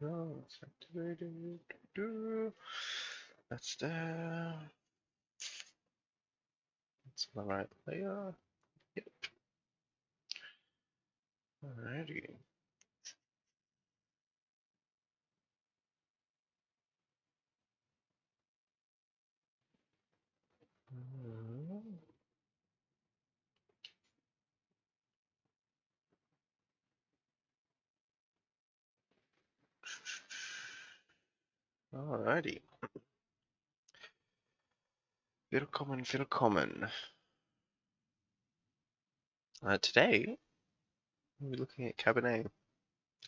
Go, it's activated. That's there. That's the right layer. Yep. Alrighty. Alrighty. Willkommen, willkommen. Today, we're looking at Cabernet.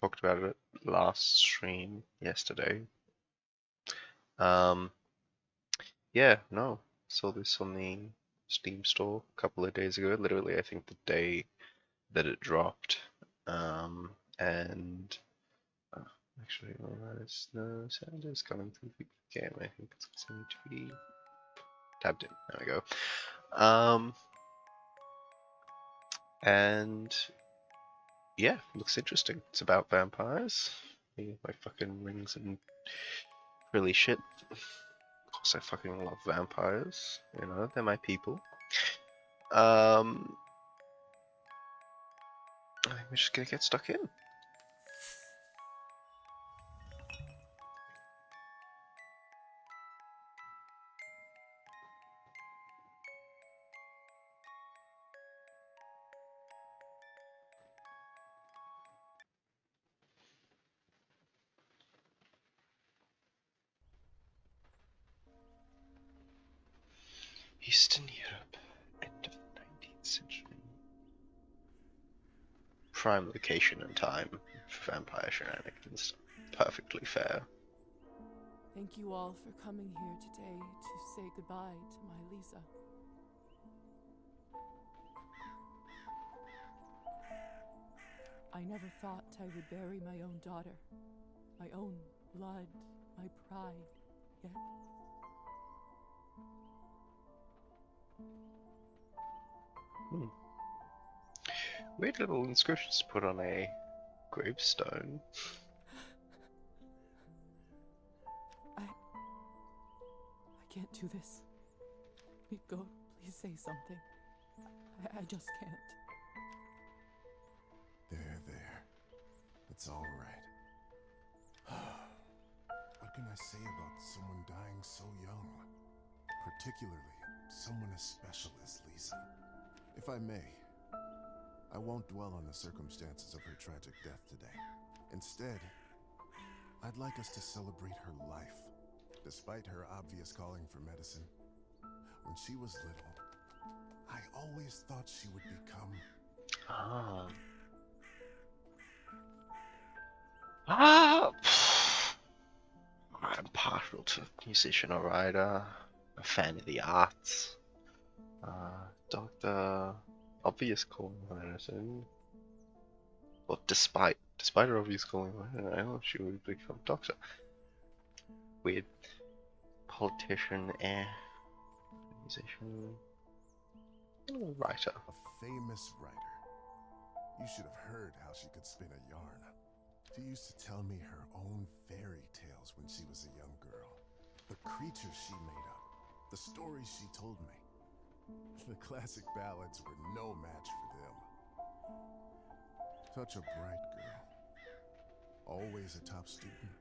Talked about it last stream yesterday. Yeah, no. Saw this on the Steam store a couple of days ago. Literally, I think the day that it dropped. And actually, there's no sound is coming through the game. I think it's going to be tabbed in. There we go. And yeah, looks interesting. It's about vampires. My fucking rings and really shit. Of course, I fucking love vampires. You know, they're my people. I think we're just gonna get stuck in. Eastern Europe, end of the 19th century. Prime location and time for vampire shenanigans. Perfectly fair. Thank you all for coming here today to say goodbye to my Lisa. I never thought I would bury my own daughter, my own blood, my pride, yet Weird little inscriptions to put on a gravestone. I can't do this. Go, please say something. I just can't. There. It's all right. What can I say about someone dying so young? Particularly someone as special as Lisa. If I may, I won't dwell on the circumstances of her tragic death today. Instead, I'd like us to celebrate her life. Despite her obvious calling for medicine, when she was little, I always thought she would become... I'm partial to musician or writer, a fan of the arts, doctor, obvious calling for medicine. Well, despite her obvious calling for medicine, I know she would become doctor. Weird politician, musician, writer. A famous writer. You should have heard how she could spin a yarn. She used to tell me her own fairy tales when she was a young girl. The creatures she made up, the stories she told me. The classic ballads were no match for them. Such a bright girl. Always a top student.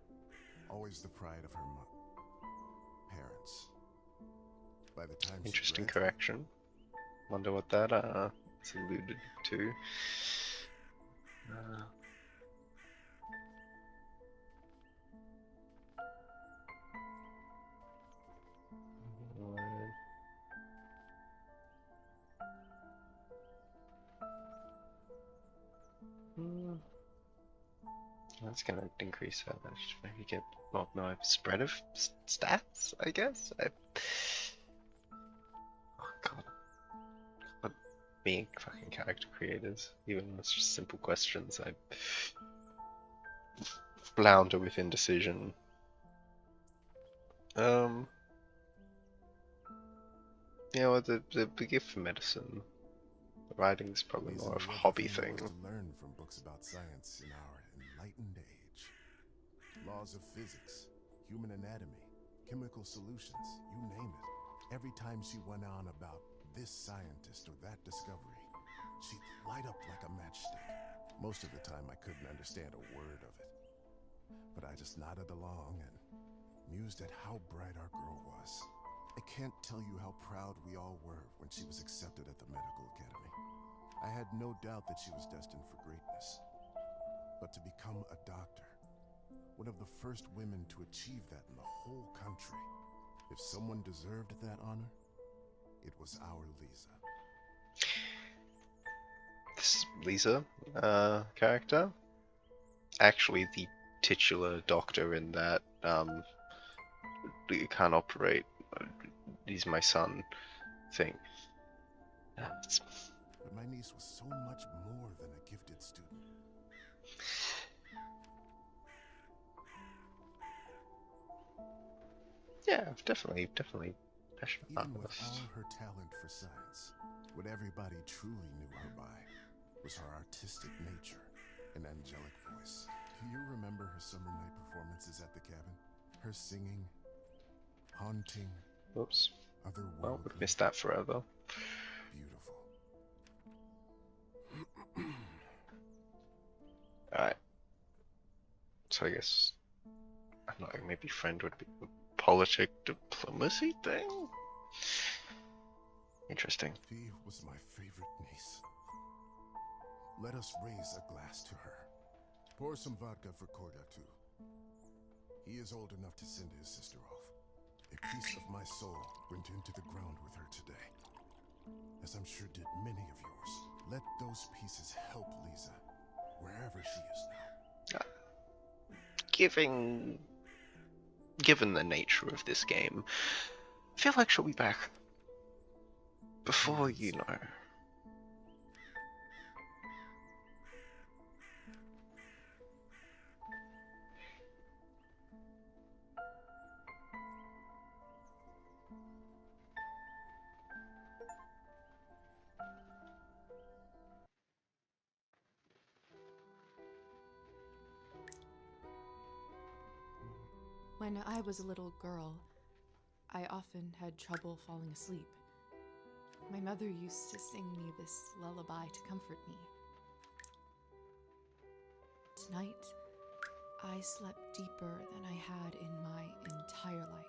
Always the pride of her parents. By the time Interesting she correction. Wonder what that is alluded to. That's gonna increase that. Maybe get more spread of stats, I guess. Oh god, being fucking character creators, even with just simple questions, flounder with indecision. Yeah, well, the gift for medicine. The writing is probably Lisa more of knew a hobby everything there thing. was to learn from books about science in our enlightened age. Laws of physics, human anatomy, chemical solutions, you name it. Every time she went on about this scientist or that discovery, she'd light up like a matchstick. Most of the time I couldn't understand a word of it, but I just nodded along and mused at how bright our girl was. I can't tell you how proud we all were when she was accepted at the medical academy. I had no doubt that she was destined for greatness. But to become a doctor, one of the first women to achieve that in the whole country, if someone deserved that honor, it was our Lisa. This Lisa character, actually the titular doctor in that you can't operate. He's my son thing. It's, But my niece was so much more than a gifted student. yeah, definitely passionate about Even with this. all her talent for science, what everybody truly knew her by was her artistic nature and angelic voice. Do you remember her summer night performances at the cabin? Her singing, haunting, Whoops. Well, we've otherworldly, missed that forever. beautiful. Alright. So I guess I don't know, maybe friend would be a politic diplomacy thing? Interesting. She was my favorite niece. Let us raise a glass to her. Pour some vodka for Korda, too. He is old enough to send his sister off. A piece of my soul went into the ground with her today, as I'm sure did many of yours. Let those pieces help Lisa, wherever she is now. Given the nature of this game, I feel like she'll be back before you know. When I was a little girl, I often had trouble falling asleep. My mother used to sing me this lullaby to comfort me. Tonight, I slept deeper than I had in my entire life.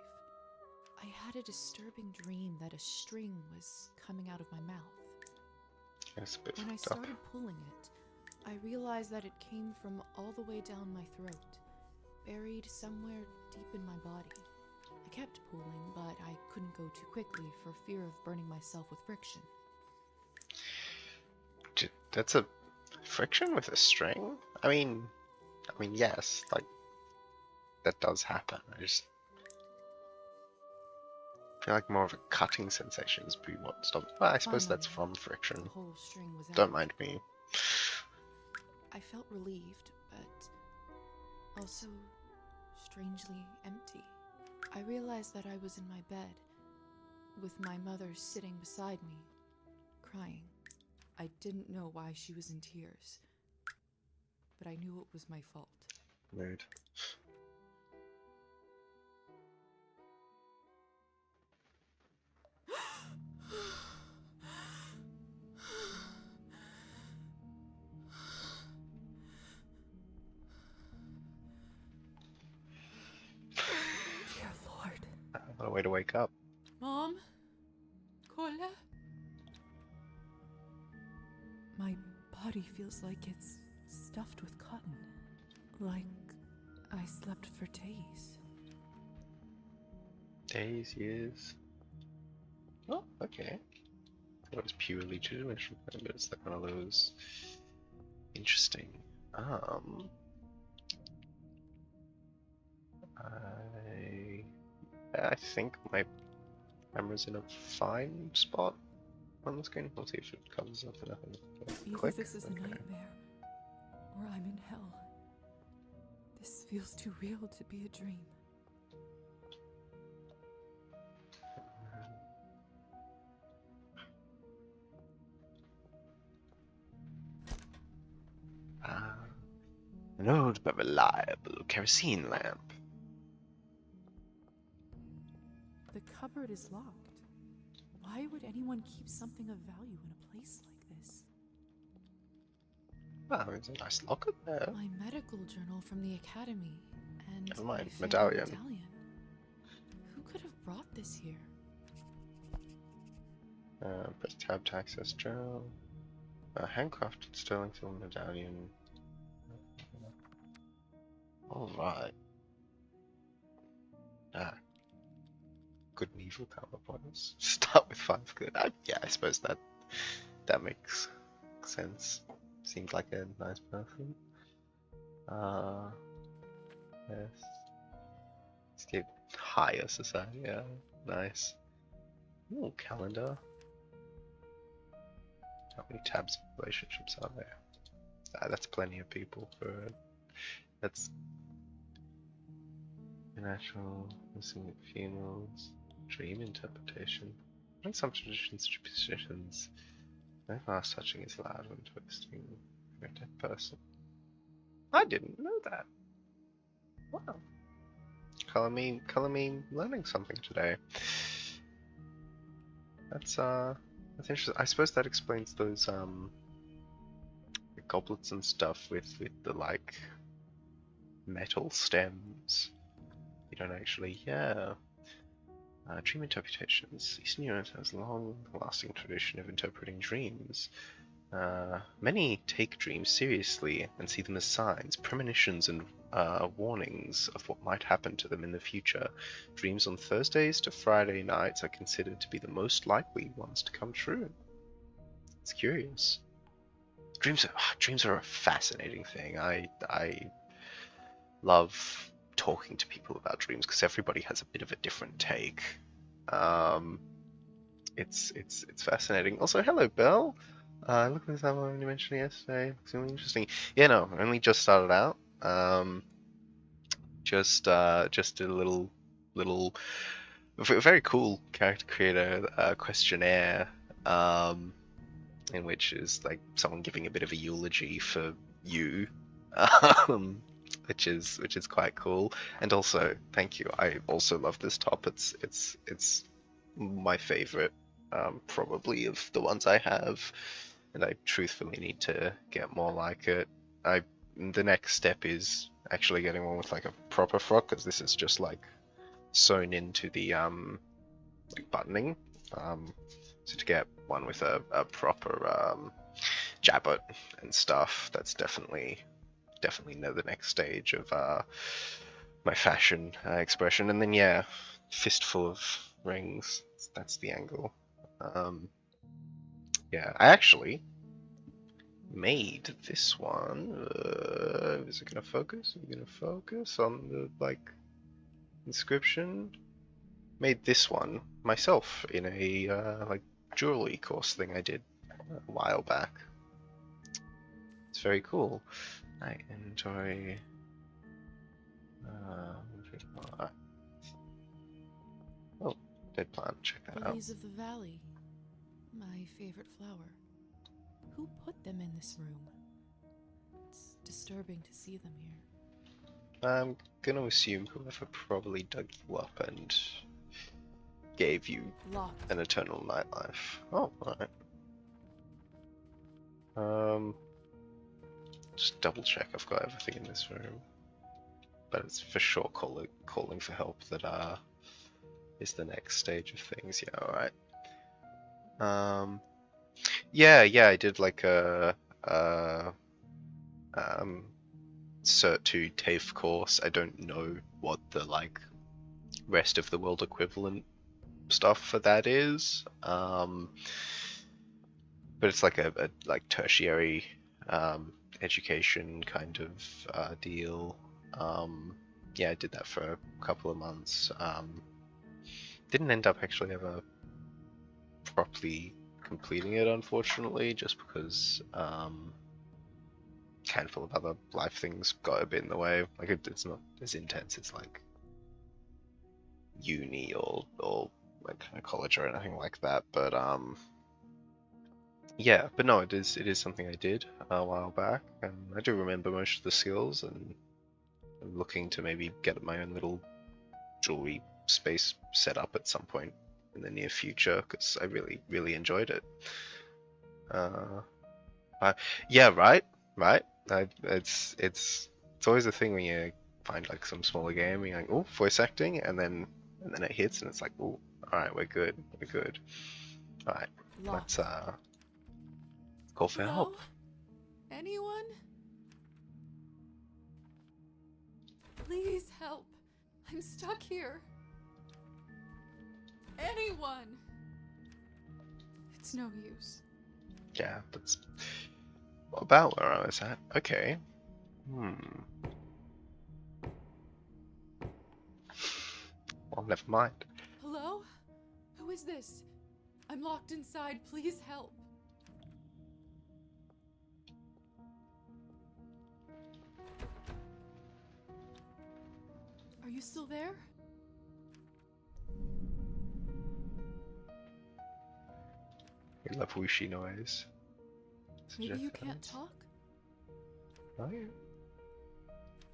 I had a disturbing dream that a string was coming out of my mouth. It's a bit When I fucked up. started pulling it, I realized that it came from all the way down my throat, buried somewhere deep in my body. I kept pulling, but I couldn't go too quickly for fear of burning myself with friction. That's a friction with a string? I mean, yes, like that does happen. I just feel like more of a cutting sensation is pretty what stops. Well, I suppose that's Finally, from friction. The whole string was out. Don't mind me. I felt relieved, but also strangely empty. I realized that I was in my bed, with my mother sitting beside me, crying. I didn't know why she was in tears, but I knew it was my fault. Mood. Dear Lord. What a way to wake up. Mom? Cola? My body feels like it's stuffed with cotton. Like I slept for days. Days, years. Oh, okay. It was purely two-dimensional, but it's like one of those interesting. I think my camera's in a fine spot on the screen. We'll see if it comes up enough. Either Click. this is a Okay. nightmare, or I'm in hell. This feels too real to be a dream. An old but reliable kerosene lamp. The cupboard is locked. Why would anyone keep something of value in a place like this? Wow, there's a nice locket there. My medical journal from the academy and Never my mind, family medallion. medallion. Who could have brought this here? Press tab to access journal. Handcrafted sterling silver medallion. Alright. Good and evil power points. Start with 5 good. Yeah, I suppose that makes sense. Seems like a nice person. Yes. Escape higher society, yeah. Nice. Ooh, calendar. How many tabs of relationships are there? That's plenty of people for it. That's natural, missing at funerals, dream interpretation. In some traditions, superstitions, no fast touching is loud when twisting a dead person. I didn't know that. Wow. Color me learning something today. That's interesting. I suppose that explains those the goblets and stuff with the like metal stems. You don't actually, yeah. Dream interpretations. Eastern Europe has a long-lasting tradition of interpreting dreams. Many take dreams seriously and see them as signs, premonitions, and warnings of what might happen to them in the future. Dreams on Thursdays to Friday nights are considered to be the most likely ones to come true. It's curious. Dreams are a fascinating thing. I love talking to people about dreams because everybody has a bit of a different take. It's fascinating. Also, hello, Belle. Look at this album you mentioned yesterday. Looks really interesting. Yeah, no, only just started out. Just did a little very cool character creator questionnaire. In which is like someone giving a bit of a eulogy for you. Which is quite cool. And also, thank you. I also love this top. It's my favorite, probably of the ones I have, and I truthfully need to get more like it. The next step is actually getting one with like a proper frock, because this is just like sewn into the like buttoning. So to get one with a proper jabot and stuff, that's definitely the next stage of my fashion expression. And then yeah, fistful of rings. That's the angle. Yeah, I actually made this one. Is it gonna focus? Are you gonna focus on the like inscription? Made this one myself in a like jewelry course thing I did a while back. It's very cool. I enjoy. Oh, dead plant. Check that Lilies out. of the valley. My favorite flower. Who put them in this room? It's disturbing to see them here. I'm gonna assume whoever probably dug you up and gave you Locked. an eternal nightlife. Oh, alright. Just double check I've got everything in this room. But it's for sure calling for help that is the next stage of things. Yeah, alright. Yeah, I did like a Cert 2 TAFE course. I don't know what the like rest of the world equivalent stuff for that is. But it's like a like tertiary education kind of deal. Yeah, I did that for a couple of months. Didn't end up actually ever properly completing it, unfortunately, just because handful of other life things got a bit in the way. Like it's not as intense as like uni or like kind of college or anything like that. But yeah, but no, it is something I did a while back, and I do remember most of the skills, and I'm looking to maybe get my own little jewelry space set up at some point in the near future because I really enjoyed it. Yeah, right. It's always a thing when you find like some smaller game, and you're like, oh, voice acting, and then it hits, and it's like, oh, all right, we're good. All right, let's Locked. call for Hello? help. Anyone? Please help. I'm stuck here. Anyone? It's no use. Yeah, that's about where I was at. Okay. Well, never mind. Hello? Who is this? I'm locked inside. Please help. Are you still there? We love whooshy noise. Maybe you can't Suggestions. talk? Oh yeah.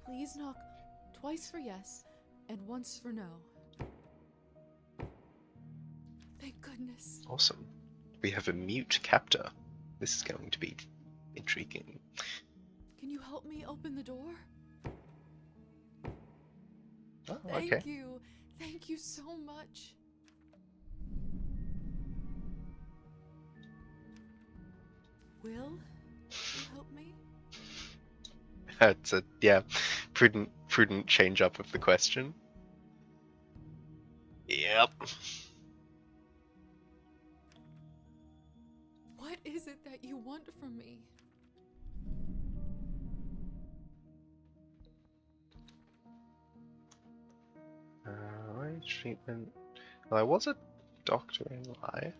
Please knock twice for yes and once for no. Thank goodness. Awesome. We have a mute captor. This is going to be intriguing. Can you help me open the door? Oh, Thank okay. you. Thank you so much. Will you help me? It's a prudent change up of the question. Yep. What is it that you want from me? Treatment. Well, I was a doctor in life.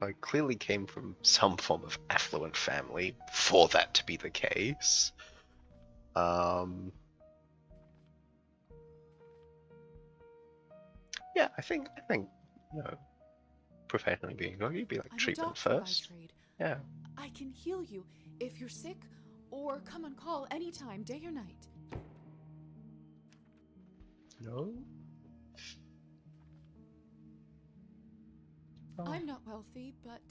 I clearly came from some form of affluent family for that to be the case. Yeah, I think you know, professionally being a you'd be like I'm a treatment doctor first. by trade. Yeah. I can heal you if you're sick, or come on call anytime, day or night. No. Oh. I'm not wealthy, but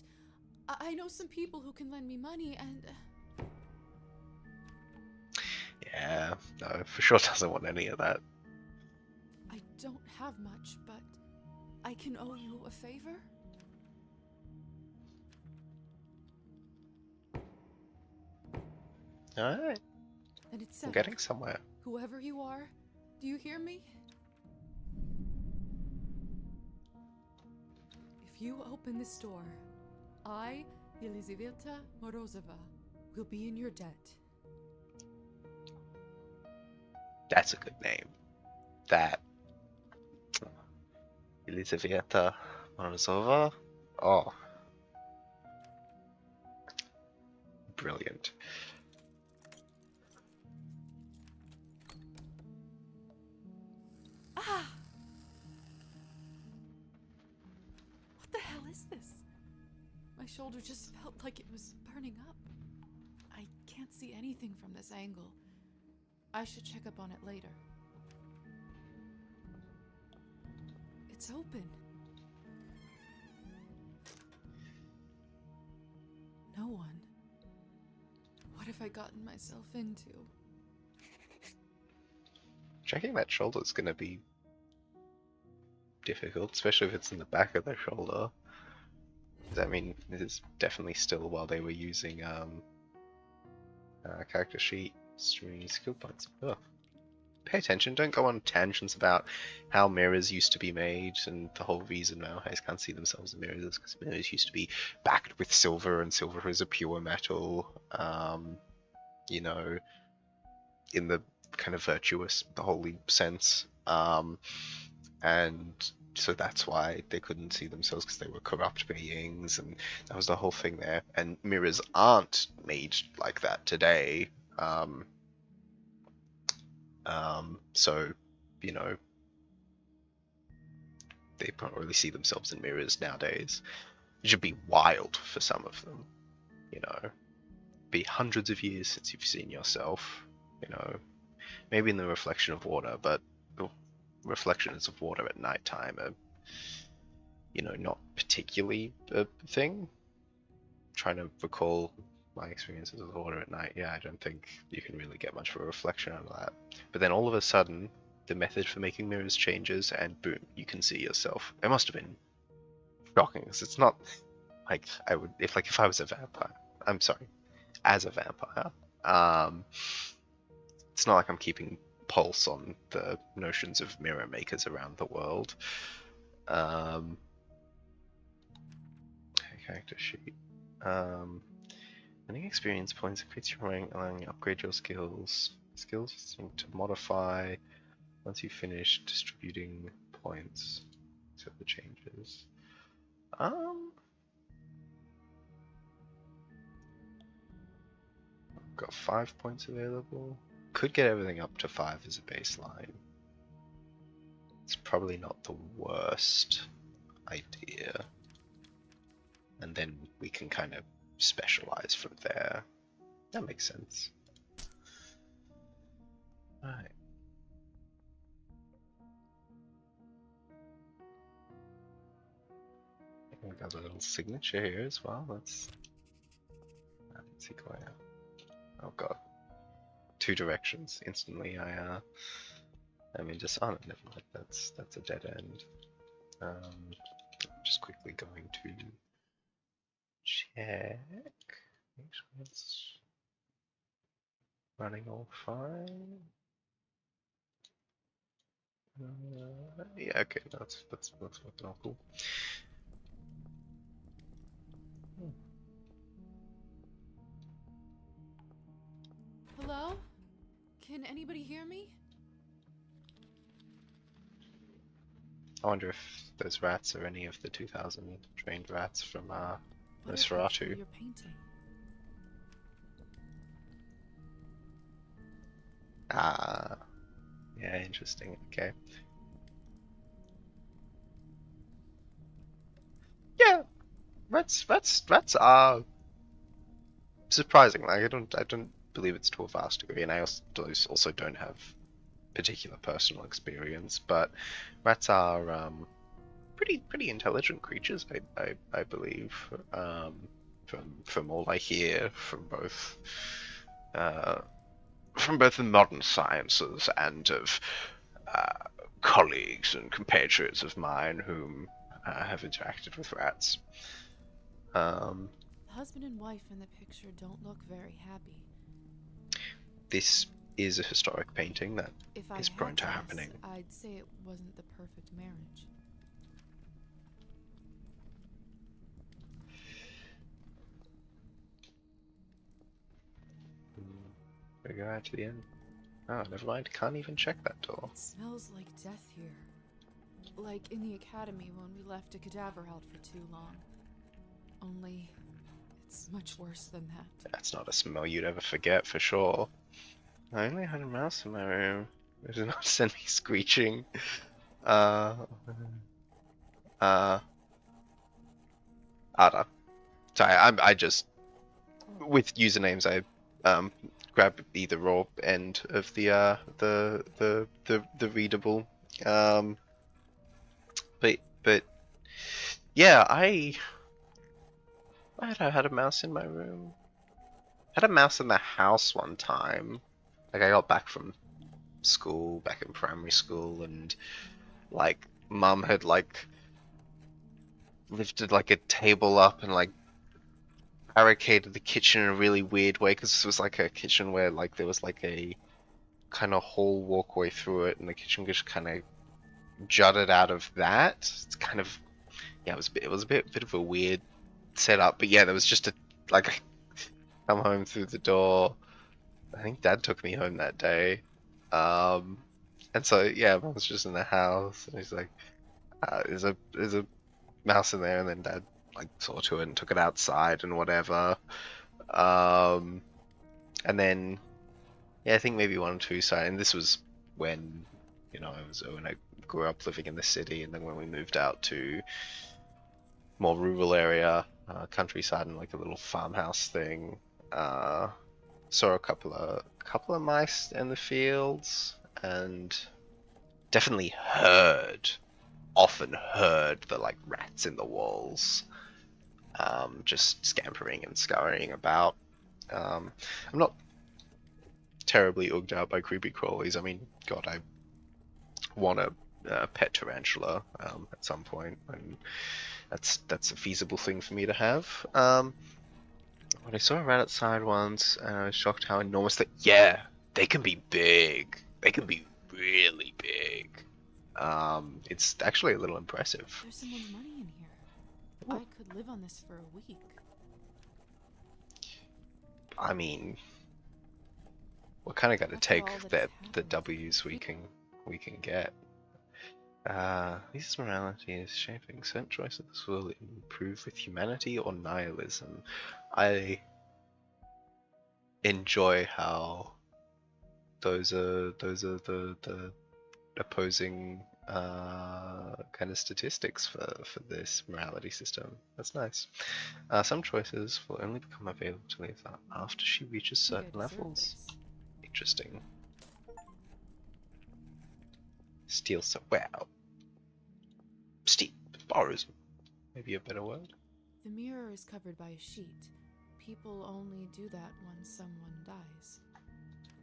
I know some people who can lend me money and... Yeah, no, for sure doesn't want any of that. I don't have much, but I can owe you a favor? Alright, And it's I'm settled. getting somewhere. Whoever you are, do you hear me? If you open this door, I, Elizaveta Morozova, will be in your debt. That's a good name. That. Elizaveta Morozova. Oh. Brilliant. Ah! What the hell is this? My shoulder just felt like it was burning up. I can't see anything from this angle. I should check up on it later. It's open. No one. What have I gotten myself into? Checking that shoulder is going to be difficult, especially if it's in the back of the shoulder. I mean, this is definitely still while they were using character sheet, streaming skill points. Ugh. Pay attention, don't go on tangents about how mirrors used to be made and the whole reason vampires can't see themselves in mirrors is because mirrors used to be backed with silver and silver is a pure metal, you know, in the kind of virtuous, the holy sense. And so that's why they couldn't see themselves because they were corrupt beings, and that was the whole thing there. And mirrors aren't made like that today. Um, so, you know, they can't really see themselves in mirrors nowadays. It should be wild for some of them, you know. Be hundreds of years since you've seen yourself, you know. Maybe in the reflection of water, but the reflections of water at nighttime are, you know, not particularly a thing. Trying to recall my experiences with water at night, yeah, I don't think you can really get much of a reflection out of that. But then all of a sudden, the method for making mirrors changes, and boom, you can see yourself. It must have been shocking, because it's not like I would, if I was a vampire, I'm sorry, as a vampire, it's not like I'm keeping pulse on the notions of mirror makers around the world. Character sheet. Earning experience points increase your rank, allowing you to upgrade your skills. Skills seem to modify once you finish distributing points. So the changes. Got 5 points available. Could get everything up to 5 as a baseline. It's probably not the worst idea. And then we can kind of specialize from there. That makes sense. Alright. We got a little signature here as well. Let's see where. Oh god. 2 directions. Instantly I mean just oh no, never mind. That's a dead end. Just quickly going to check. Make sure it's running all fine. Yeah, okay, that's working all cool. Hello? Can anybody hear me? I wonder if those rats are any of the 2,000 trained rats from What a Nosferatu. picture you're painting. Ah, yeah, interesting. Okay. Yeah, rats are surprising. Like I don't believe it's to a vast degree, and I also don't have particular personal experience, but rats are pretty intelligent creatures. I believe from all I hear from both the modern sciences and of colleagues and compatriots of mine whom have interacted with rats. The husband and wife in the picture don't look very happy. This is a historic painting that If I is had prone to guess, happening. I'd say it wasn't the perfect marriage. We go out to the end. Oh, never mind. Can't even check that door. It smells like death here. Like in the academy when we left a cadaver held for too long. Only, it's much worse than that. That's not a smell you'd ever forget for sure. I only had a mouse in my room. It did not send me screeching. Ada. Sorry, I just with usernames I grab either raw end of the readable. But yeah, I had a mouse in my room. I had a mouse in the house one time. Like I got back from school, back in primary school, and like mum had like lifted like a table up and like barricaded the kitchen in a really weird way because this was like a kitchen where like there was like a kind of hall walkway through it, and the kitchen just kind of jutted out of that. It's kind of yeah, it was a bit of a weird setup, but yeah, there was just a like come home through the door. I think Dad took me home that day, and so yeah, Mum was just in the house, and he's like, "There's a mouse in there," and then Dad like saw to it and took it outside and whatever. And then Yeah, I think maybe 1 or 2 sites, and this was when, you know, when I grew up living in the city, and then when we moved out to more rural area, countryside, and like a little farmhouse thing. Saw a couple of mice in the fields, and definitely often heard the like rats in the walls, just scampering and scurrying about. I'm not terribly ugged out by creepy crawlies. I mean, God, I want a pet tarantula at some point, and that's a feasible thing for me to have. When I saw a rat outside once, and I was shocked how enormous they. Yeah, they can be big. They can be really big. It's actually a little impressive. There's someone's money in here. Ooh. I could live on this for a week. I mean, we're kind of got to After take all that has the happened, W's we can get. This morality is shaping certain choices will improve with humanity or nihilism. I enjoy how those are the opposing kind of statistics for this morality system. That's nice. Some choices will only become available to Lisa after she reaches I think I certain deserve levels. this. Interesting. Steal so well. Steal borrows. Maybe a better word. The mirror is covered by a sheet. People only do that when someone dies.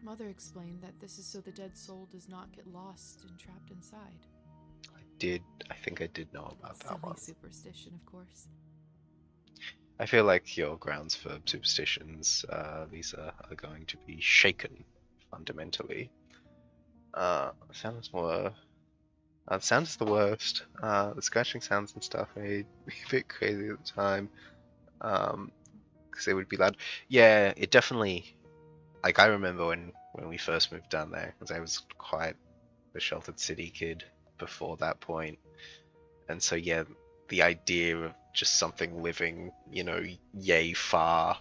Mother explained that this is so the dead soul does not get lost and trapped inside. I think I did know about that Silly one. superstition, of course. I feel like your grounds for superstitions, Lisa, are going to be shaken fundamentally. Sounds more. Sound is the worst. The scratching sounds and stuff made me a bit crazy at the time. Because they would be loud. Yeah, it definitely. Like I remember when we first moved down there, because I was quite a sheltered city kid before that point, and so yeah, the idea of just something living, you know, yay far,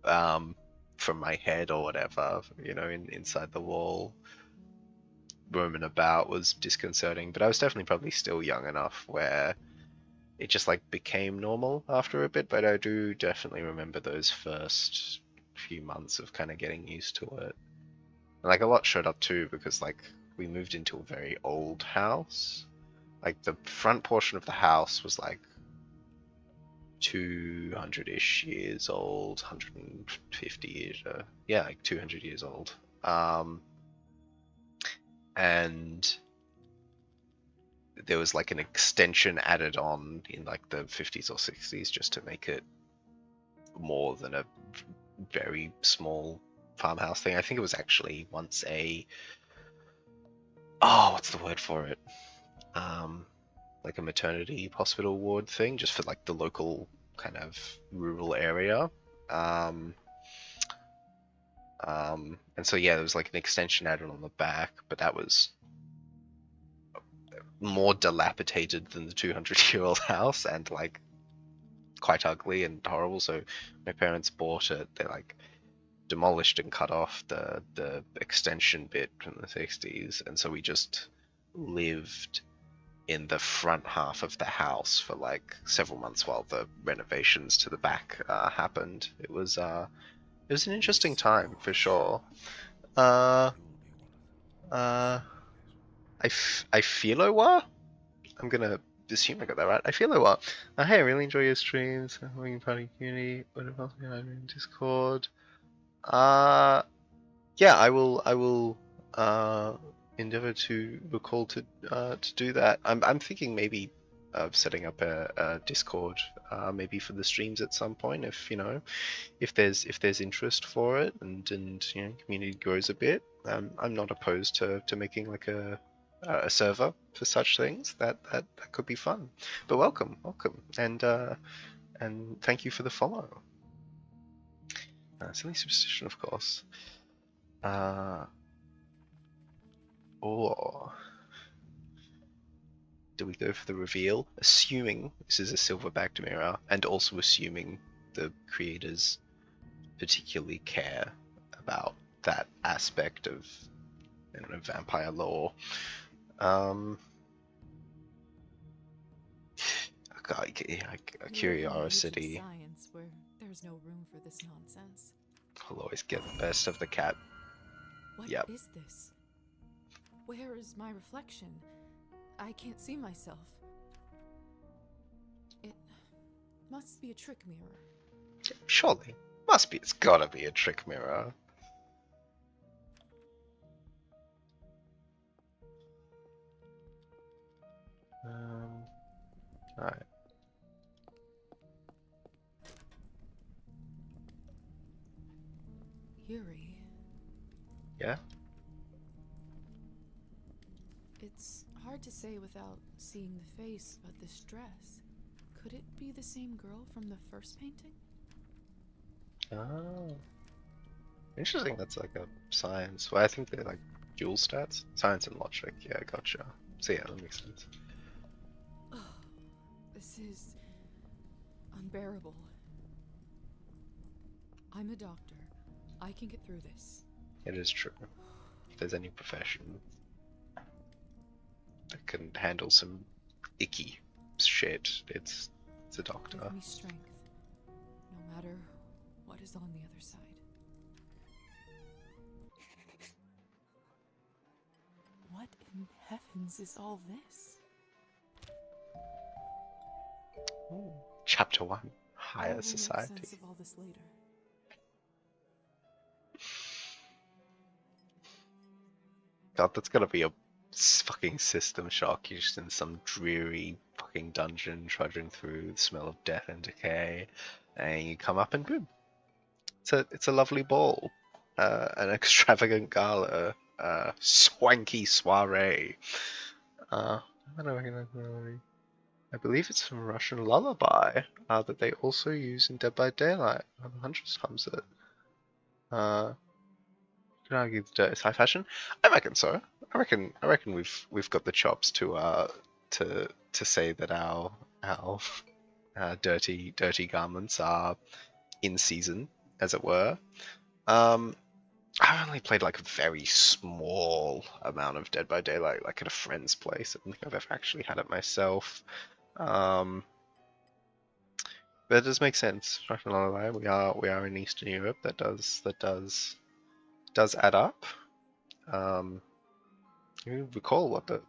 from my head or whatever, you know, inside the wall, roaming about was disconcerting. But I was definitely probably still young enough where it just like became normal after a bit. But I do definitely remember those first few months of kind of getting used to it. And like a lot showed up too because like we moved into a very old house. Like the front portion of the house was like 200-ish years old, 150-ish, yeah, like 200 years old. And there was like an extension added on in like the 50s or 60s just to make it more than a very small farmhouse thing. I think it was actually once what's the word for it? Like a maternity hospital ward thing, just for like the local kind of rural area. And so yeah, there was like an extension added on the back, but that was more dilapidated than the 200-year-old house and like quite ugly and horrible. So my parents bought it. They like demolished and cut off the extension bit from the 60s, and so we just lived in the front half of the house for like several months while the renovations to the back happened. It was an interesting time for sure. Uh, uh, I feel I'm gonna assume I got that right. I feel hey, I really enjoy your streams. Having party community. What else behind in Discord? Yeah, I will endeavor to recall to do that. I'm thinking maybe of setting up a Discord, maybe for the streams at some point, if you know, if there's interest for it, and you know, community grows a bit. I'm not opposed to making like a server for such things. That could be fun. But welcome, and thank you for the follow. Silly superstition, of course. Or do we go for the reveal, assuming this is a silver-backed mirror, and also assuming the creators particularly care about that aspect of, I don't know, vampire lore. God, We live in the age of curiosity science where there's no room for this nonsense. will always get the best of the cat. What Yep. is this? Where is my reflection? I can't see myself. It must be a trick mirror. Surely. Must be. It's gotta be a trick mirror. Alright. Yuri. Yeah? It's hard to say without seeing the face, but this dress. Could it be the same girl from the first painting? Oh. Interesting, that's like a science. Well, I think they're like dual stats. Science and logic, yeah, gotcha. So yeah, that makes sense. Oh, this is unbearable. I'm a doctor. I can get through this. It is true. If there's any profession that can handle some icky shit, it's a doctor. Give me strength, no matter what is on the other side. What in heavens is all this? Ooh. Chapter 1, I Higher will Society. make sense of all this later. God, that's gotta be a fucking system shock. You're just in some dreary fucking dungeon, trudging through the smell of death and decay, and you come up and boom. It's a lovely ball, an extravagant gala, swanky soiree. I don't recognize the melody. I believe it's from Russian Lullaby that they also use in Dead by Daylight. Huntress hums it. Could argue the dirt is high fashion. I reckon so. I reckon we've got the chops to say that our dirty garments are in season, as it were. I've only played like a very small amount of Dead by Daylight, like at a friend's place. I don't think I've ever actually had it myself. But it does make sense. Russian Lullaby. We are in Eastern Europe. That does add up. You recall what the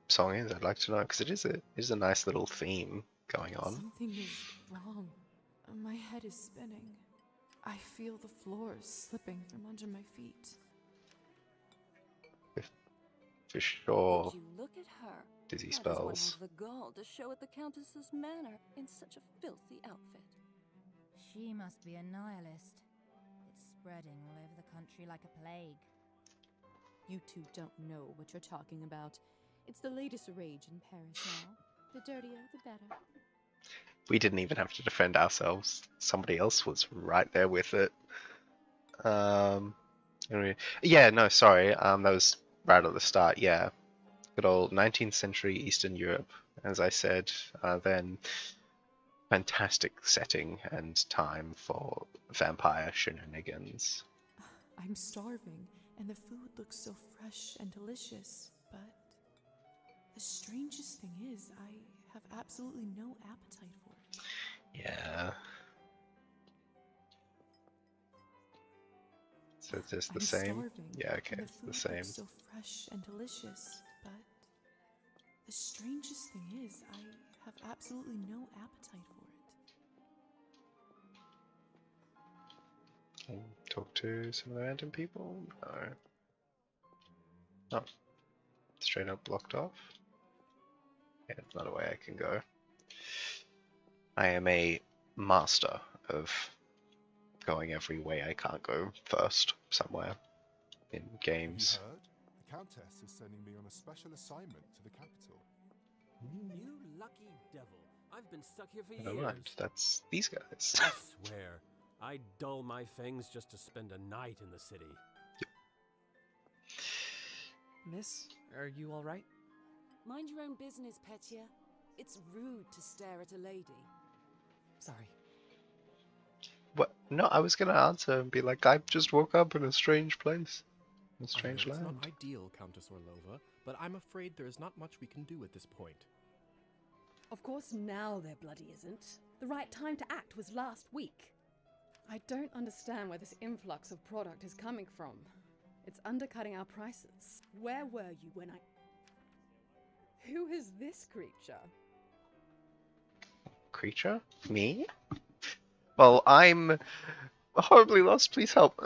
song is? I'd like to know because it is a nice little theme going on. Something is wrong. My head is spinning. I feel the floor slipping from under my feet. For sure. Would you look at her? Dizzy How does one spells. have the gall to show at the Countess's manor in such a filthy outfit? She must be a nihilist. It's spreading all over the country like a plague. You two don't know what you're talking about. It's the latest rage in Paris now. The dirtier, the better. We didn't even have to defend ourselves. Somebody else was right there with it. Anyway, yeah, no, sorry. That was right at the start. Yeah, good old 19th century Eastern Europe, as I said. Then fantastic setting and time for vampire shenanigans. I'm starving, and the food looks so fresh and delicious, but the strangest thing is I have absolutely no appetite for it. Yeah. So it's just the I'm same? starving, Yeah, okay, and it's the the food same. looks so fresh and delicious, but the strangest thing is I have absolutely no appetite for it. Can talk to some random people? No. Oh. Straight up blocked off? Yeah, it's not a way I can go. I am a master of going every way I can't go first somewhere in games. Have you heard? The Countess is sending me on a special assignment to the capital. You lucky devil. I've been stuck here for Never years. mind, that's these guys. I swear, I'd dull my fangs just to spend a night in the city. Miss, are you all right? Mind your own business, Petya. It's rude to stare at a lady. Sorry. What? No, I was gonna answer and be like, I just woke up in a strange place. In a I know strange it's not land. ideal, Countess Orlova, but I'm afraid there is not much we can do at this point. Of course now there bloody isn't. The right time to act was last week. I don't understand where this influx of product is coming from. It's undercutting our prices. Where were you when I... Who is this creature? Creature? Me? Well, I'm horribly lost. Please help.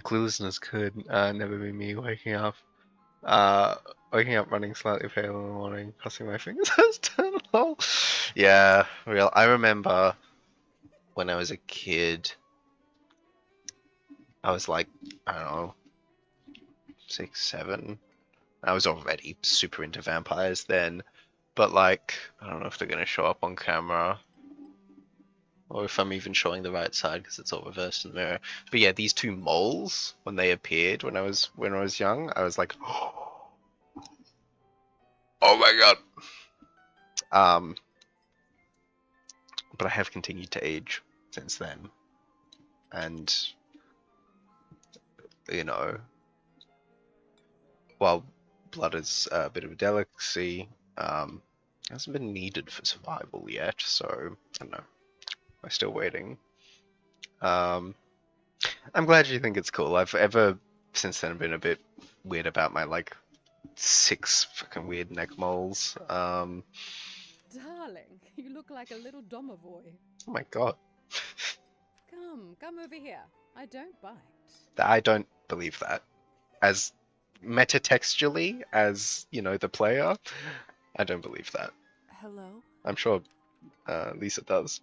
Cluelessness could never be me waking up. Waking up running slightly pale in the morning, crossing my fingers as to lol. Yeah, real. I remember when I was a kid, I was like, I don't know, 6, 7. I was already super into vampires then, but like, I don't know if they're gonna show up on camera, or if I'm even showing the right side because it's all reversed in the mirror. But yeah, these two moles, when they appeared when I was young, I was like, oh my god. But I have continued to age since then, and you know, while blood is a bit of a delicacy, it hasn't been needed for survival yet. So I don't know. I'm still waiting. I'm glad you think it's cool. I've ever since then been a bit weird about my like 6 fucking weird neck moles. Darling, you look like a little domovoy. Oh my god. Come over here. I don't bite. I don't believe that. As metatextually as, the player, I don't believe that. Hello? I'm sure Lisa does.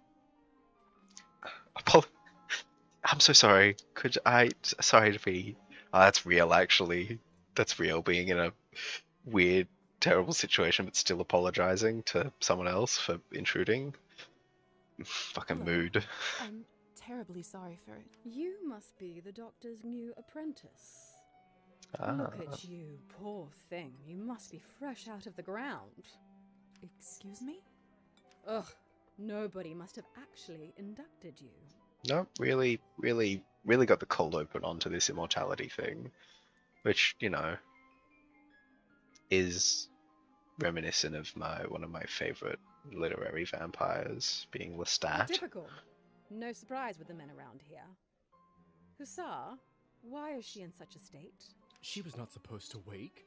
I'm so sorry. Sorry to be... Oh, that's real, actually. That's real, being in a weird, terrible situation, but still apologizing to someone else for intruding. Fucking Hello. mood. I'm terribly sorry for it. You must be the doctor's new apprentice. Ah. Look at you, poor thing. You must be fresh out of the ground. Excuse me? Ugh, nobody must have actually inducted you. No, really, really, really got the cold open onto this immortality thing, which, is reminiscent of one of my favorite literary vampires, being How Lestat. typical. No surprise with the men around here. Hussar, why is she in such a state? She was not supposed to wake.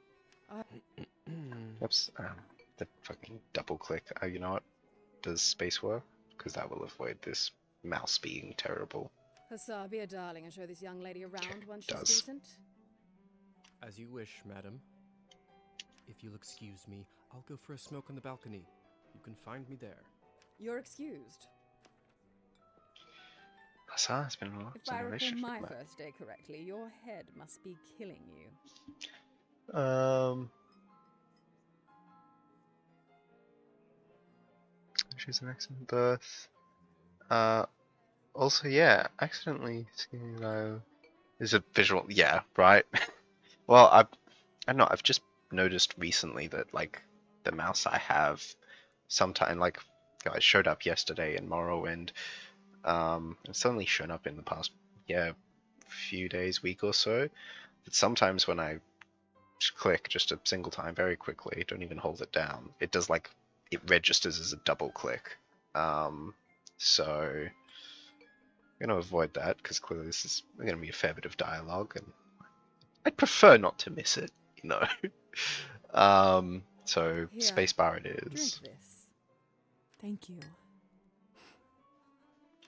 Oops, the fucking double click. You know what? Does space work? Because that will avoid this mouse being terrible. Hussar, be a darling and show this young lady around once she's does. decent. As you wish, madam. If you'll excuse me, I'll go for a smoke on the balcony. You can find me there. You're excused. Hussar has been locked If I in a recall relationship my with first day correctly, your head must be killing you. She's an excellent birth. Also, yeah, accidentally seeing is a visual. Yeah, right. Well, I don't know. I've just noticed recently that like the mouse I have, sometime like it showed up yesterday in Morrowind. It's suddenly shown up in the past few days, week or so. That sometimes when I click just a single time very quickly, don't even hold it down, it does like it registers as a double click. So I'm going to avoid that because clearly this is going to be a fair bit of dialogue, and I'd prefer not to miss it, So Here, spacebar it Drink is. this. Thank you.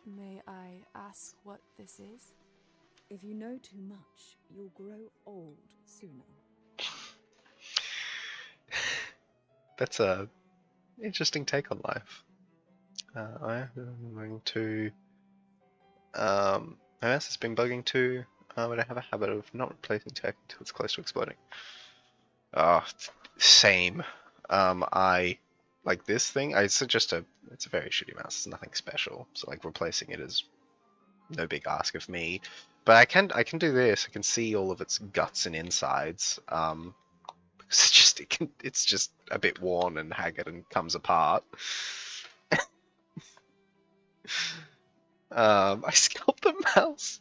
May I ask what this is? If you know too much, you'll grow old sooner. That's a interesting take on life. I'm going to. My mouse has been bugging too, but I have a habit of not replacing tech until it's close to exploding. Same. I like this thing. It's a very shitty mouse. It's nothing special. So like replacing it is no big ask of me. But I can do this. I can see all of its guts and insides. Because it's just a bit worn and haggard and comes apart. I scalped the mouse.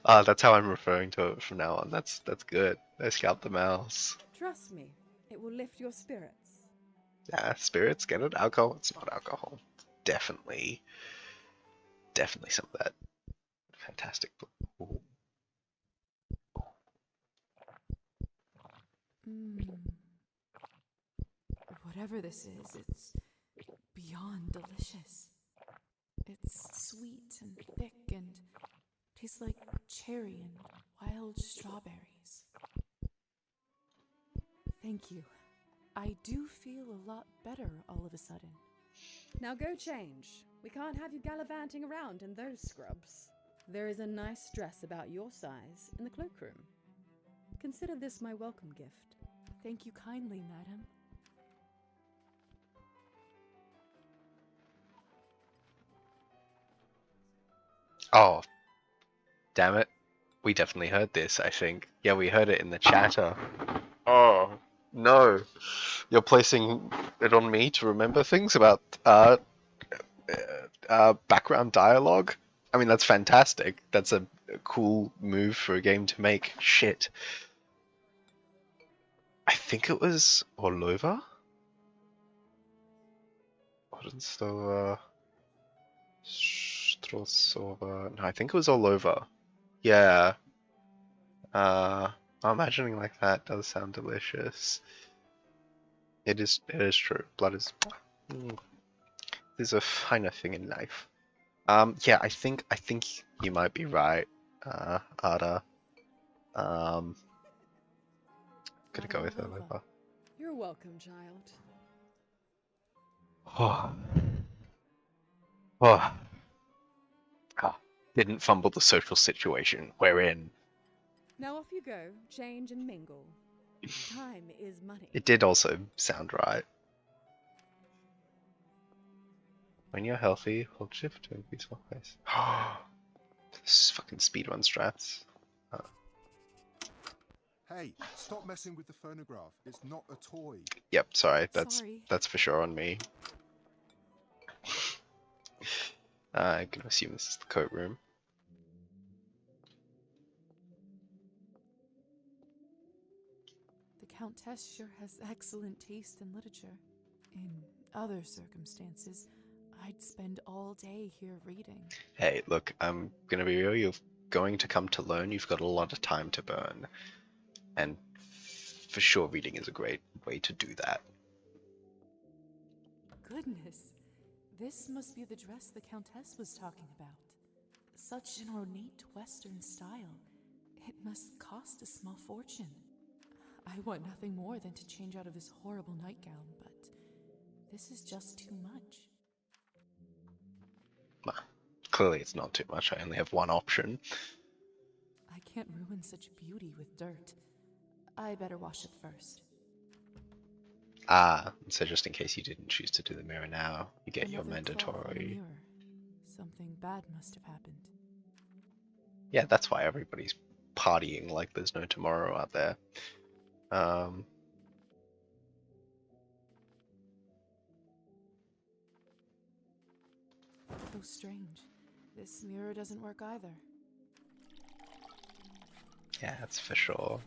That's how I'm referring to it from now on. That's good. I scalped the mouse. Trust me, it will lift your spirits. Yeah, spirits, get it? Alcohol? It's not alcohol. Definitely some of that fantastic. Ooh. Whatever this is, it's beyond delicious. It's sweet and thick and tastes like cherry and wild strawberries. Thank you. I do feel a lot better all of a sudden. Now go change. We can't have you gallivanting around in those scrubs. There is a nice dress about your size in the cloakroom. Consider this my welcome gift. Thank you kindly, madam. Oh, damn it. We definitely heard this, I think. Yeah, we heard it in the chatter. Oh, no. You're placing it on me to remember things about background dialogue? I mean, that's fantastic. That's a cool move for a game to make. Shit. I think it was Orlova? Orenstova... Strosova... No, I think it was Orlova. Yeah. Imagining like that does sound delicious. It is true. Blood is... There's a finer thing in life. Yeah, I think you might be right, Ada. Gonna go with Orlova. You're welcome, child. Oh. Oh. Didn't fumble the social situation we're in. Now off you go, change and mingle. Time is money. It did also sound right. When you're healthy, hold shift to increase walk pace. This is fucking speedrun strats. Hey, stop messing with the phonograph. It's not a toy. Yep, sorry. Sorry. That's for sure on me. I'm gonna assume this is the coat room. The Countess sure has excellent taste in literature. In other circumstances, I'd spend all day here reading. Hey, look, I'm gonna be real. You're going to come to learn. You've got a lot of time to burn. And for sure, reading is a great way to do that. Goodness, this must be the dress the Countess was talking about. Such an ornate Western style. It must cost a small fortune. I want nothing more than to change out of this horrible nightgown, but this is just too much. Well, clearly it's not too much. I only have one option. I can't ruin such beauty with dirt. I better wash it first. So just in case you didn't choose to do the mirror now, you get your Another cloth on a mandatory... mirror. Something bad must have happened. Yeah, that's why everybody's partying like there's no tomorrow out there. So strange. This mirror doesn't work either. Yeah, that's for sure.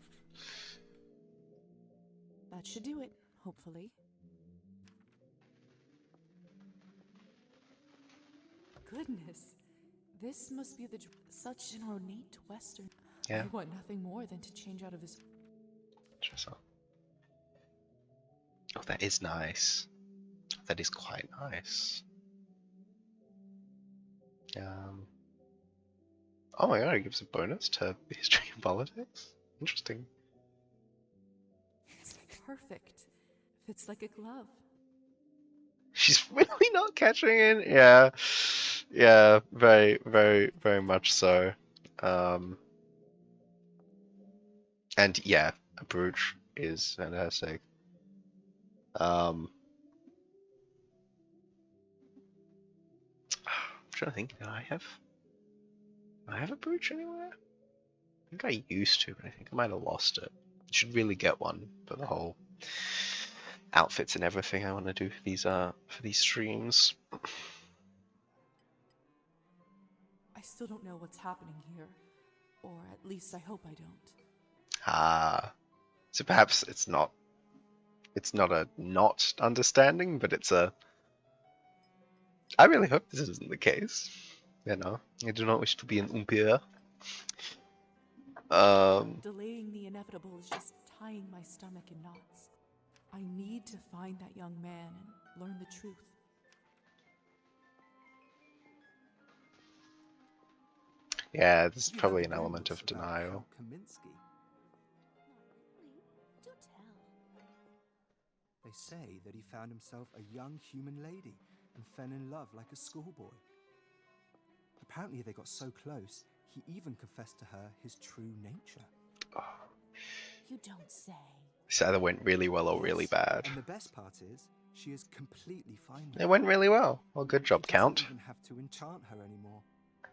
That should do it, hopefully. Goodness, this must be such an ornate Western. Yeah. I want nothing more than to change out of this. Interesting. Oh, that is nice. That is quite nice. Oh my god, it gives a bonus to history and politics? Interesting. It's perfect. Fits like a glove. She's really not catching it? Yeah. Yeah, very, very, very much so. And yeah, a brooch is fantastic. I'm trying to think, do I have a brooch anywhere? I think I used to, but I think I might have lost it. Should really get one for the whole outfits and everything I want to do for these streams. I still don't know what's happening here. Or at least I hope I don't. Ah. So perhaps it's not a not understanding, but it's a I really hope this isn't the case. You know, I do not wish to be an umpire. Delaying the inevitable is just tying my stomach in knots. I need to find that young man and learn the truth. Yeah, there's Have you probably heard an the element rumors of about denial. Count Kaminsky? Do tell. They say that he found himself a young human lady and fell in love like a schoolboy. Apparently they got so close, he even confessed to her his true nature. You don't say. This either went really well or really Yes, bad. And the best part is, she is completely fine with It went really well. Well, good job, He doesn't Count. even have to enchant her anymore.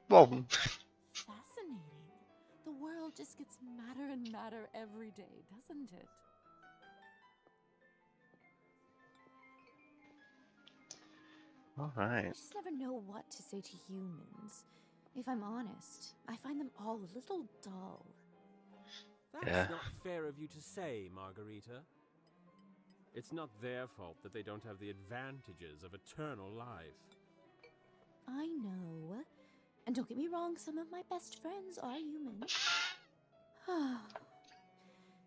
Well, Fascinating. The world just gets madder and madder every day, doesn't it? all I right. just never know what to say to humans. If I'm honest, I find them all a little dull. That's Yeah. not fair of you to say, Margarita. It's not their fault that they don't have the advantages of eternal life. I know. And don't get me wrong, some of my best friends are human.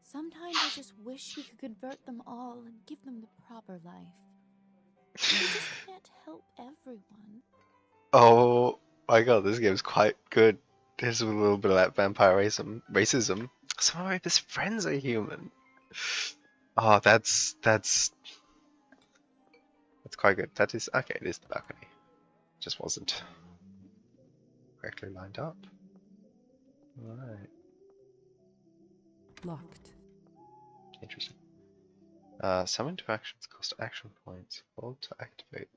Sometimes I just wish we could convert them all and give them the proper life. You just can't help everyone. Oh my god, this game's quite good. There's a little bit of that vampire racism. Some of my best friends are human. Oh, that's quite good. That is okay. It is the balcony. Just wasn't correctly lined up. All right, Locked. interesting. Some interactions cost action points. Hold to activate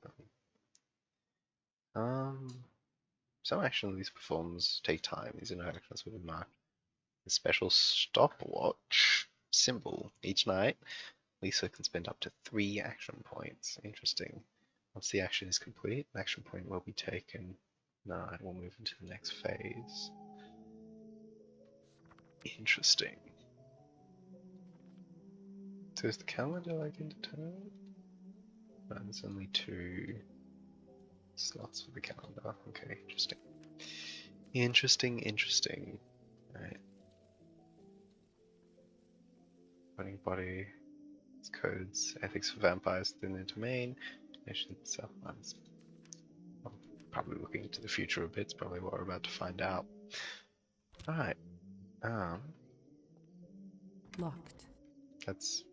them. Some action these performs take time. These interactions will be marked a special stopwatch symbol each night. Lisa can spend up to 3 action points. Interesting. Once the action is complete, an action point will be taken. No, it will move into the next phase. Interesting. So is the calendar like indeterminate? No, there's only 2 slots for the calendar. Okay, interesting. Interesting. Alright. Running body. Codes, ethics for vampires within their domain, nation self minds. I'm probably looking into the future a bit, it's probably what we're about to find out. Alright. Locked. That's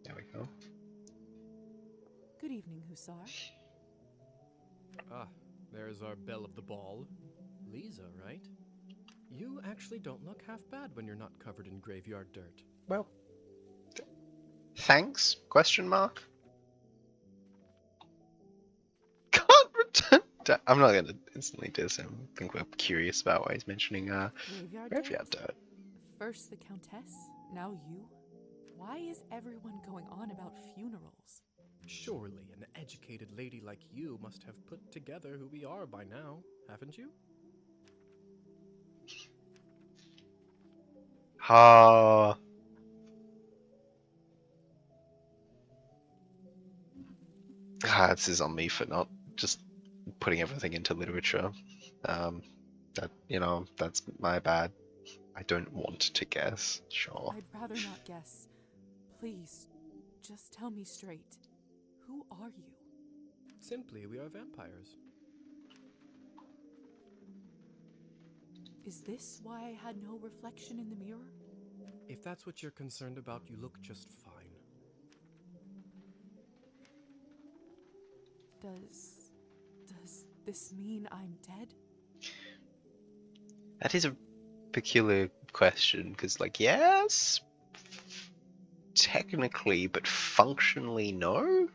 there we go. Good evening, Hussar. Ah, there's our belle of the ball. Lisa, right? You actually don't look half bad when you're not covered in graveyard dirt. Well, thanks? Question mark? Can't return. I'm not gonna instantly diss him. I think we're curious about why he's mentioning graveyard dirt. First the Countess, now you. Why is everyone going on about funerals? Surely an educated lady like you must have put together who we are by now, haven't you? This is on me for not just putting everything into literature. That's my bad. I don't want to guess. Sure. I'd rather not guess. Please, just tell me straight. Who are you? Simply, we are vampires. Is this why I had no reflection in the mirror? If that's what you're concerned about, you look just fine. Does this mean I'm dead? That is a peculiar question, because, yes, technically, but functionally, no?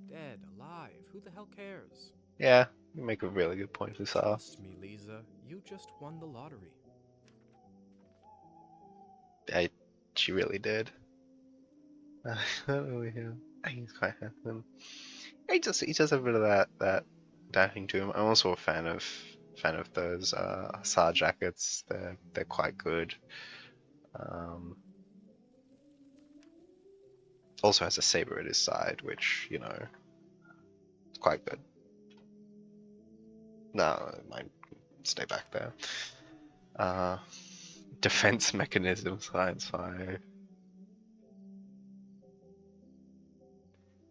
Dead, alive, who the hell cares? Yeah, you make a really good point, Hussar. Trust me, Lisa, you just won the lottery. She really did. He's quite handsome. He does have a bit of that dancing to him. I'm also a fan of those Hussar jackets. They're quite good. Also has a saber at his side, which, you know, is quite good. No, mine stay back there. Defense mechanism, science 5.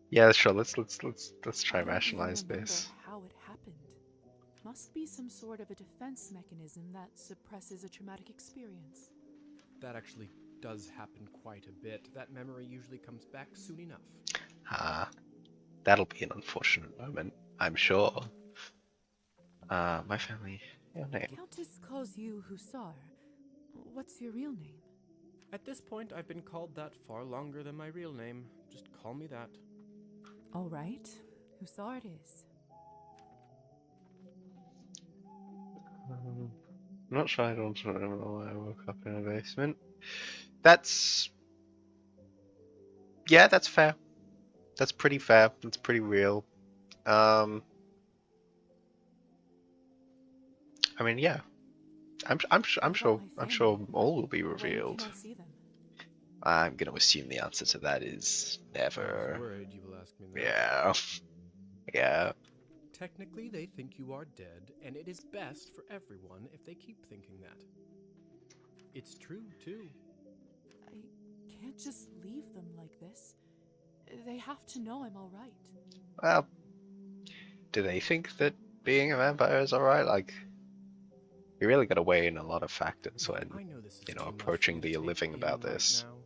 Yeah, sure. Let's try I and don't even rationalize remember this. how it happened. Must be some sort of a defense mechanism that suppresses a traumatic experience. That actually does happen quite a bit. That memory usually comes back soon enough. That'll be an unfortunate moment, I'm sure. My family, your name. Countess calls you Hussar. What's your real name? At this point, I've been called that far longer than my real name. Just call me that. All right, Hussar it is. I'm not sure I don't remember why I woke up in a basement. That's fair. That's pretty fair. That's pretty real. I mean, yeah. I'm sure all will be revealed. When can I see them? I'm gonna assume the answer to that is I never. was worried you will ask me that. Yeah. Yeah. Technically, they think you are dead, and it is best for everyone if they keep thinking that. It's true, too. I can't just leave them like this. They have to know I'm all right. Well, do they think that being a vampire is alright? Like, you really gotta weigh in a lot of factors when, I know this is you know, too much approaching for you the to living take about in this. right now.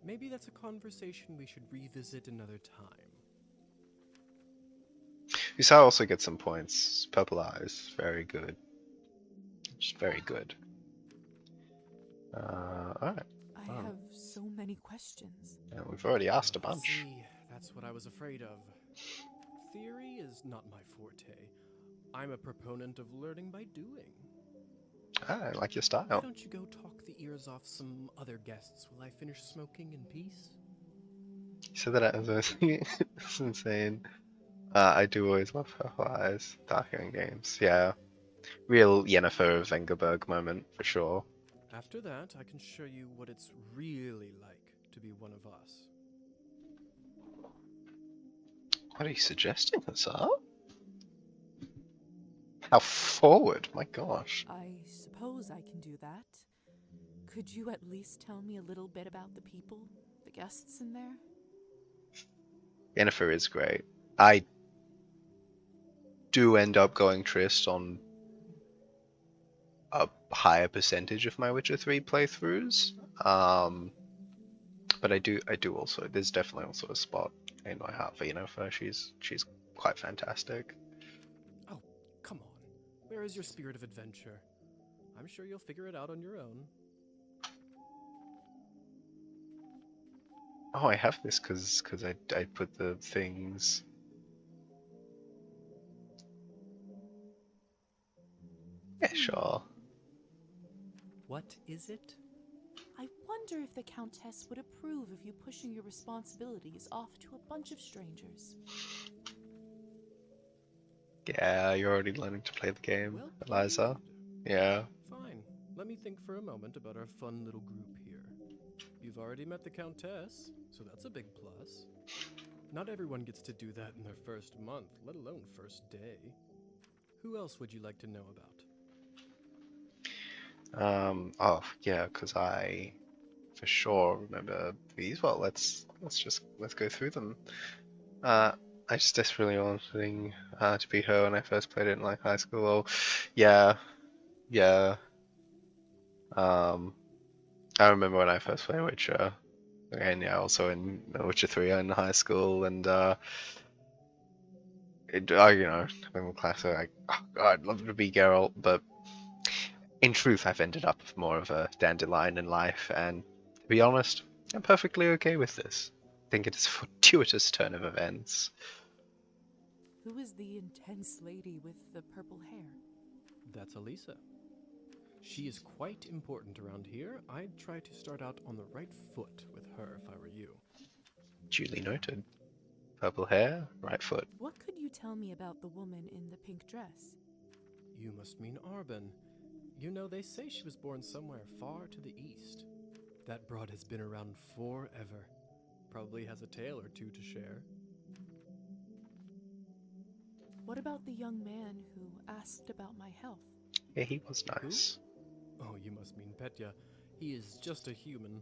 Maybe that's a conversation we should revisit another time. Hussar also gets some points. Purple eyes, very good. Just very good. Alright. I have so many questions. Yeah, we've already asked a bunch. See, that's what I was afraid of. Theory is not my forte. I'm a proponent of learning by doing. I like your Why style. don't you go talk the ears off some other guests while I finish smoking in peace? You said that as I was thinking. It's insane. I do always love Purple Eyes. Dark Young Games. Yeah. Real Yennefer Vengerberg moment, for sure. After that, I can show you what it's really like to be one of us. What are you suggesting, Hussar? How forward, my gosh. I suppose I can do that. Could you at least tell me a little bit about the people, the guests in there? Yennefer is great. I do end up going Trist on a higher percentage of my Witcher 3 playthroughs. But I do also, there's definitely also a spot in my heart for Yennefer. She's quite fantastic. Oh, come on. Where is your spirit of adventure? I'm sure you'll figure it out on your own. Oh, I have this because I put the things. Yeah, sure. What is it? I wonder if the Countess would approve of you pushing your responsibilities off to a bunch of strangers. Yeah, you're already learning to play the game, Well Eliza. played. Yeah. Fine. Let me think for a moment about our fun little group here. You've already met the Countess, so that's a big plus. Not everyone gets to do that in their first month, let alone first day. Who else would you like to know about? Oh yeah, because I for sure remember these. Well, let's go through them. I just desperately wanting to be her when I first played it in like high school. Oh, yeah. I remember when I first played Witcher, and yeah, also in Witcher 3 in high school, and you know, having a class, like, oh God, I'd love to be Geralt, but in truth, I've ended up more of a dandelion in life, and to be honest, I'm perfectly okay with this. I think it is a fortuitous turn of events. Who is the intense lady with the purple hair? That's Elisa. She is quite important around here. I'd try to start out on the right foot with her if I were you. Duly noted. Purple hair, right foot. What could you tell me about the woman in the pink dress? You must mean Arbin. You know, they say she was born somewhere far to the east. That broad has been around forever. Probably has a tale or two to share. What about the young man who asked about my health? Yeah, he was nice. Oh, you must mean Petya. He is just a human.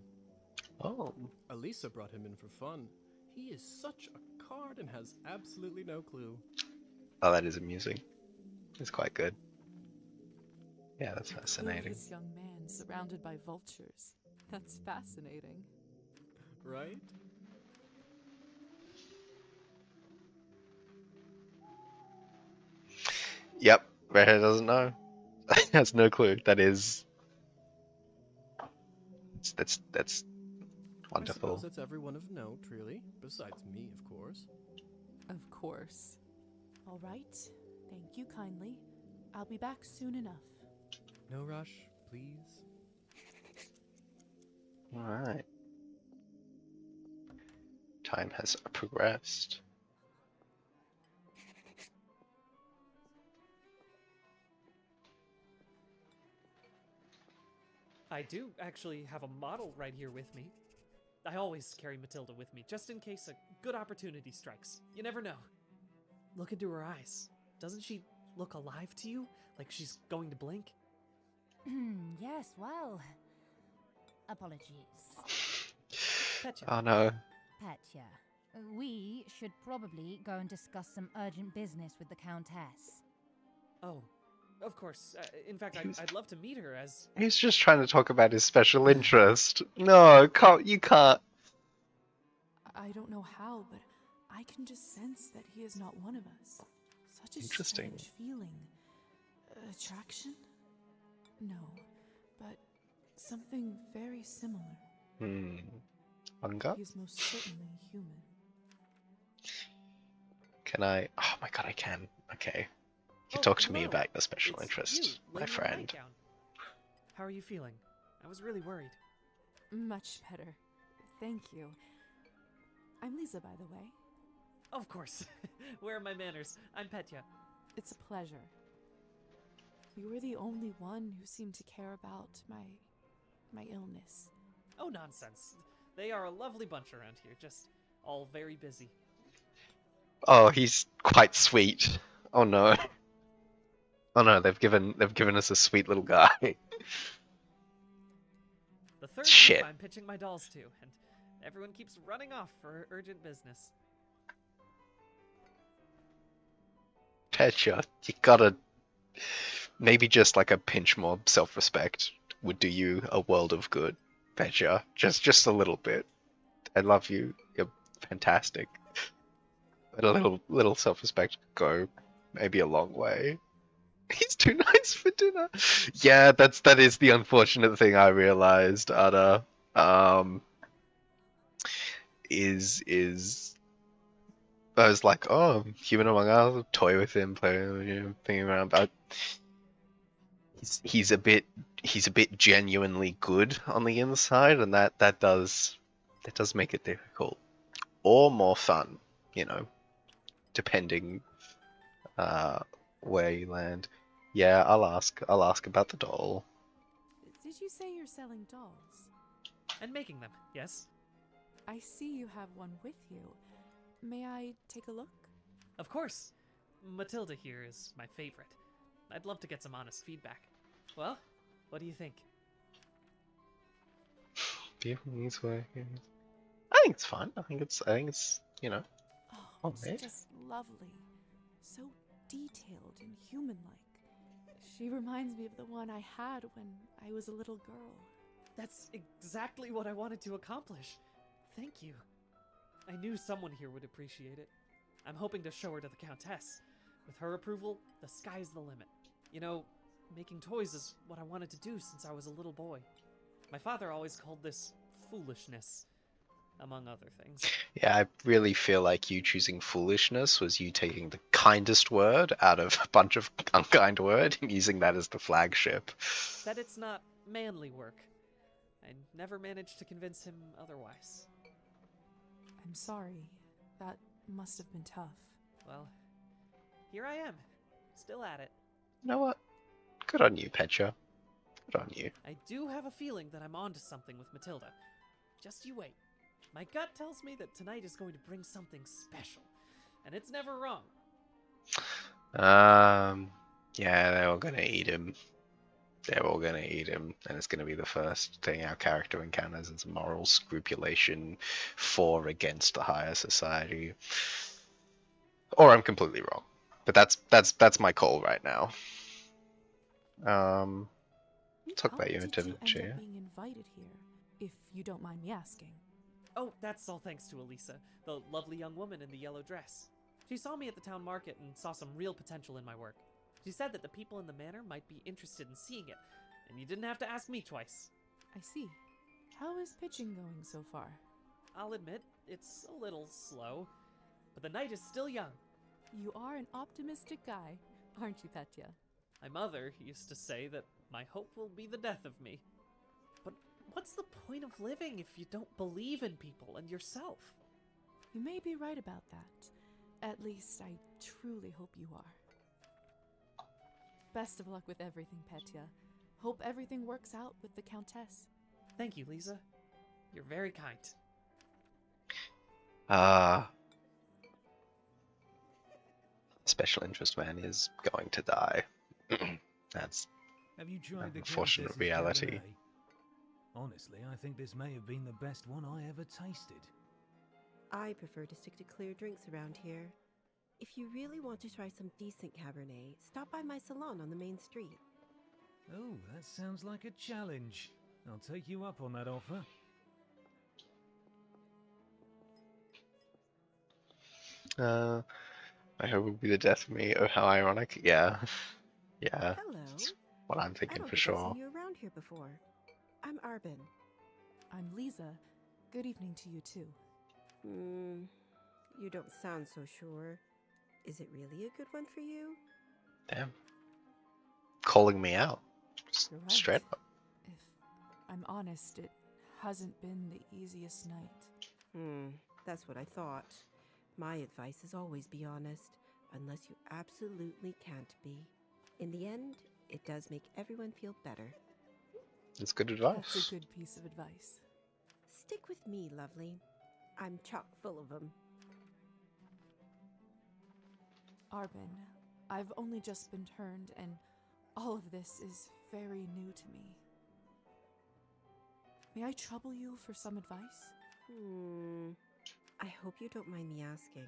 Oh, Elisa brought him in for fun. He is such a card and has absolutely no clue. oh, that is amusing. It's quite good. Yeah, that's A fascinating. clueless young man surrounded by vultures. That's fascinating. Right? Yep, Redhead doesn't know. Has no clue. That is. That's I wonderful. suppose that's everyone of note, really. Besides me, of course. Of course. All right. Thank you kindly. I'll be back soon enough. No rush, please. Alright. Time has progressed. I do actually have a model right here with me. I always carry Matilda with me, just in case a good opportunity strikes. You never know. Look into her eyes. Doesn't she look alive to you? Like she's going to blink? Yes, well. Apologies. Petya. Oh no. Petya, we should probably go and discuss some urgent business with the Countess. Oh, of course. In fact, He's- I'd love to meet her as... He's just trying to talk about his special interest. No, you can't. I don't know how, but I can just sense that he is not one of us. Such a Interesting. strange feeling. Attraction? No, but something very similar. Hunger? He is most certainly human. Can I? Oh my god, I can. Okay. You Oh, talk to me hello. about your special It's interest, you, my lady in the friend. nightgown. How are you feeling? I was really worried. Much better. Thank you. I'm Lisa, by the way. Of course. Where are my manners? I'm Petya. It's a pleasure. You were the only one who seemed to care about my illness. Oh, nonsense. They are a lovely bunch around here, just all very busy. Oh, he's quite sweet. Oh no. Oh no, they've given us a sweet little guy. The third Shit. group I'm pitching my dolls to, and everyone keeps running off for urgent business. Petya, you gotta. Maybe just like a pinch more self-respect would do you a world of good. Petya, just a little bit. I love you. You're fantastic. But a little self-respect could go maybe a long way. He's too nice for dinner. Yeah, that is the unfortunate thing I realized, Ada. Is I was like, oh, human among us, toy with him, play with him, thinking around, but he's a bit genuinely good on the inside, and that does make it difficult or more fun, depending where you land. Yeah, I'll ask about the doll. Did you say you're selling dolls? And making them, yes? I see you have one with you. May I take a look? Of course. Matilda here is my favorite. I'd love to get some honest feedback. Well, what do you think? Vietnamese working. I think it's fun. I think it's Oh, well it's made. just lovely. So detailed and human-like. She reminds me of the one I had when I was a little girl. That's exactly what I wanted to accomplish. Thank you. I knew someone here would appreciate it. I'm hoping to show her to the Countess. With her approval, the sky's the limit. You know, making toys is what I wanted to do since I was a little boy. My father always called this foolishness, among other things. Yeah, I really feel like you choosing foolishness was you taking the kindest word out of a bunch of unkind word and using that as the flagship. Said it's not manly work. I never managed to convince him otherwise. I'm sorry. That must have been tough. Well, here I am, still at it. You know what? Good on you, Petra. Good on you. I do have a feeling that I'm onto something with Matilda. Just you wait. My gut tells me that tonight is going to bring something special, and it's never wrong. Yeah, they're all gonna eat him. They're all gonna eat him, and it's gonna be the first thing our character encounters is moral scrupulation for against the higher society. Or I'm completely wrong, but that's my call right now. Talk How about your did you end intervention. up being invited here, if you don't mind me asking? Oh, that's all thanks to Elisa, the lovely young woman in the yellow dress. She saw me at the town market and saw some real potential in my work. She said that the people in the manor might be interested in seeing it, and you didn't have to ask me twice. I see. How is pitching going so far? I'll admit, it's a little slow, but the night is still young. You are an optimistic guy, aren't you, Petya? My mother used to say that my hope will be the death of me. But what's the point of living if you don't believe in people and yourself? You may be right about that. At least I truly hope you are. Best of luck with everything, Petya. Hope everything works out with the Countess. Thank you, Lisa. You're very kind. Special interest man is going to die. That's Have you tried the unfortunate Countess's reality. Cabernet? Honestly, I think this may have been the best one I ever tasted. I prefer to stick to clear drinks around here. If you really want to try some decent Cabernet, stop by my salon on the main street. Oh, that sounds like a challenge. I'll take you up on that offer. My hope would be the death of me. Oh, how ironic. Yeah. Yeah. Hello. That's what I'm I thinking don't for think I've sure. seen you around here before. I'm Arbin. I'm Lisa. Good evening to you, too. You don't sound so sure. Is it really a good one for you? Damn. Calling me out. You're right. Straight up. If I'm honest, it hasn't been the easiest night. That's what I thought. My advice is always be honest, unless you absolutely can't be. In the end, it does make everyone feel better. It's good advice. That's a good piece of advice. Stick with me, lovely. I'm chock full of them. Arbin, I've only just been turned, and all of this is very new to me. May I trouble you for some advice? I hope you don't mind me asking,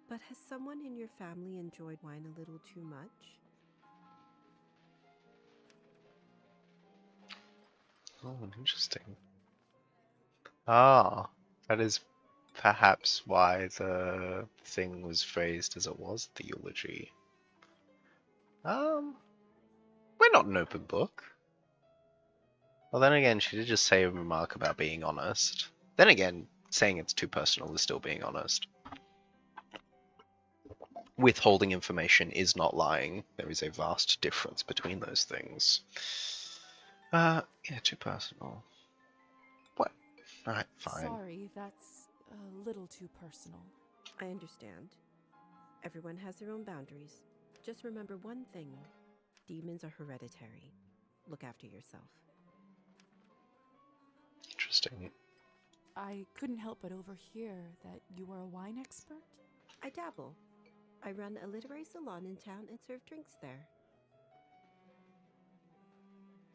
but has someone in your family enjoyed wine a little too much? Oh, interesting. Ah, that is perhaps why the thing was phrased as it was, the eulogy. We're not an open book. Well, then again, she did just say a remark about being honest. Then again, saying it's too personal is still being honest. Withholding information is not lying. There is a vast difference between those things. Yeah, too personal. What? Alright, fine. Sorry, that's a little too personal. I understand. Everyone has their own boundaries. Just remember one thing. Demons are hereditary. Look after yourself. Interesting. I couldn't help but overhear that you are a wine expert? I dabble. I run a literary salon in town and serve drinks there.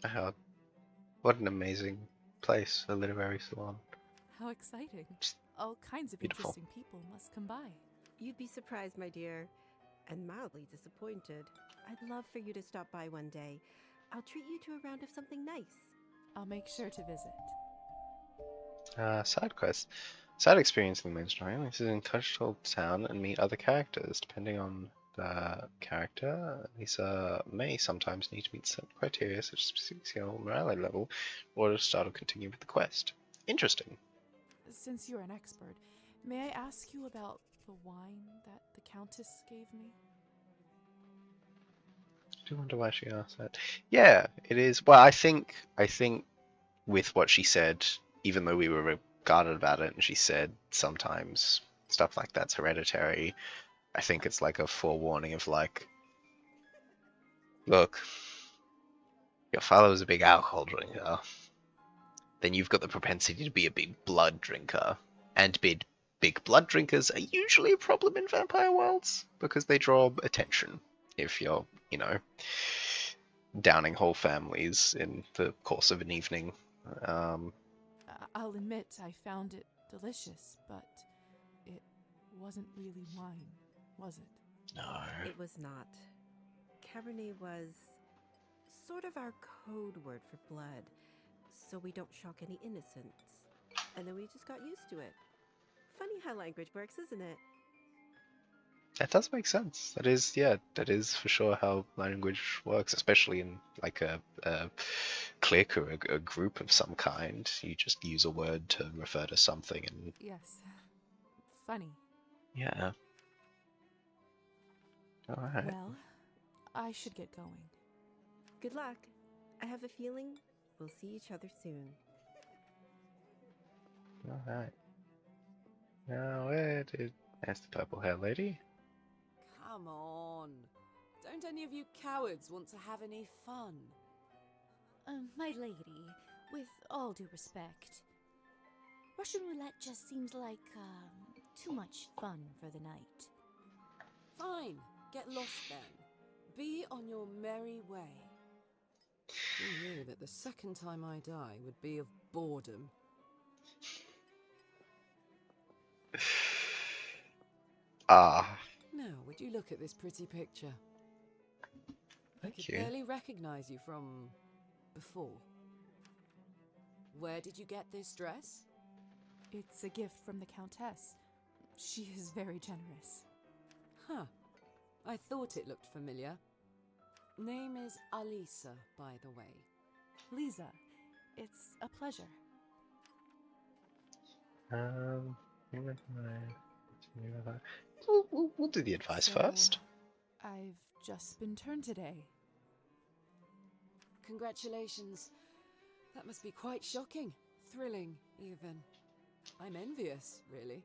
I heard. What an amazing place, a literary salon. How exciting. All kinds of beautiful. interesting people must come by. You'd be surprised, my dear, and mildly disappointed. I'd love for you to stop by one day. I'll treat you to a round of something nice. I'll make sure to visit. Side quest. Side experience in the main story. This is in Coastal Town and meet other characters. Depending on the character, Lisa may sometimes need to meet certain criteria, such as specific skill or morality level, in order to start or continue with the quest. Interesting. Since you're an expert, may I ask you about the wine that the Countess gave me? I do wonder why she asked that. Yeah, it is. Well, I think with what she said, even though we were guarded about it, and she said sometimes stuff like that's hereditary, I think it's like a forewarning of like, look, your father was a big alcohol drinker, then you've got the propensity to be a big blood drinker. And big blood drinkers are usually a problem in vampire worlds because they draw attention if you're, downing whole families in the course of an evening. I'll admit I found it delicious, but it wasn't really wine, was it? No. It was not. Cabernet was sort of our code word for blood, so we don't shock any innocents. And then we just got used to it. Funny how language works, isn't it? That does make sense. That is for sure how language works, especially in like a clique or a group of some kind. You just use a word to refer to something, and Yes. Funny. yeah. All right. Well, I should get going. Good luck. I have a feeling we'll see each other soon. All right. Now where did? There's the purple hair lady. Come on. Don't any of you cowards want to have any fun? My lady, with all due respect, Russian roulette just seems like, too much fun for the night. Fine. Get lost then. Be on your merry way. Who knew that the second time I die would be of boredom? Ah. Now, would you look at this pretty picture? Thank I could you. barely recognize you from before. Where did you get this dress? It's a gift from the Countess. She is very generous. Huh. I thought it looked familiar. Name is Alisa, by the way. Lisa, it's a pleasure. We'll do the advice So, first. I've just been turned today. Congratulations. That must be quite shocking. Thrilling, even. I'm envious, really.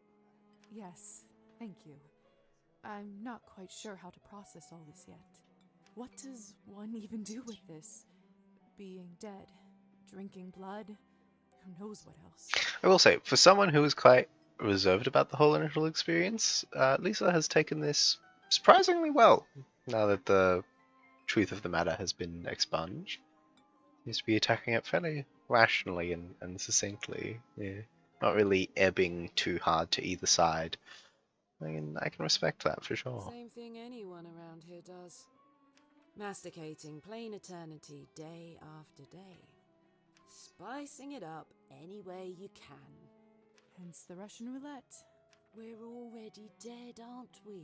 Yes, thank you. I'm not quite sure how to process all this yet. What does one even do with this? Being dead, drinking blood, who knows what else? I will say, for someone who was quite reserved about the whole initial experience, Lisa has taken this surprisingly well. Now that the truth of the matter has been expunged, seems to be attacking it fairly rationally and succinctly. Yeah, not really ebbing too hard to either side. I can respect that for sure. Same thing anyone around here does. Masticating plain eternity day after day. Spicing it up any way you can. Hence the Russian roulette. We're already dead, aren't we?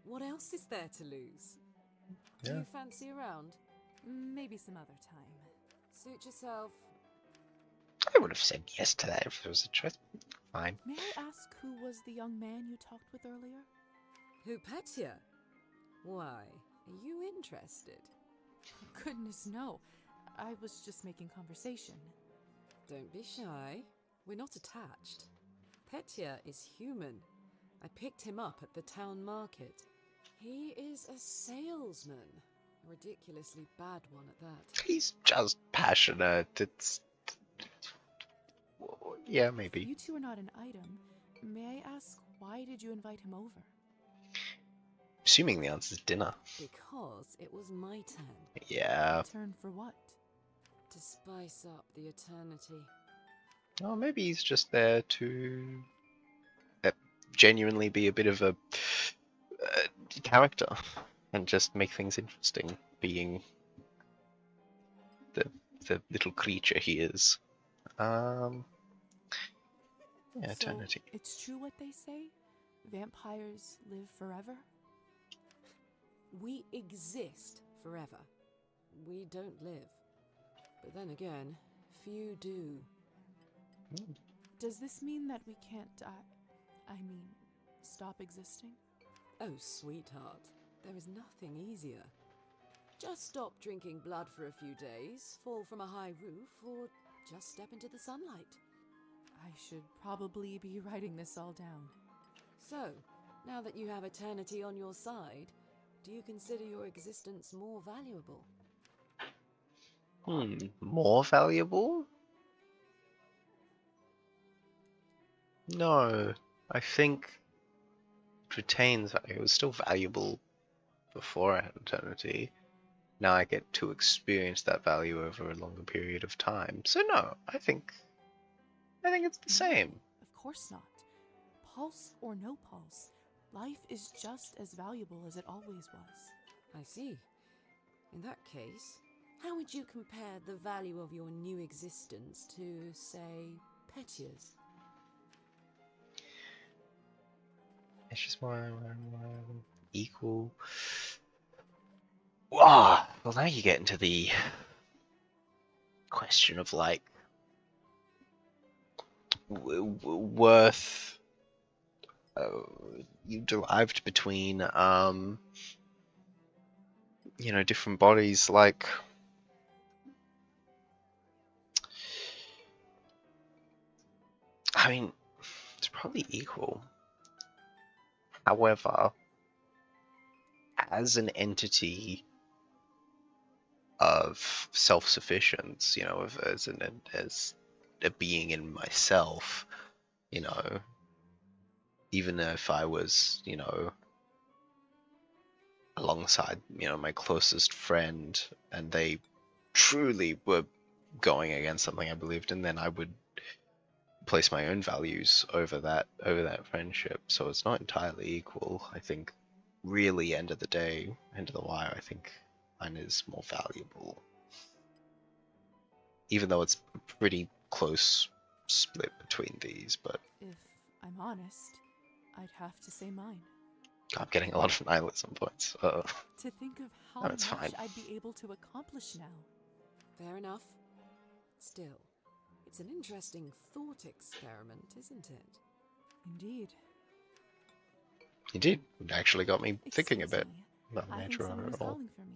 What else is there to lose? Do Yeah. you fancy a round? Maybe some other time. Suit yourself. I would have said yes to that if there was a choice. Fine. May I ask who was the young man you talked with earlier? Who Petya? Why, are you interested? Goodness, no. I was just making conversation. Don't be shy. We're not attached. Petya is human. I picked him up at the town market. He is a salesman. A ridiculously bad one at that. He's just passionate. It's... Yeah, maybe. You two are not an item. May I ask, why did you invite him over? Assuming the answer's dinner. Because it was my turn. Yeah. Turn for what? To spice up the eternity. Oh, maybe he's just there to genuinely be a bit of a character and just make things interesting, being the little creature he is. Yeah, eternity. So, it's true what they say? Vampires live forever? We exist forever. We don't live. But then again, few do. Does this mean that we can't stop existing? Oh, sweetheart, there is nothing easier. Just stop drinking blood for a few days, fall from a high roof, or just step into the sunlight. I should probably be writing this all down. So, now that you have eternity on your side, do you consider your existence more valuable? More valuable? No, I think it retains value. It was still valuable before I had eternity. Now I get to experience that value over a longer period of time. So no, I think it's the same. Of course not. Pulse or no pulse, life is just as valuable as it always was. I see. In that case, how would you compare the value of your new existence to, say, Petia's? It's just more equal. Well, now you get into the question of like worth you derived between different bodies. Like, I mean, it's probably equal. However, as an entity of self-sufficiency, as a being in myself, even if I was, alongside, my closest friend, and they truly were going against something I believed in, then I would place my own values over that friendship. So it's not entirely equal. I think really end of the day, end of the wire, I think mine is more valuable. Even though it's a pretty close split between these, but If I'm honest, I'd have to say mine. I'm getting a lot of nihilism points. To think of how No, it's much fine. I'd be able to accomplish now. Fair enough. Still, it's an interesting thought experiment, isn't it? Indeed. Indeed, it actually got me thinking a Excuse bit me. about the I think nature of someone it was all. calling for me.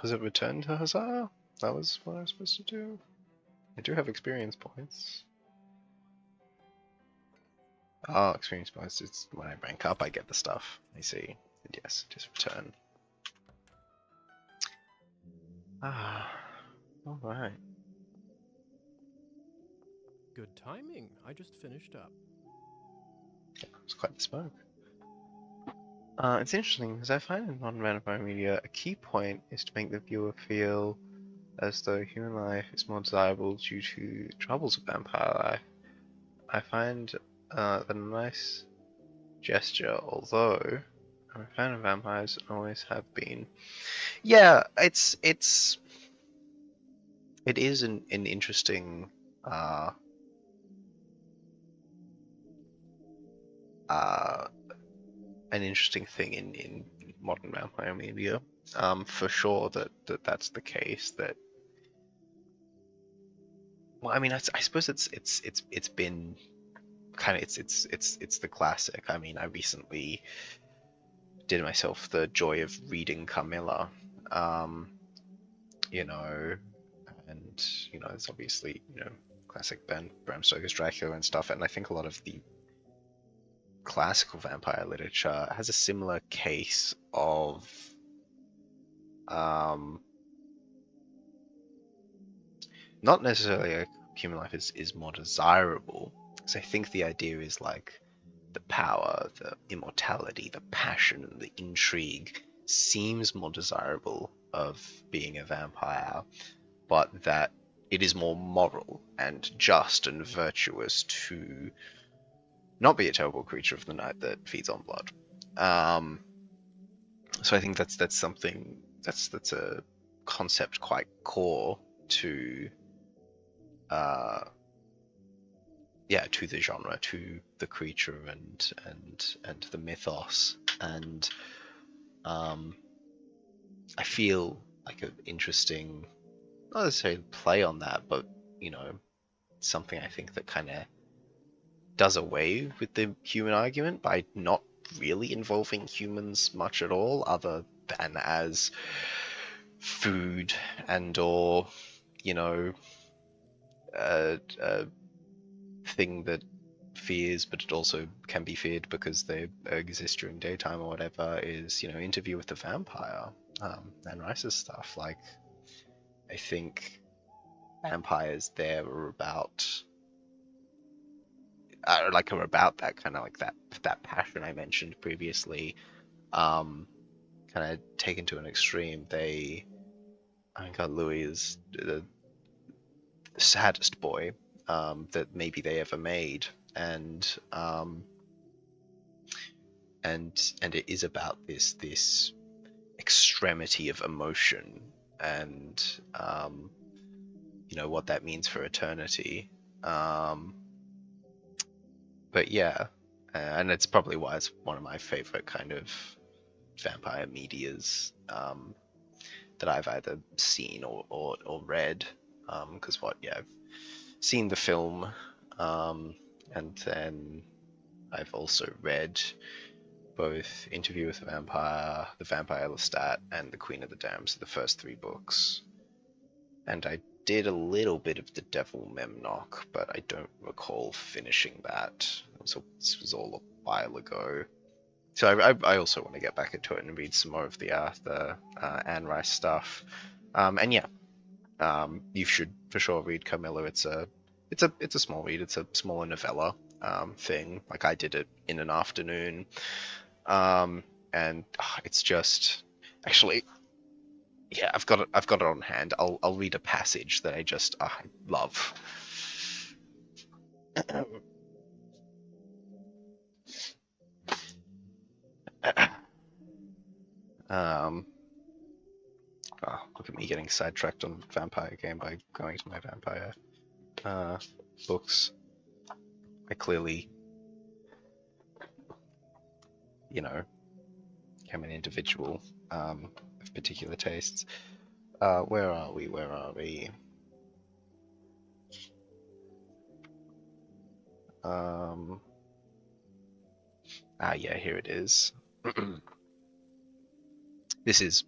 Was it return to Huzzah? That was what I was supposed to do. I do have experience points. Oh, experience points. It's when I rank up, I get the stuff. I see. And yes, just return. Ah, all right. Good timing. I just finished up. Yeah, it's quite the smoke. It's interesting because I find in modern vampire media a key point is to make the viewer feel as though human life is more desirable due to the troubles of vampire life. I find that a nice gesture, although I'm a fan of vampires and always have been. Yeah, it is an interesting an interesting thing in modern vampire media. For sure that's the case. That, well, I mean, I suppose it's been kind of it's the classic. I mean, I recently did myself the joy of reading Carmilla, and it's obviously classic Bram Stoker's Dracula and stuff, and I think a lot of the classical vampire literature has a similar case of not necessarily like human life is more desirable. So I think the idea is like the power, the immortality, the passion, and the intrigue seems more desirable of being a vampire, but that it is more moral and just and virtuous to not be a terrible creature of the night that feeds on blood. So I think that's something that's a concept quite core to to the genre, to the creature and the mythos, and I feel like an interesting, not necessarily play on that, but something I think that kind of does away with the human argument by not really involving humans much at all, other than as food and or thing that fears, but it also can be feared because they exist during daytime or whatever, is, you know, Interview with the Vampire, and Rice's stuff. Like, I think vampires there are about that kind of like that passion I mentioned previously, kind of taken to an extreme. I think Louis is the saddest boy that maybe they ever made, and it is about this extremity of emotion, and you know what that means for eternity. But yeah, and it's probably why it's one of my favorite kind of vampire medias that I've either seen or read. Because I've seen the film, and then I've also read both Interview with the Vampire Lestat, and The Queen of the Damned, so the first 3 books. And I did a little bit of The Devil Memnoch, but I don't recall finishing that. This was all a while ago. So I also want to get back into it and read some more of the Anne Rice stuff. And yeah, you should for sure read Carmilla. It's a small read. It's a smaller novella thing. Like, I did it in an afternoon, and it's just actually, yeah, I've got it on hand. I'll read a passage that I just love. Look at me getting sidetracked on Vampire Game by going to my vampire books. I clearly, you know, am an individual of particular tastes. Where are we? Yeah, here it is. This is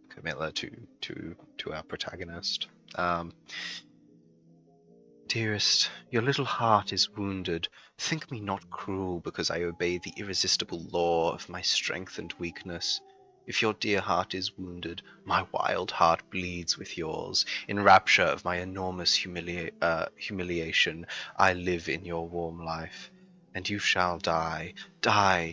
Camilla to our protagonist. Dearest, your little heart is wounded. Think me not cruel because I obey the irresistible law of my strength and weakness. If your dear heart is wounded, my wild heart bleeds with yours. In rapture of my enormous humiliation, I live in your warm life. And you shall die,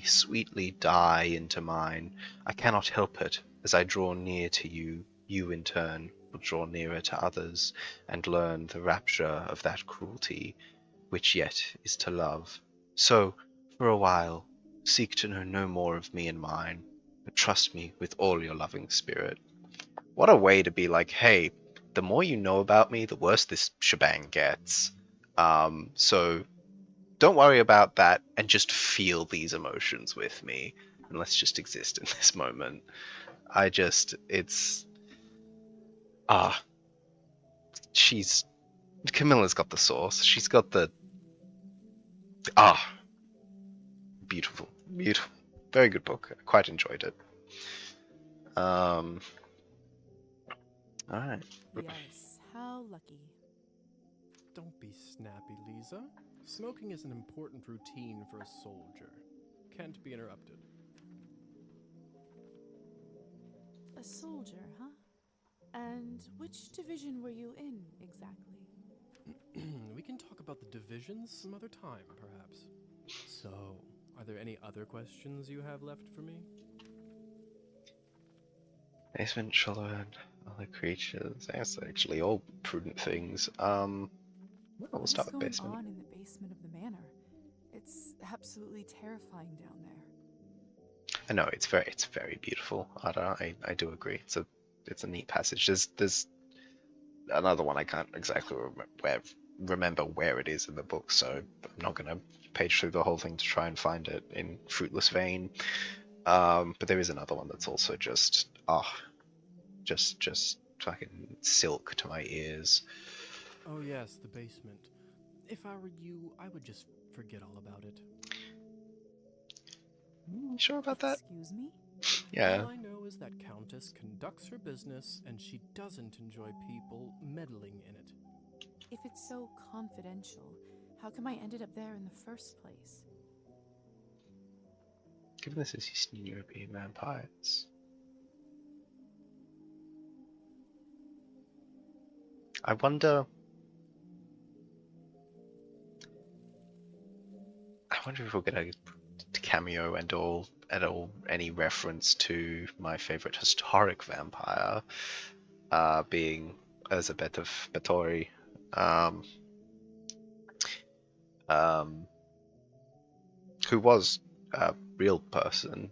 sweetly die into mine. I cannot help it. As I draw near to you, you in turn will draw nearer to others, and learn the rapture of that cruelty, which yet is to love. So, for a while, seek to know no more of me and mine, but trust me with all your loving spirit. What a way to be like, hey, the more you know about me, the worse this shebang gets. So don't worry about that, and just feel these emotions with me, and let's just exist in this moment. Camilla's got the sauce. She's got the, beautiful, very good book. I quite enjoyed it. All right. Yes, how lucky. Don't be snappy, Lisa. Smoking is an important routine for a soldier. Can't be interrupted. A soldier, huh? And which division were you in, exactly? We can talk about the divisions some other time, perhaps. So, are there any other questions you have left for me? Basement, Shallow, other creatures. That's actually all prudent things. We'll start with basement. What is going on in the basement of the manor? It's absolutely terrifying down there. I know it's very beautiful. I do agree. It's a neat passage. There's another one I can't exactly remember where it is in the book, so I'm not gonna page through the whole thing to try and find it in fruitless vain. But there is another one that's also just fucking silk to my ears. Oh yes, the basement. If I were you, I would just forget all about it. Sure about that? Excuse me? Yeah. All I know is that Countess conducts her business and she doesn't enjoy people meddling in it. If it's so confidential, How come I ended up there in the first place? Given this is Eastern European vampires, I wonder if we're gonna cameo and all at all any reference to my favorite historic vampire, being Elizabeth of Báthory, who was a real person,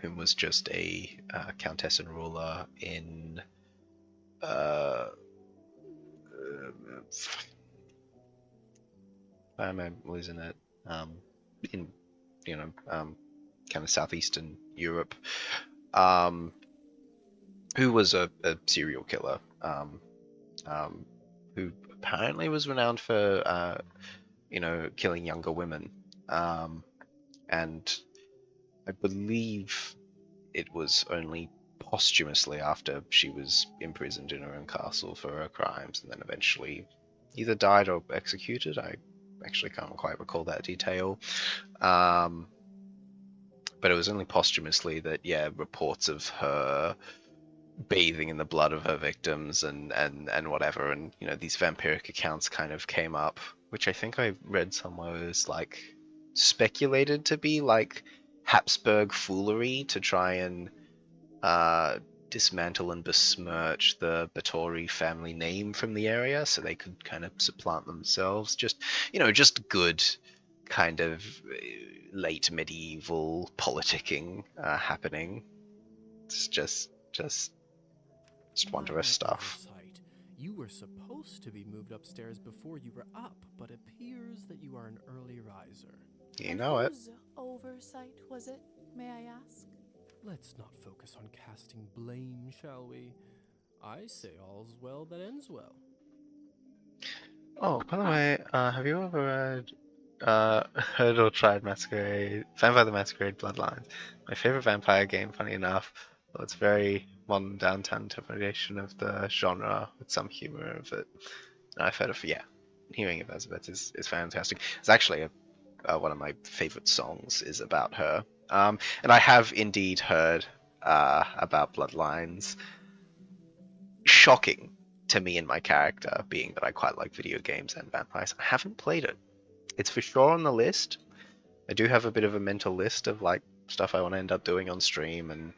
who was just a countess and ruler in I'm losing it, in kind of southeastern Europe, who was a serial killer, who apparently was renowned for killing younger women, and I believe it was only posthumously after she was imprisoned in her own castle for her crimes, and then eventually either died or executed. I actually can't quite recall that detail. But it was only posthumously that, reports of her bathing in the blood of her victims and whatever, and these vampiric accounts kind of came up, which I think I read somewhere was like speculated to be like Habsburg foolery to try and dismantle and besmirch the Báthory family name from the area, so they could kind of supplant themselves. Just good kind of late medieval politicking happening. It's just wondrous stuff. Oversight. You were supposed to be moved upstairs before you were up, but appears that you are an early riser. You know it. Whose oversight was it, may I ask? Let's not focus on casting blame, shall we? I say all's well that ends well. Oh, by the way, have you ever heard or tried Vampire the Masquerade Bloodlines? My favorite vampire game, funny enough. Well, it's very modern downtown interpretation of the genre with some humor of it. And I've heard of, hearing of Elizabeth is fantastic. It's actually one of my favorite songs is about her. And I have indeed heard about Bloodlines. Shocking to me and my character, being that I quite like video games and vampires. I haven't played it. It's for sure on the list. I do have a bit of a mental list of like stuff I want to end up doing on stream, and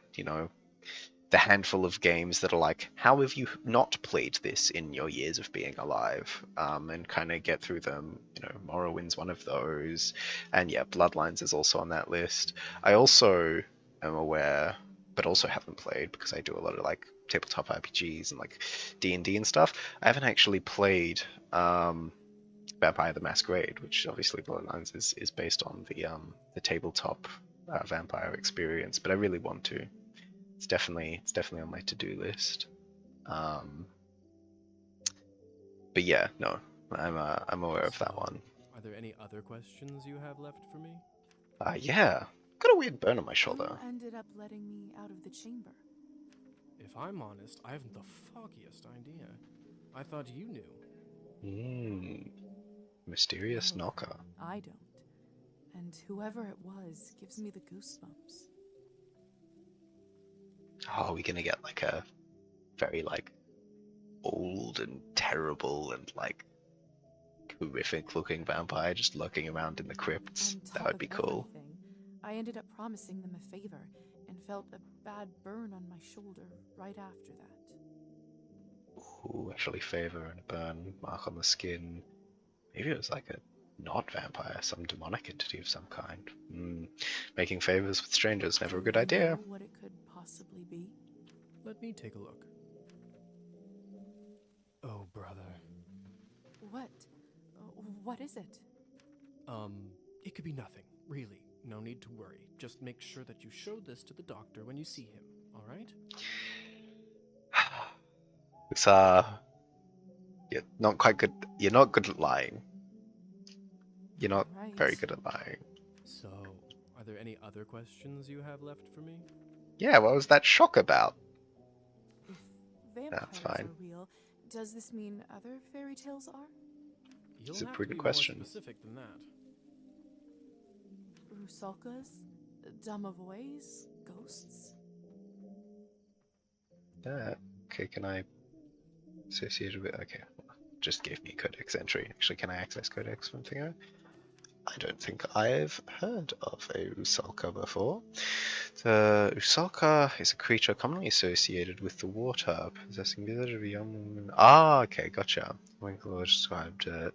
the handful of games that are like, how have you not played this in your years of being alive, and kind of get through them. Morrowind's one of those, and Bloodlines is also on that list. I also am aware, but also haven't played because I do a lot of like tabletop RPGs and like D&D and stuff. I haven't actually played Vampire the Masquerade, which obviously Bloodlines is based on the tabletop vampire experience, but I really want to. It's definitely on my to-do list. But no, I'm aware of that one. Are there any other questions you have left for me? Got a weird burn on my shoulder. Who ended up letting me out of the chamber? If I'm honest, I haven't the foggiest idea. I thought you knew. Mysterious knocker. I don't. And whoever it was gives me the goosebumps. Oh, are we gonna get like a very like old and terrible and like horrific looking vampire just lurking around in the crypts? That would be cool. I ended up promising them a favor and felt a bad burn on my shoulder right after that. Ooh, actually favor and a burn mark on the skin. Maybe it was like a not vampire, some demonic entity of some kind. Making favors with strangers, never a good idea. Know what it could possibly be? Let me take a look. Oh, brother. What? What is it? It could be nothing, really. No need to worry. Just make sure that you show this to the doctor when you see him, alright? It's, you're not quite good. You're not good at lying. You're not very good at lying. So, are there any other questions you have left for me? Yeah, what was that shock about? If vampires are real, does this mean other fairy tales are? You'll It's a have pretty to good be more question. specific than that. Rusalkas? Domovoys? Ghosts? That okay? Can I associate it with? Okay, just gave me a codex entry. Actually, can I access codex from Thingo? I don't think I've heard of a Rusalka before. The Rusalka is a creature commonly associated with the water, possessing visage of a young woman. Ah, okay, gotcha. Winkler described it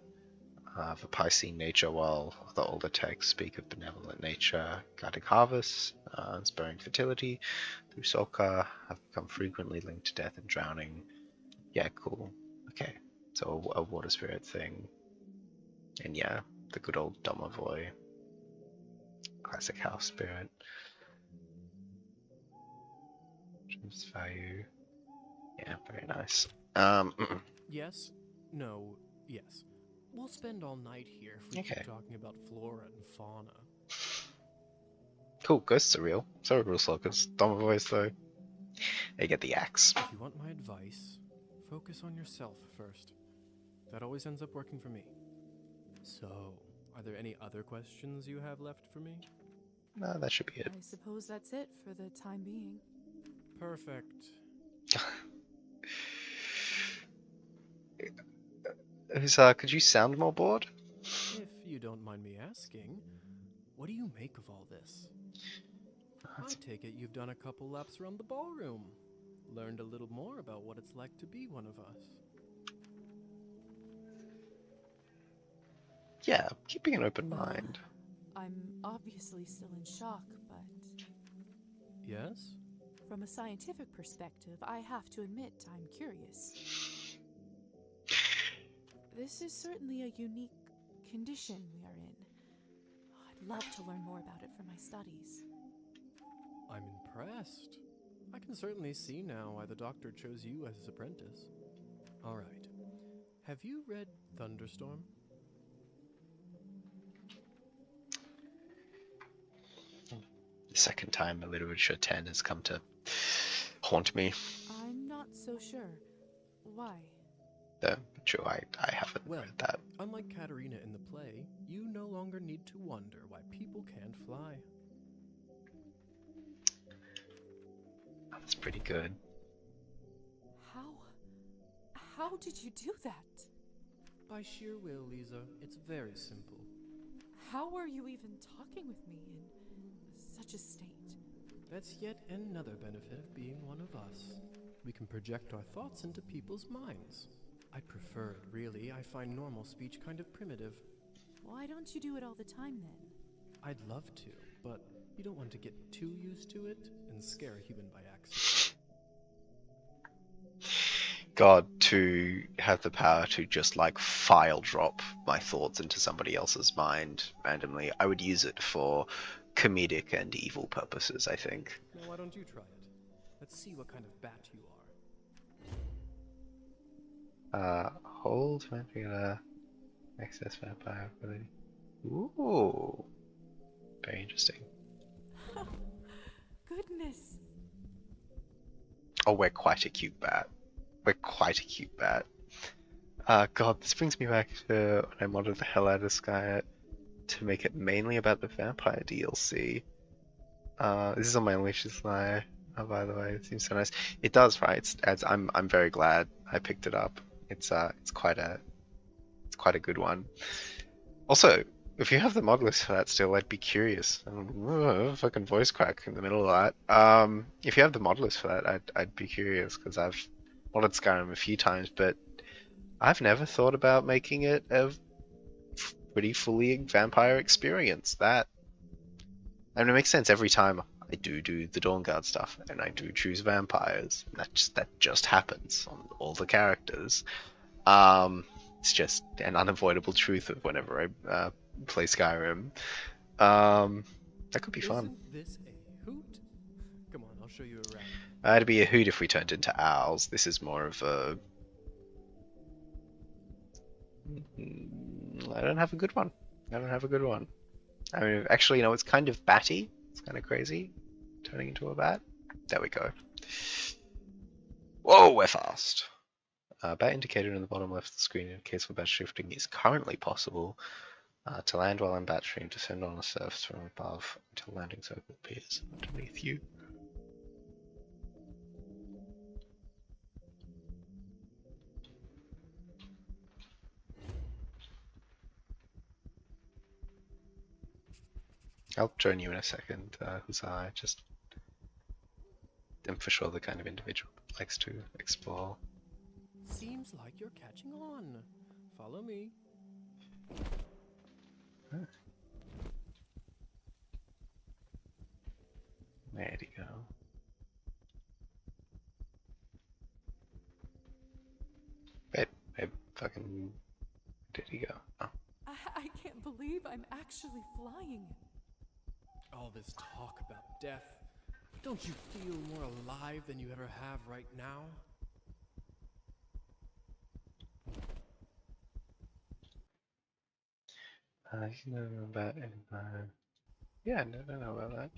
of a Piscean nature, while the older texts speak of benevolent nature, guiding harvests, and spurring fertility. The Rusalka have become frequently linked to death and drowning. Yeah, cool. Okay, so a water spirit thing. And yeah, the good old Domovoy. Classic house spirit. Dreams value. Yeah, very nice. Yes, no, yes. We'll spend all night here if we Okay. keep talking about flora and fauna. Cool, ghosts are real. So are Rusalkas. Domovoys, though. They get the axe. If you want my advice, focus on yourself first. That always ends up working for me. So, are there any other questions you have left for me? No, that should be it. I suppose that's it for the time being. Perfect. Could you sound more bored? If you don't mind me asking, what do you make of all this? I take it you've done a couple laps around the ballroom. Learned a little more about what it's like to be one of us. Yeah, keeping an open mind. I'm obviously still in shock, but Yes? from a scientific perspective, I have to admit I'm curious. This is certainly a unique condition we are in. I'd love to learn more about it for my studies. I'm impressed. I can certainly see now why the doctor chose you as his apprentice. Alright. Have you read Thunderstorm? The second time a literature 10 has come to haunt me. I'm not so sure. Why? True, I haven't read that. Unlike Katerina in the play, you no longer need to wonder why people can't fly. That's pretty good. How did you do that? By sheer will, Lisa. It's very simple. How are you even talking with me in such a state? That's yet another benefit of being one of us. We can project our thoughts into people's minds. I prefer it, really. I find normal speech kind of primitive. Why don't you do it all the time then? I'd love to, but you don't want to get too used to it and scare a human by accident. God, to have the power to just like file drop my thoughts into somebody else's mind randomly, I would use it for comedic and evil purposes, I think. Now, why don't you try it? Let's see what kind of bat you are. Hold manipulator, access vampire ability. Ooh, very interesting. Goodness. Oh, we're quite a cute bat. We're quite a cute bat. God, this brings me back to when I modded the hell out of Sky to make it mainly about the vampire DLC. This is on my Unleashes Lie. Oh, by the way, it seems so nice. It does, right? I'm very glad I picked it up. It's quite a good one. Also, if you have the mod list for that still, I'd be curious. Fucking voice crack in the middle of that. If you have the mod list for that, I'd be curious because I've modded Skyrim a few times, but I've never thought about making it a pretty fully vampire experience. It makes sense every time I do the Dawnguard stuff, and I do choose vampires. That just happens on all the characters. It's just an unavoidable truth of whenever I play Skyrim. That could be fun. Isn't this a hoot? Come on, I'll show you around. It'd be a hoot if we turned into owls. This is more of a... I don't have a good one. I mean, actually, it's kind of batty. It's kind of crazy. Turning into a bat. There we go. Whoa, we're fast. bat indicator in the bottom left of the screen indicates where bat shifting is currently possible. To land while in bat stream, descend on a surface from above until landing circle appears underneath you. I'll join you in a second, Hussar. Just am for sure the kind of individual that likes to explore. Seems like you're catching on. Follow me. Where'd he go? Babe, fucking, did he go? Oh. I can't believe I'm actually flying. All this talk about death. Don't you feel more alive than you ever have right now? You know about Empire. Yeah, I know about that.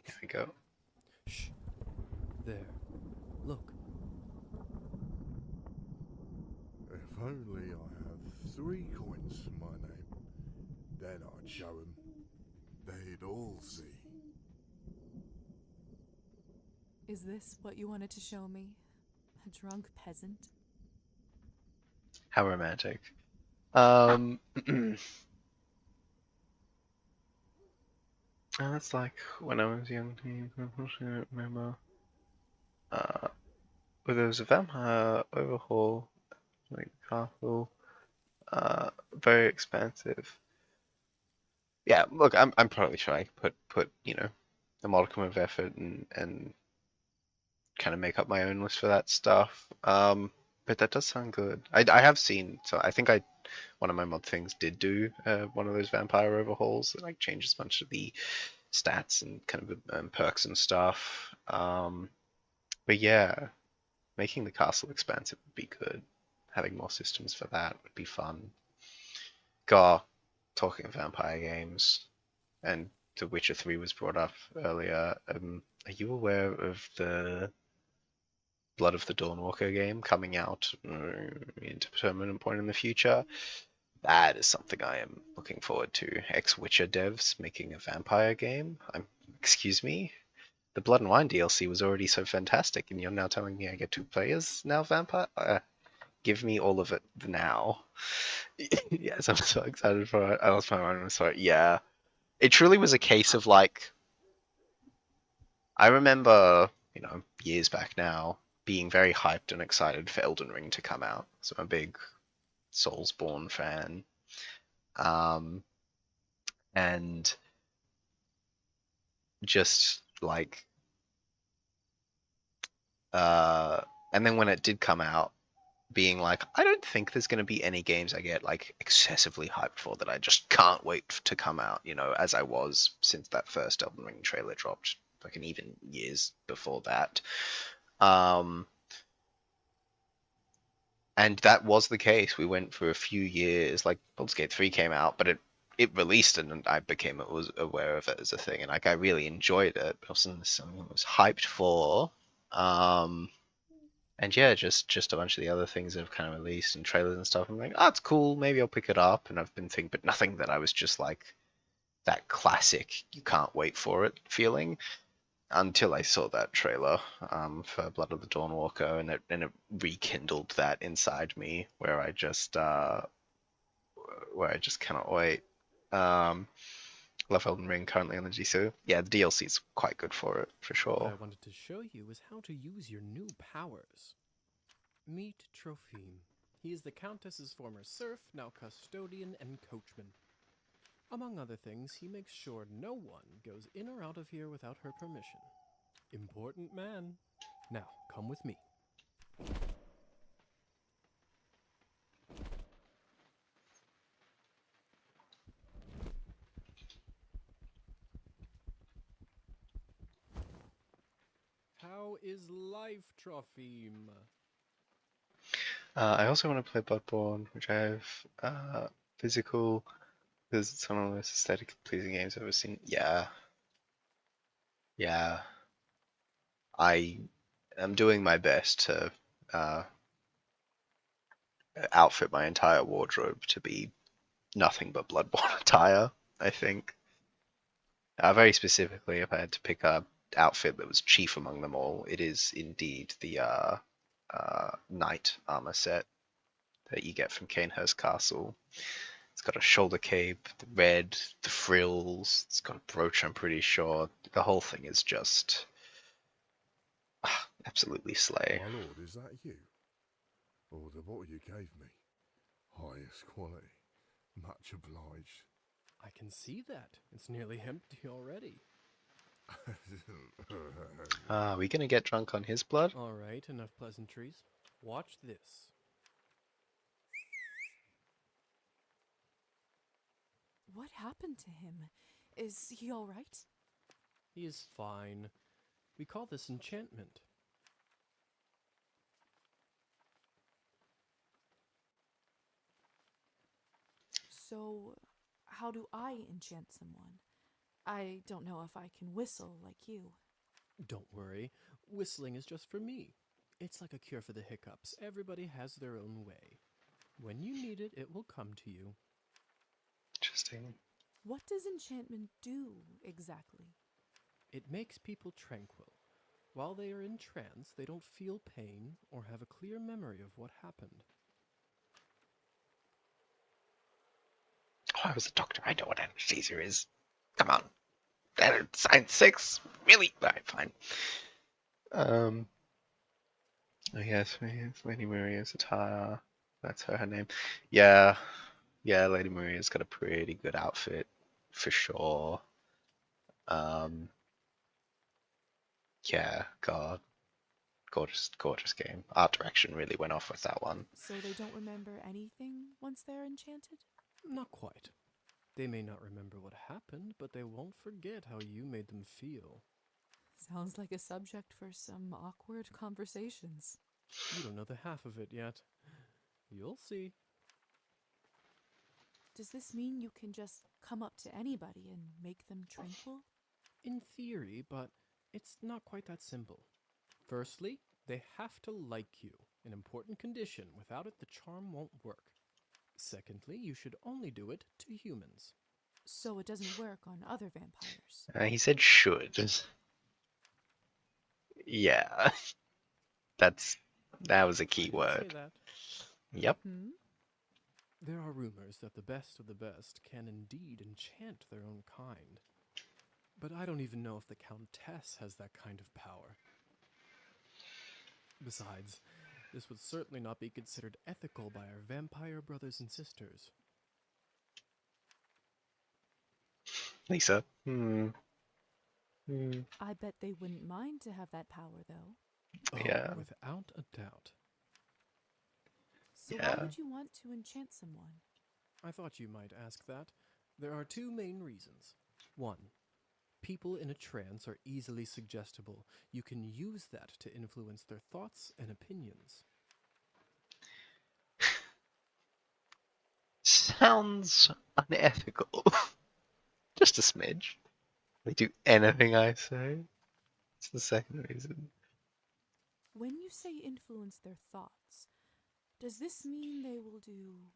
Here we go. Shh. There. Look. If only I have 3 coins to my name, then I'd show 'em. They'd all see. Is this what you wanted to show me? A drunk peasant? How romantic. That's like when I was young. I don't remember. But there was a vampire overhaul, like castle. Very expensive. Yeah, look, I'm probably sure I could put a modicum of effort and kind of make up my own list for that stuff. But that does sound good. I have seen, so I think one of my mod things did do one of those vampire overhauls that like changes a bunch of the stats and kind of perks and stuff. But yeah, making the castle expansive would be good. Having more systems for that would be fun. God, talking of vampire games, and The Witcher 3 was brought up earlier. Are you aware of the Blood of the Dawnwalker game coming out into a permanent point in the future? That is something I am looking forward to. Ex-Witcher devs making a vampire game? Excuse me? The Blood and Wine DLC was already so fantastic, and you're now telling me I get 2 players now vampire? Give me all of it now. Yes, I'm so excited for it. I lost my mind. I'm sorry. Yeah. It truly was a case of like, I remember, years back now, being very hyped and excited for Elden Ring to come out. So I'm a big Soulsborne fan. And just like, and then when it did come out, being like, I don't think there's going to be any games I get like excessively hyped for that I just can't wait to come out, as I was since that first Elden Ring trailer dropped, like, and even years before that. And that was the case. We went for a few years, like Baldur's Gate 3 came out, but it released and I was aware of it as a thing, and like I really enjoyed it. But also something I was hyped for. And yeah, just a bunch of the other things that have kind of released and trailers and stuff. I'm like, oh, it's cool. Maybe I'll pick it up. And I've been thinking, but nothing that I was just like that classic, you can't wait for it feeling until I saw that trailer for Blood of the Dawnwalker, and it rekindled that inside me where I just cannot wait. Love Elden Ring currently on the G2. Yeah, the DLC is quite good for it, for sure. What I wanted to show you is how to use your new powers. Meet Trophime. He is the Countess's former serf, now custodian and coachman. Among other things, he makes sure no one goes in or out of here without her permission. Important man. Now, come with me. How is life, Trophime? I also want to play Bloodborne, which I have physical, because it's one of the most aesthetically pleasing games I've ever seen. Yeah. I am doing my best to outfit my entire wardrobe to be nothing but Bloodborne attire, I think. Very specifically, if I had to pick a outfit that was chief among them all, it is indeed the knight armor set that you get from Canehurst Castle. It's got a shoulder cape, the red, the frills, it's got a brooch, I'm pretty sure. The whole thing is just absolutely slay. My lord, is that you? Oh, the bottle you gave me. Highest quality. Much obliged. I can see that. It's nearly empty already. Are we gonna get drunk on his blood? Alright, enough pleasantries. Watch this. What happened to him? Is he alright? He is fine. We call this enchantment. So, how do I enchant someone? I don't know if I can whistle like you. Don't worry, whistling is just for me. It's like a cure for the hiccups. Everybody has their own way. When you need it, it will come to you. Interesting. What does enchantment do, exactly? It makes people tranquil. While they are in trance, they don't feel pain or have a clear memory of what happened. Oh, I was a doctor. I know what anesthesia is. Come on. Science 6? Really? Alright, fine. Oh yes, Lady Maria's attire. That's her name. Yeah, Lady Maria's got a pretty good outfit, for sure. Yeah, God. Gorgeous game. Art direction really went off with that one. So they don't remember anything once they're enchanted? Not quite. They may not remember what happened, but they won't forget how you made them feel. Sounds like a subject for some awkward conversations. You don't know the half of it yet. You'll see. Does this mean you can just come up to anybody and make them tranquil? In theory, but it's not quite that simple. Firstly, they have to like you, an important condition. Without it, the charm won't work. Secondly, you should only do it to humans. So it doesn't work on other vampires? He said should. Yeah. That was a key word. Say that. Yep. There are rumors that the best of the best can indeed enchant their own kind. But I don't even know if the Countess has that kind of power. Besides, this would certainly not be considered ethical by our vampire brothers and sisters. Lisa. I bet they wouldn't mind to have that power, though. Oh, Yeah. without a doubt. So why would you want to enchant someone? I thought you might ask that. There are two main reasons. One, people in a trance are easily suggestible. You can use that to influence their thoughts and opinions. Sounds unethical. Just a smidge. They do anything I say. It's the second reason. When you say influence their thoughts, does this mean they will do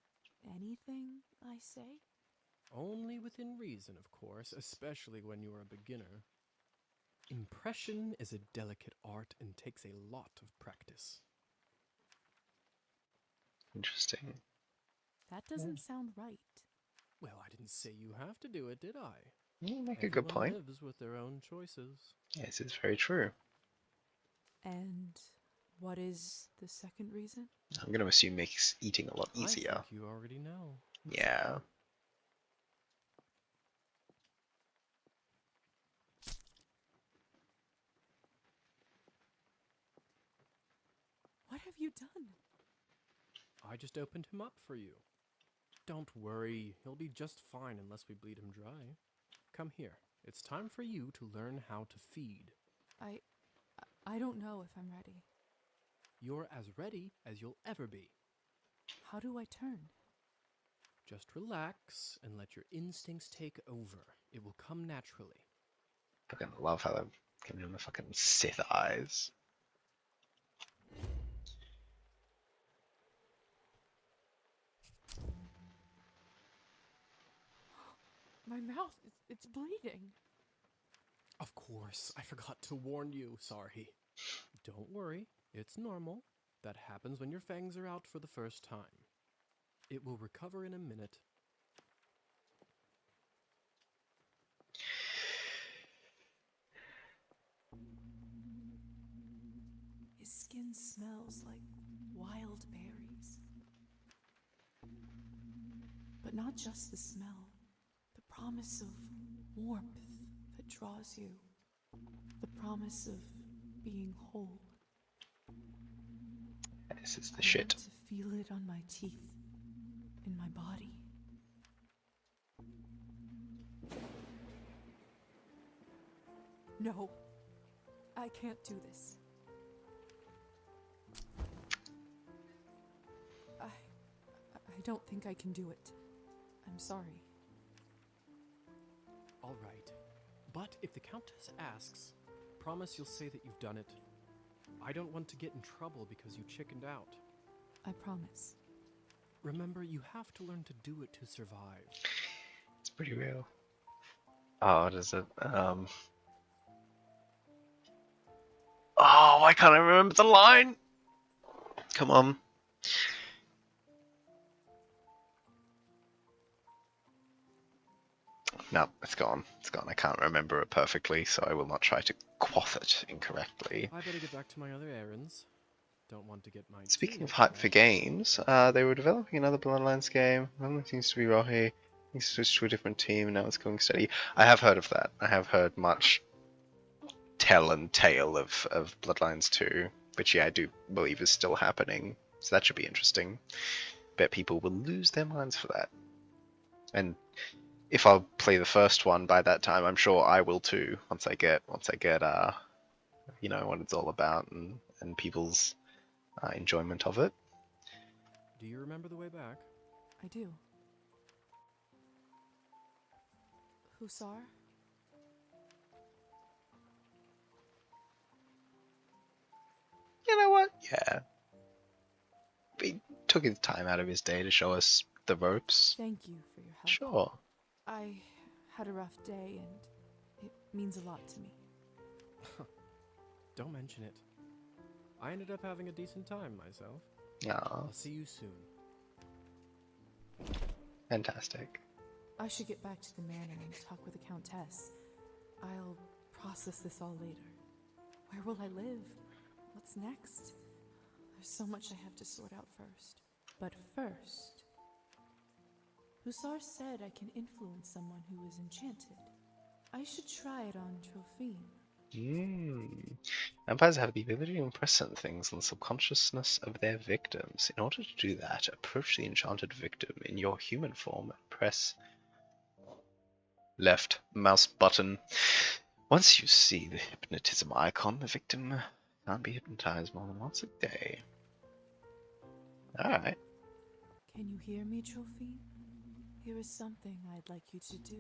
anything I say? Only within reason, of course, especially when you are a beginner. Impression is a delicate art and takes a lot of practice. Interesting. That doesn't sound right. Well, I didn't say you have to do it, did I? You make a good point. Everyone lives with their own choices. Yes, it's very true. And what is the second reason? I'm going to assume makes eating a lot easier. I think you already know. Yeah. What have you done? I just opened him up for you. Don't worry, he'll be just fine unless we bleed him dry. Come here. It's time for you to learn how to feed. I don't know if I'm ready. You're as ready as you'll ever be. How do I turn? Just relax and let your instincts take over. It will come naturally. Fucking love how they've Giving him the fucking Sith eyes. My mouth, it's bleeding. Of course, I forgot to warn you. Sorry. Don't worry, it's normal. That happens when your fangs are out for the first time. It will recover in a minute. His skin smells like wild berries. But not just the smell, the promise of warmth that draws you, the promise of being whole. This is the I shit. want to feel it on my teeth, in my body. No, I can't do this. I don't think I can do it. I'm sorry. All right. But if the Countess asks, promise you'll say that you've done it. I don't want to get in trouble because you chickened out. I promise. Remember, you have to learn to do it to survive. It's pretty real. Oh, what is it? Oh, why can't I remember the line? Come on. No, it's gone. It's gone. I can't remember it perfectly, so I will not try to quaff it incorrectly. I better get back to my other errands. Don't want to get my Speaking of teammates hype mad. for games, they were developing another Bloodlines game. One that seems to be Rohi. He switched to a different team and now it's going steady. I have heard of that. I have heard much tell and tale of Bloodlines 2, which yeah, I do believe is still happening. So that should be interesting. Bet people will lose their minds for that. And if I'll play the first one by that time, I'm sure I will too. Once I get you know what it's all about and people's enjoyment of it. Do you remember the way back? I do. Hussar? You know what? Yeah. He took his time out of his day to show us the ropes. Thank you for your help. Sure. I had a rough day and it means a lot to me. Don't mention it. I ended up having a decent time myself. Aw, I'll see you soon. fantastic. I should get back to the manor and talk with the Countess. I'll process this all later. Where will I live? What's next? There's so much I have to sort out first. But first, Hussar said I can influence someone who is enchanted. I should try it on Trophine. Vampires have the ability to impress certain things on the subconsciousness of their victims. In order to do that, approach the enchanted victim in your human form and press left mouse button. Once you see the hypnotism icon, the victim can't be hypnotized more than once a day. Alright. Can you hear me, Trophine? Here is something I'd like you to do.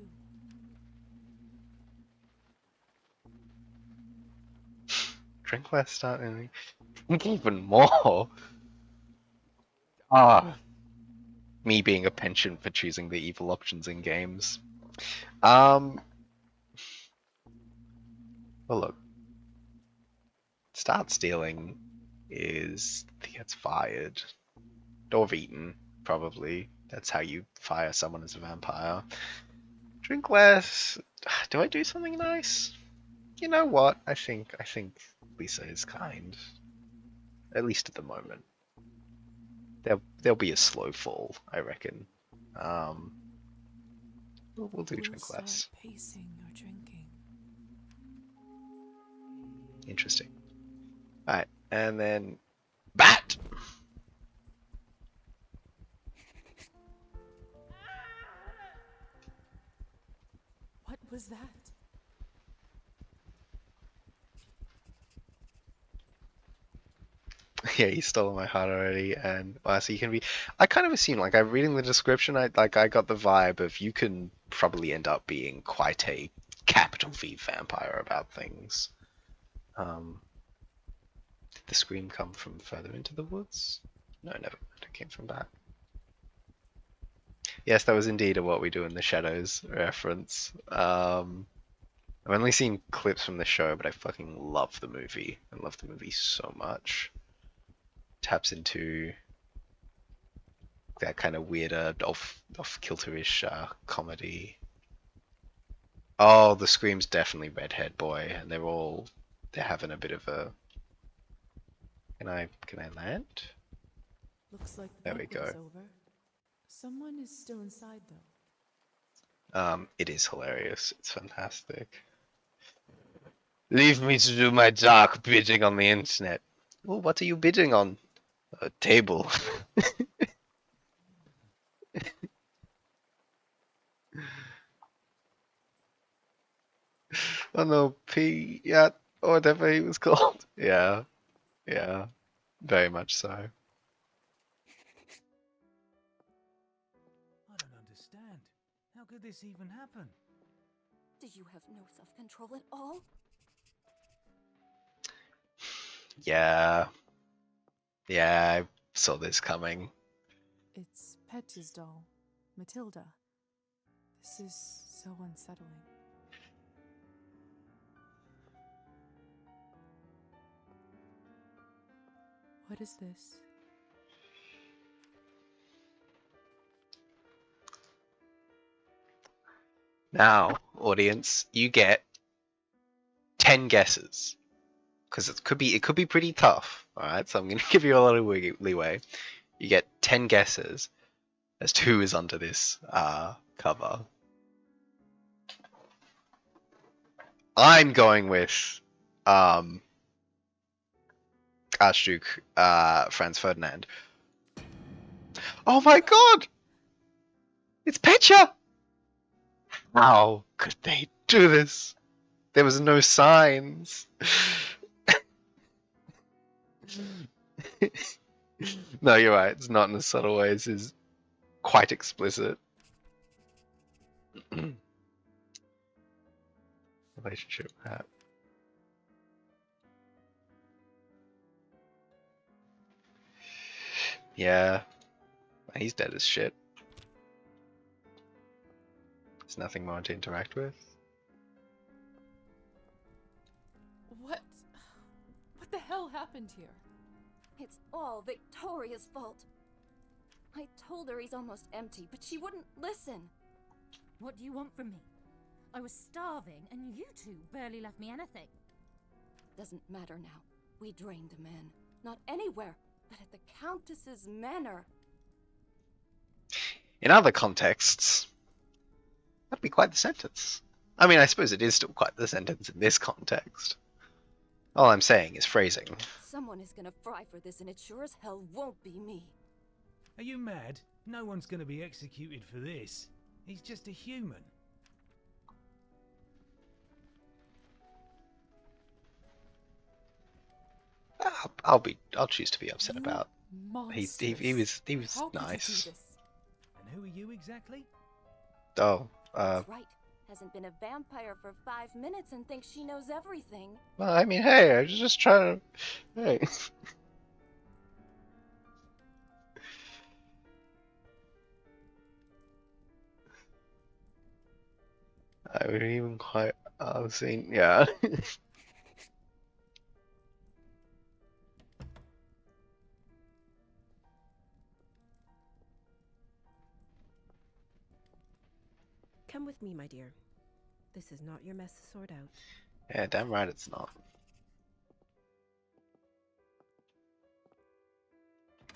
Drink less, start and drink even more. Ah. Me being a penchant for choosing the evil options in games. Well look. Start stealing gets fired. Or eaten, probably. That's how you fire someone as a vampire. Drink less. Do I do something nice? You know what? I think Lisa is kind. At least at the moment. There'll be a slow fall, I reckon. We'll do drink Start less. pacing your drinking. Interesting. Alright, and then bat! What was that? Yeah, you stole my heart already, and so you can be. I kind of assume, like, I'm reading the description, I got the vibe of you can probably end up being quite a capital V vampire about things. Did the scream come from further into the woods? No, never mind. It came from back. Yes, that was indeed a What We Do in the Shadows reference. I've only seen clips from the show, but I fucking love the movie. I love the movie so much. Taps into that kind of weirder, off-kilterish comedy. Oh, the scream's definitely Redhead Boy, and they're having a bit of a. Can I land? Looks like the There we banquet go. is over. Someone is still inside, though. It is hilarious. It's fantastic. Leave me to do my dark bidding on the internet. Oh, what are you bidding on? A table. Oh no, P. Yeah, or whatever he was called. Yeah, yeah, very much so. I don't understand. How could this even happen? Do you have no self-control at all? Yeah, yeah, I saw this coming. It's Petya's doll, Matilda. This is so unsettling. What is this? Now, audience, you get 10 guesses. Because it could be pretty tough. Alright, so I'm gonna give you a lot of leeway. You get 10 guesses as to who is under this cover. I'm going with Archduke Franz Ferdinand. Oh my god! It's Petya! How could they do this? There was no signs. No, you're right. It's not in a subtle way. This is quite explicit. Relationship hat. Yeah. He's dead as shit. There's nothing more to interact with. What the hell happened here? It's all Victoria's fault. I told her he's almost empty, but she wouldn't listen. What do you want from me? I was starving, and you two barely left me anything. Doesn't matter now. We drained the man. Not anywhere, but at the Countess's manor. In other contexts, that'd be quite the sentence. I mean, I suppose it is still quite the sentence in this context. All I'm saying is phrasing. Someone is gonna fry for this, and it sure as hell won't be me. Are you mad? No one's going to be executed for this. He's just a human. I'll choose to be upset about. He was How could nice. you do this? And who are you exactly? Oh, That's right. Hasn't been a vampire for 5 minutes and thinks she knows everything. well, I mean, hey, I was just trying to. Hey. I would even quite. Seen, yeah. Come with me, my dear. This is not your mess to sort out. Yeah, damn right it's not.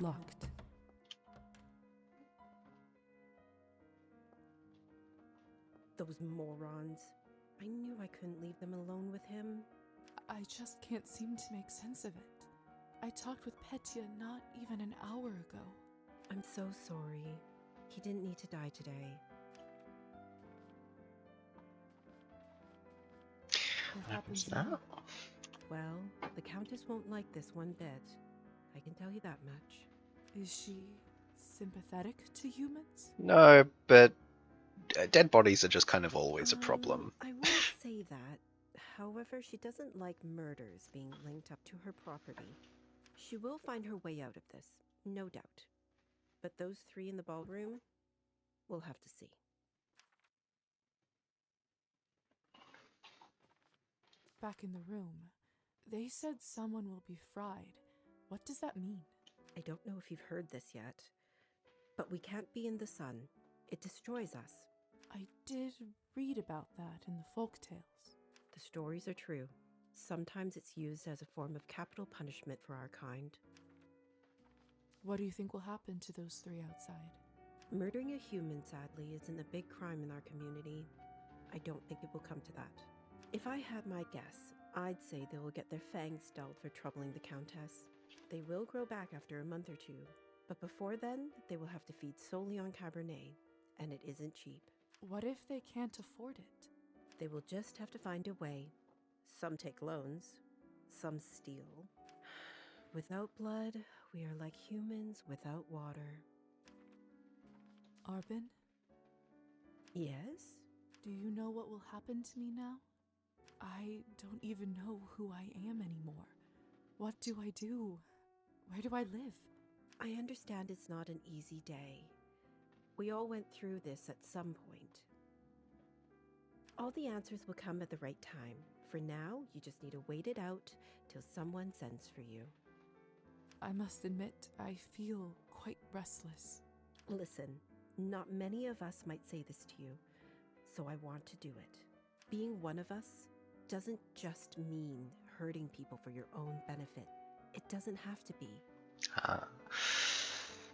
Locked. Those morons. I knew I couldn't leave them alone with him. I just can't seem to make sense of it. I talked with Petya not even an hour ago. I'm so sorry. He didn't need to die today. What happens now? Well, the Countess won't like this one bit. I can tell you that much. Is she sympathetic to humans? No, but dead bodies are just kind of always a problem. I wouldn't say that. However, she doesn't like murders being linked up to her property. She will find her way out of this, no doubt. But those three in the ballroom, we'll have to see. Back in the room, they said someone will be fried. What does that mean? I don't know if you've heard this yet, but we can't be in the sun. It destroys us. I did read about that in the folk tales. The stories are true. Sometimes it's used as a form of capital punishment for our kind. What do you think will happen to those three outside? Murdering a human, sadly, isn't a big crime in our community. I don't think it will come to that. If I had my guess, I'd say they will get their fangs dulled for troubling the Countess. They will grow back after a month or two, but before then, they will have to feed solely on Cabernet, and it isn't cheap. What if they can't afford it? They will just have to find a way. Some take loans, some steal. Without blood, we are like humans without water. Arbin? Yes? Do you know what will happen to me now? I don't even know who I am anymore. What do I do? Where do I live? I understand it's not an easy day. We all went through this at some point. All the answers will come at the right time. For now, you just need to wait it out till someone sends for you. I must admit, I feel quite restless. Listen, not many of us might say this to you, so I want to do it. Being one of us doesn't just mean hurting people for your own benefit. It doesn't have to be. Ah.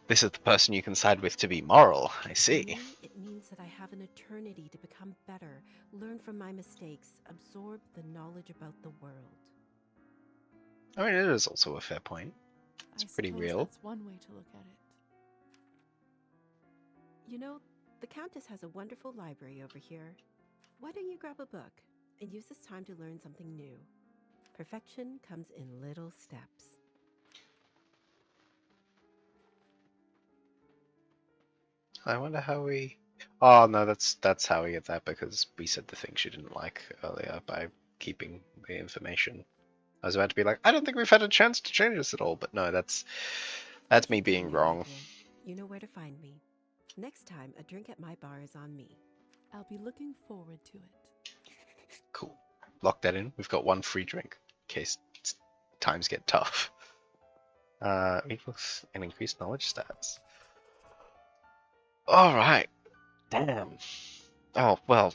This is the person you can side with to be moral, I see. For me, it means that I have an eternity to become better, learn from my mistakes, absorb the knowledge about the world. I mean, it is also a fair point. It's pretty real. That's one way to look at it. You know, the Countess has a wonderful library over here. Why don't you grab a book and use this time to learn something new? Perfection comes in little steps. I wonder how we... Oh, no, that's how we get that, because we said the thing she didn't like earlier by keeping the information. I was about to be like, I don't think we've had a chance to change this at all, but no, that's me being wrong. You know where to find me. Next time, a drink at my bar is on me. I'll be looking forward to it. Cool. Lock that in. We've got one free drink in case times get tough. Equals an increased knowledge stats. Alright. Damn. Oh, well.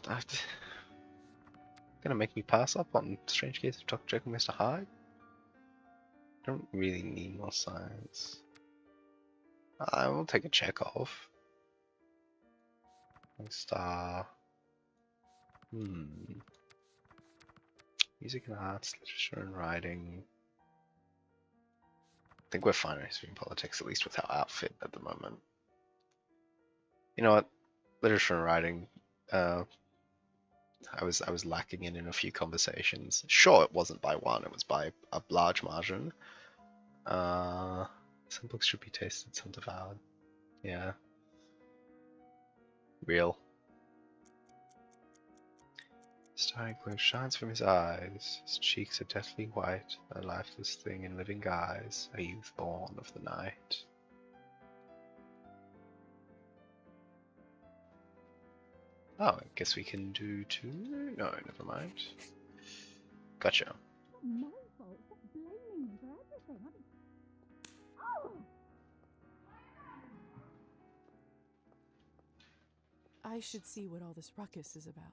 Gonna make me pass up on Strange Case of Dr. Jekyll and Mr. Hyde? Don't really need more science. I will take a check off. Star. Music and arts, literature and writing. I think we're fine in history and politics, at least with our outfit at the moment. You know what? Literature and writing. I was lacking in a few conversations. Sure, it wasn't by one; it was by a large margin. Some books should be tasted, some devoured. Yeah. Real. Starry glow shines from his eyes. His cheeks are deathly white, a lifeless thing in living guise, a youth born of the night. Oh, I guess we can do two? No, never mind. Gotcha. My fault. Stop blaming me for everything. Oh! I should see what all this ruckus is about.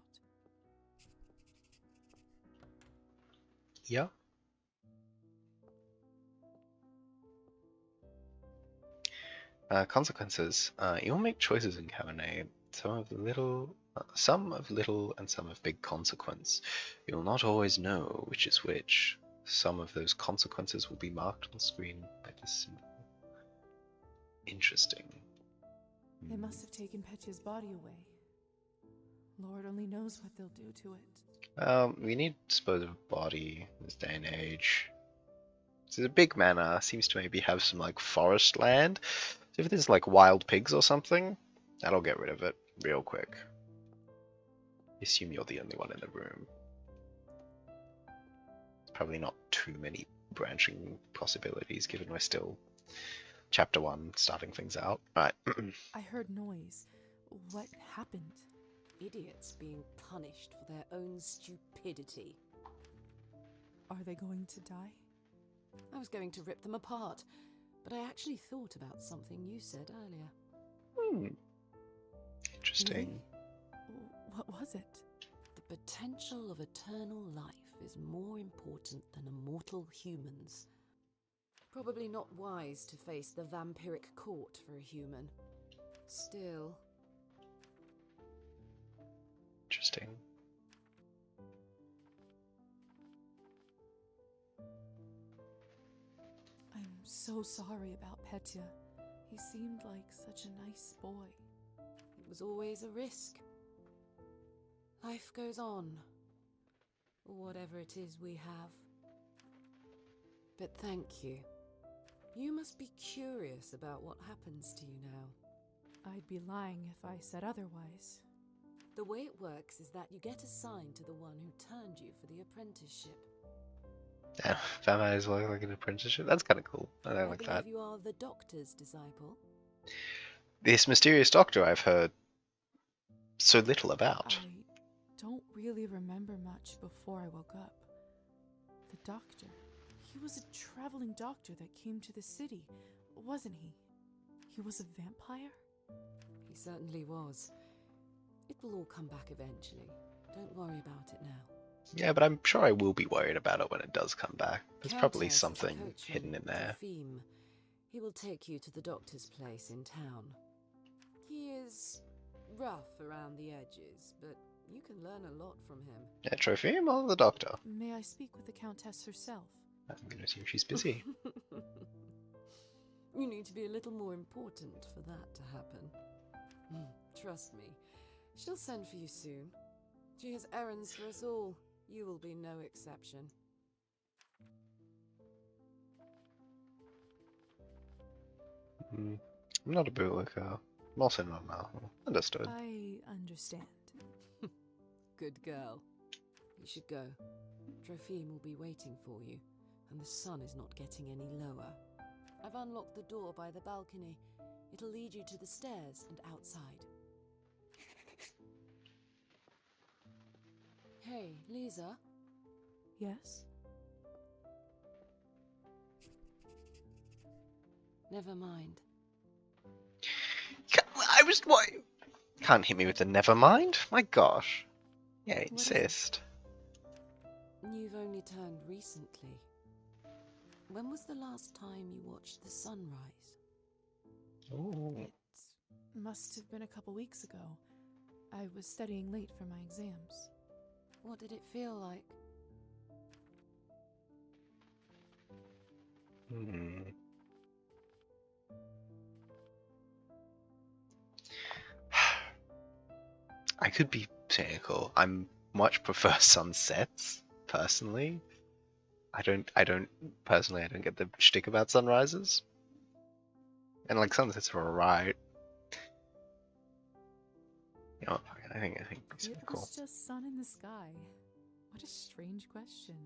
Yeah. Consequences. You'll make choices in Cabernet. Some of little and some of big consequence. You'll not always know which is which. Some of those consequences will be marked on screen by this symbol. Interesting. They must have taken Petia's body away. Lord only knows what they'll do to it. We need to dispose of a body in this day and age. This is a big manor. Seems to maybe have some like forest land. So if there's like wild pigs or something, that'll get rid of it real quick. Assume you're the only one in the room. probably not too many branching possibilities, given we're still chapter 1, starting things out. Right. I heard noise. What happened? Idiots being punished for their own stupidity. Are they going to die? I was going to rip them apart, but I actually thought about something you said earlier. Interesting. Really? What was it? The potential of eternal life is more important than immortal humans. Probably not wise to face the vampiric court for a human. Still. Interesting. I'm so sorry about Petya. He seemed like such a nice boy. It was always a risk. Life goes on. Whatever it is we have. But thank you. You must be curious about what happens to you now. I'd be lying if I said otherwise. The way it works is that you get assigned to the one who turned you for the apprenticeship. Yeah, vampires work like an apprenticeship. That's kind of cool. I like believe that. You are the doctor's disciple. This mysterious doctor I've heard so little about. I don't really remember much before I woke up. The doctor. He was a traveling doctor that came to the city, wasn't he? He was a vampire? He certainly was. It will all come back eventually. Don't worry about it now. Yeah, but I'm sure I will be worried about it when it does come back. There's probably Countess, something coachman, hidden in there. Trofim. He will take you to the doctor's place in town. He is rough around the edges, but you can learn a lot from him. Yeah, Trofim or the doctor? May I speak with the Countess herself? I'm going to assume she's busy. You need to be a little more important for that to happen. Trust me, she'll send for you soon. She has errands for us all. You will be no exception. I'm not a bootlicker. I'm also not an asshole. Understood. I understand. Good girl. You should go. Trofim will be waiting for you, and the sun is not getting any lower. I've unlocked the door by the balcony. It'll lead you to the stairs and outside. Hey, Lisa? Yes? Never mind. What? Can't hit me with the never mind. My gosh. Yeah, insist. You've only turned recently. When was the last time you watched the sunrise? Ooh. It must have been a couple weeks ago. I was studying late for my exams. What did it feel like? I could be cynical. I much prefer sunsets, personally. I don't get the shtick about sunrises. And like sunsets are alright. You know what, I think it's It cool. was just sun in the sky. What a strange question.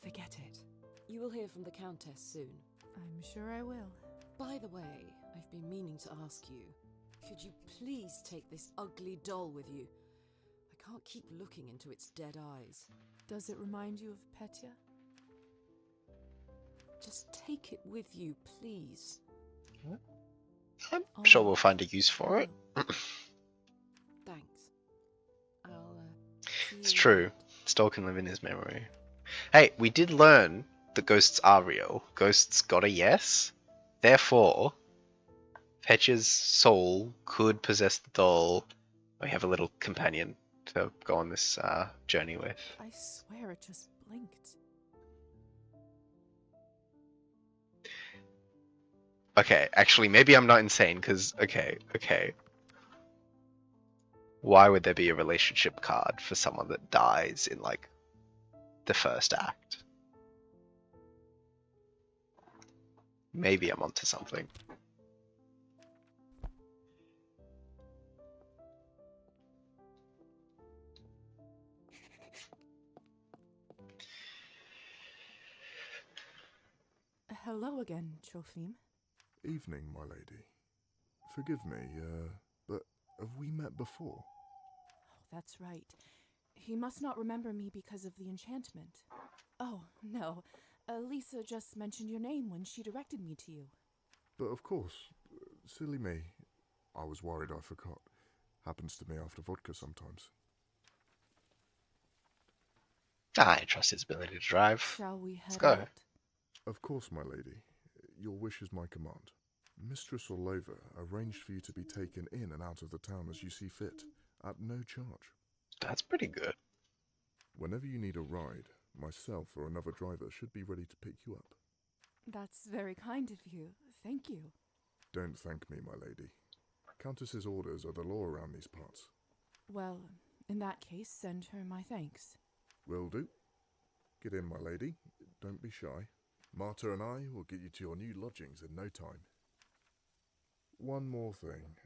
Forget it. You will hear from the Countess soon. I'm sure I will. By the way, I've been meaning to ask you, could you please take this ugly doll with you? I can't keep looking into its dead eyes. Does it remind you of Petya? Just take it with you, please. I'm sure we'll find a use for it. Thanks. I'll see It's you true. later. Still can live in his memory. Hey, we did learn that ghosts are real. Ghosts got a yes. Therefore, Petya's soul could possess the doll. We have a little companion to go on this journey with. I swear it just blinked. Okay, actually, maybe I'm not insane, because, okay. Why would there be a relationship card for someone that dies in, like, the first act? Maybe I'm onto something. Hello again, Trophim. Evening, my lady. Forgive me, but have we met before? Oh, that's right. He must not remember me because of the enchantment. Oh, no. Lisa just mentioned your name when she directed me to you. But of course, silly me. I was worried I forgot. Happens to me after vodka sometimes. I trust his ability to drive. Shall we Let's head go. out? Of course, my lady. Your wish is my command. Mistress Orlova arranged for you to be taken in and out of the town as you see fit, at no charge. That's pretty good. Whenever you need a ride, myself or another driver should be ready to pick you up. That's very kind of you. Thank you. Don't thank me, my lady. Countess's orders are the law around these parts. Well, in that case, send her my thanks. Will do. Get in, my lady. Don't be shy. Marta and I will get you to your new lodgings in no time. One more thing.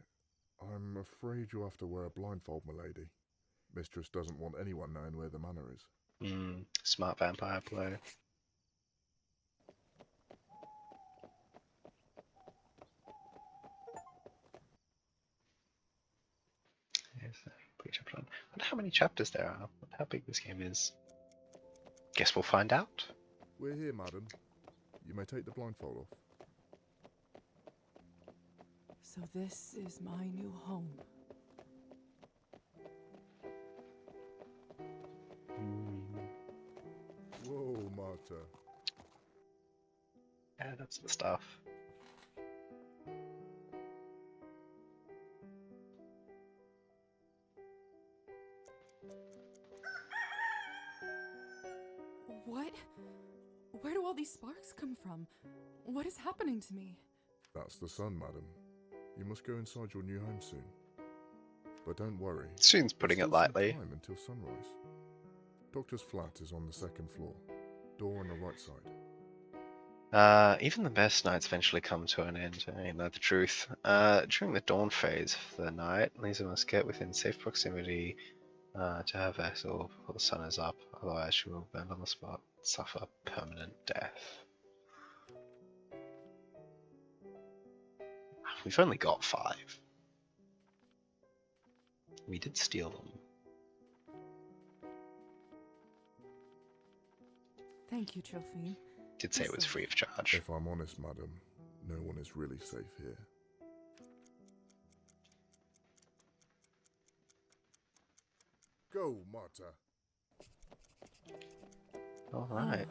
I'm afraid you'll have to wear a blindfold, my lady. Mistress doesn't want anyone knowing where the manor is. Smart vampire play. Here's the pre-chapter one. I wonder how many chapters there are. How big this game is. Guess we'll find out. We're here, madam. You may take the blindfold off. So this is my new home. Whoa, Marta. Yeah, that's the stuff. What? Where do all these sparks come from? What is happening to me? That's the sun, madam. You must go inside your new home soon. But don't worry. Soon's putting it lightly. Time until sunrise. Doctor's flat is on the second floor. Door on the right side. Even the best nights eventually come to an end, ain't that the truth? During the dawn phase of the night, Lisa must get within safe proximity to her vessel before the sun is up, otherwise she will burn on the spot and suffer permanent death. We've only got 5. We did steal them. Thank you, Trophim. Did say it was free of charge. If I'm honest, madam, no one is really safe here. Go, Marta. Alright.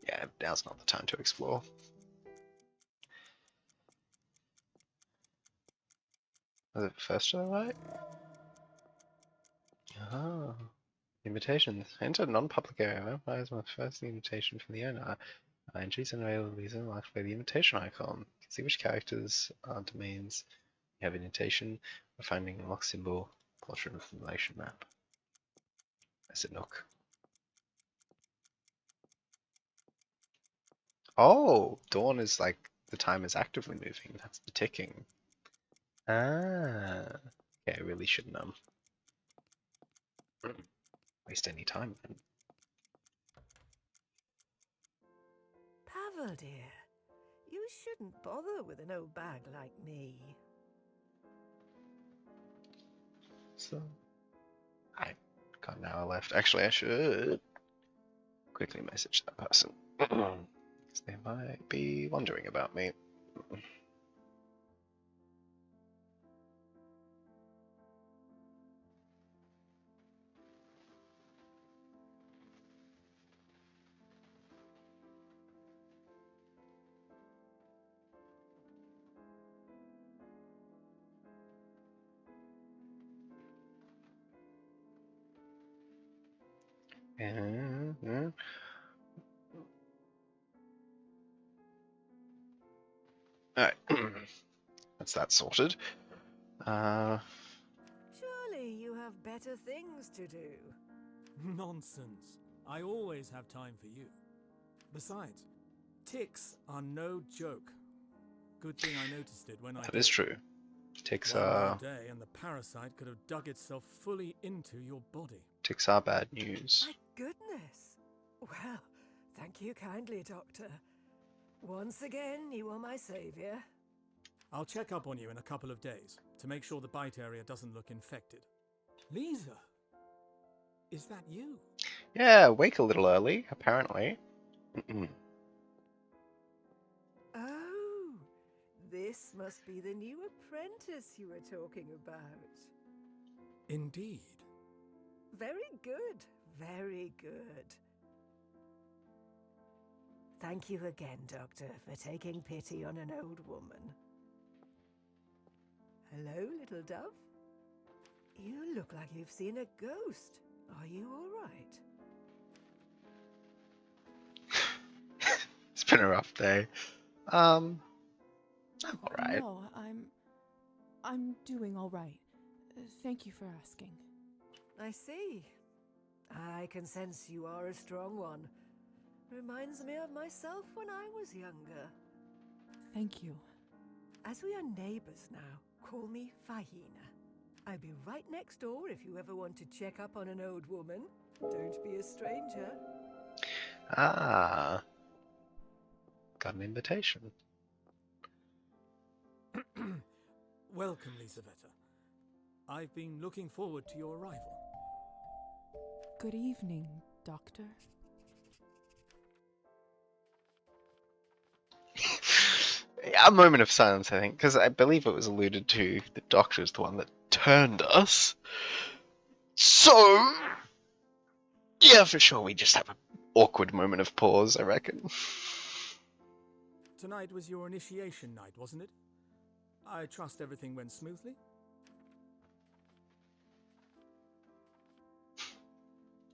Yeah, now's not the time to explore. Was it first to the right? Oh. Invitations. Enter non-public area. Vampires must first the invitation from the owner. Entries and availabilities are marked by the invitation icon. You can see which characters are domains. You have an invitation by finding a lock symbol, portrait of the relation map. That's a nook. Oh, dawn is like the time is actively moving. That's the ticking. Ah, okay, I really shouldn't waste any time then. Pavel, dear, you shouldn't bother with an old bag like me. So, I got an hour left. Actually, I should quickly message that person. Because they might be wondering about me. Alright, that's that sorted. Surely you have better things to do. Nonsense. I always have time for you. Besides, ticks are no joke. Good thing I noticed it when I did. That is true. Takes One more our day and the parasite could have dug itself fully into your body. bad news. My goodness. Well, thank you kindly, Doctor. Once again, you are my savior. I'll check up on you in a couple of days to make sure the bite area doesn't look infected. Lisa, is that you? Yeah, wake a little early, apparently. Oh, this must be the new apprentice you were talking about. Indeed. Very good, very good. Thank you again, Doctor, for taking pity on an old woman. Hello, little dove. You look like you've seen a ghost. Are you all right? It's been a rough day. I'm alright. No, I'm doing all right. Thank you for asking. I see. I can sense you are a strong one. Reminds me of myself when I was younger. Thank you. As we are neighbors now, call me Fahina. I'll be right next door if you ever want to check up on an old woman. Don't be a stranger. Ah. Got an invitation. Welcome, Lisaveta. I've been looking forward to your arrival. Good evening, Doctor. A moment of silence, I think, because I believe it was alluded to the doctor is the one that turned us. So, yeah, for sure, we just have an awkward moment of pause, I reckon. Tonight was your initiation night, wasn't it? I trust everything went smoothly?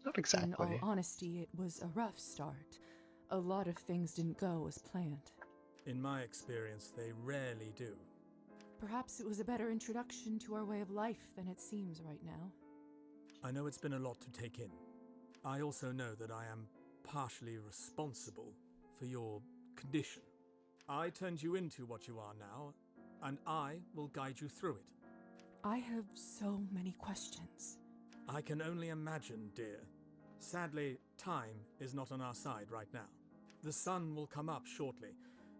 Not exactly. In all honesty, it was a rough start. A lot of things didn't go as planned. In my experience, they rarely do. Perhaps it was a better introduction to our way of life than it seems right now. I know it's been a lot to take in. I also know that I am partially responsible for your condition. I turned you into what you are now, and I will guide you through it. I have so many questions. I can only imagine, dear. Sadly, time is not on our side right now. The sun will come up shortly,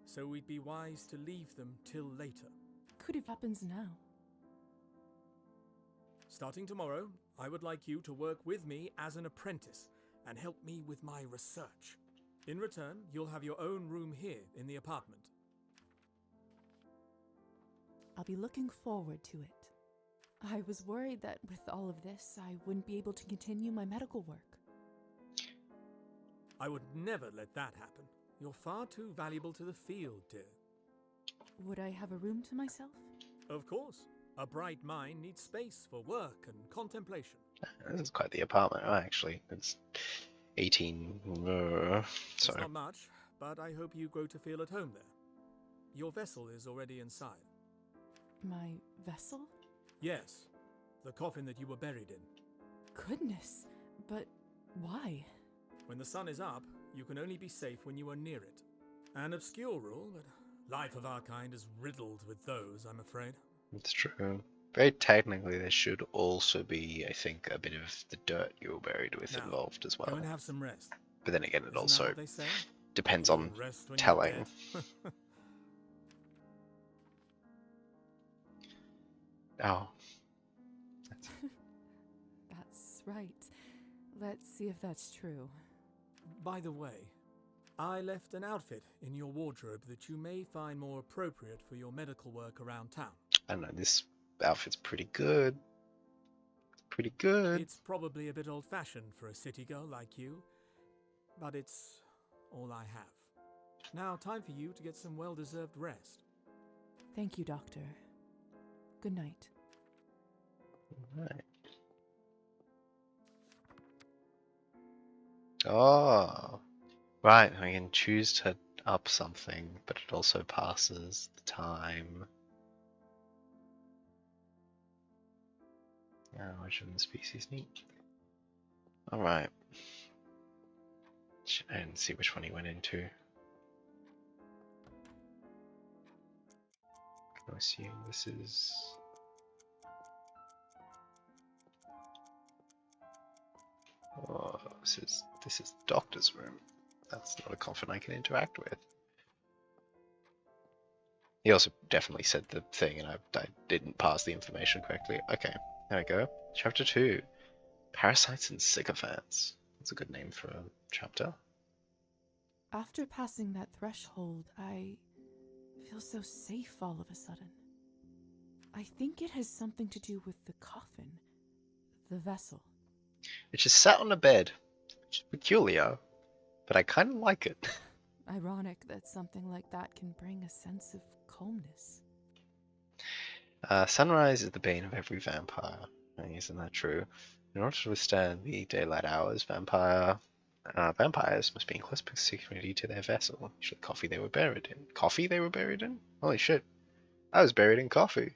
so we'd be wise to leave them till later. Could it happens now? Starting tomorrow, I would like you to work with me as an apprentice and help me with my research. In return, you'll have your own room here in the apartment. I'll be looking forward to it. I was worried that with all of this, I wouldn't be able to continue my medical work. I would never let that happen. You're far too valuable to the field, dear. Would I have a room to myself? Of course. A bright mind needs space for work and contemplation. This is quite the apartment, actually. It's 18. It's not much, but I hope you grow to feel at home there. Your vessel is already inside. My vessel? Yes, the coffin that you were buried in. Goodness, but why? When the sun is up, you can only be safe when you are near it. An obscure rule, but life of our kind is riddled with those, I'm afraid. It's true. Very technically, there should also be, I think, a bit of the dirt you were buried with Now, involved as well. Go and have some rest. But then again, it Isn't that also what they say? depends You'll on rest when you're telling. dead. Oh. That's right. Let's see if that's true. By the way, I left an outfit in your wardrobe that you may find more appropriate for your medical work around town. I don't know, this outfit's pretty good. Pretty good. It's probably a bit old-fashioned for a city girl like you, but it's all I have. Now, time for you to get some well-deserved rest. Thank you, Doctor. Good night. Right. Oh. Right, I can choose to up something, but it also passes the time. Origin of the species neat. Alright. And see which one he went into. I assume this is. Oh, this is the doctor's room. That's not a coffin I can interact with. He also definitely said the thing, and I didn't pass the information correctly. Okay, there we go. Chapter 2. Parasites and Sycophants. That's a good name for a chapter. After passing that threshold, I feel so safe all of a sudden. I think it has something to do with the coffin, the vessel. It just sat on a bed, which is peculiar, but I kind of like it. Ironic that something like that can bring a sense of calmness. Sunrise is the bane of every vampire. Isn't that true? In order to withstand the daylight hours, vampires must be in close proximity to their vessel. Usually coffee they were buried in. Coffee they were buried in? Holy shit. I was buried in coffee.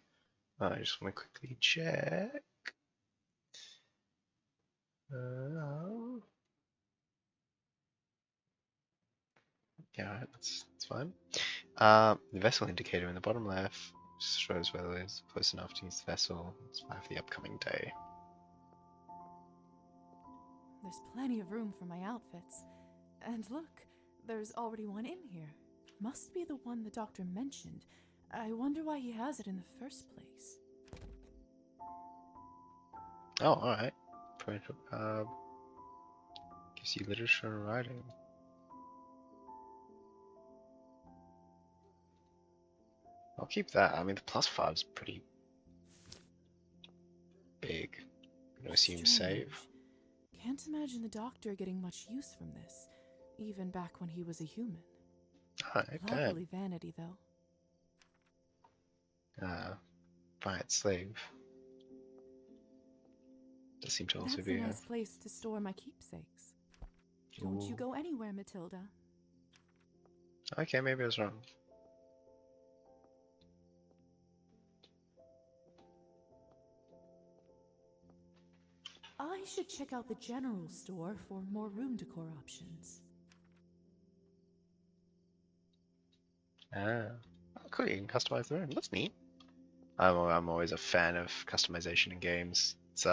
I just want to quickly check. Yeah, that's fine. The vessel indicator in the bottom left shows whether it's close enough to use the vessel. It's for the upcoming day. There's plenty of room for my outfits. And look, there's already one in here. Must be the one the doctor mentioned. I wonder why he has it in the first place. Oh, alright. Gives you literature and writing. I'll keep that. I mean, the +5 is pretty big. I'm gonna assume save. Can't imagine the doctor getting much use from this, even back when he was a human. Alright, Lovely vanity, though. Right, slave. Does seem to also That's be a nice place to store my keepsakes. Don't you go anywhere, Matilda. Okay, maybe I was wrong. I should check out the general store for more room decor options. Oh, cool, you can customize the room. That's neat. I'm always a fan of customization in games. It's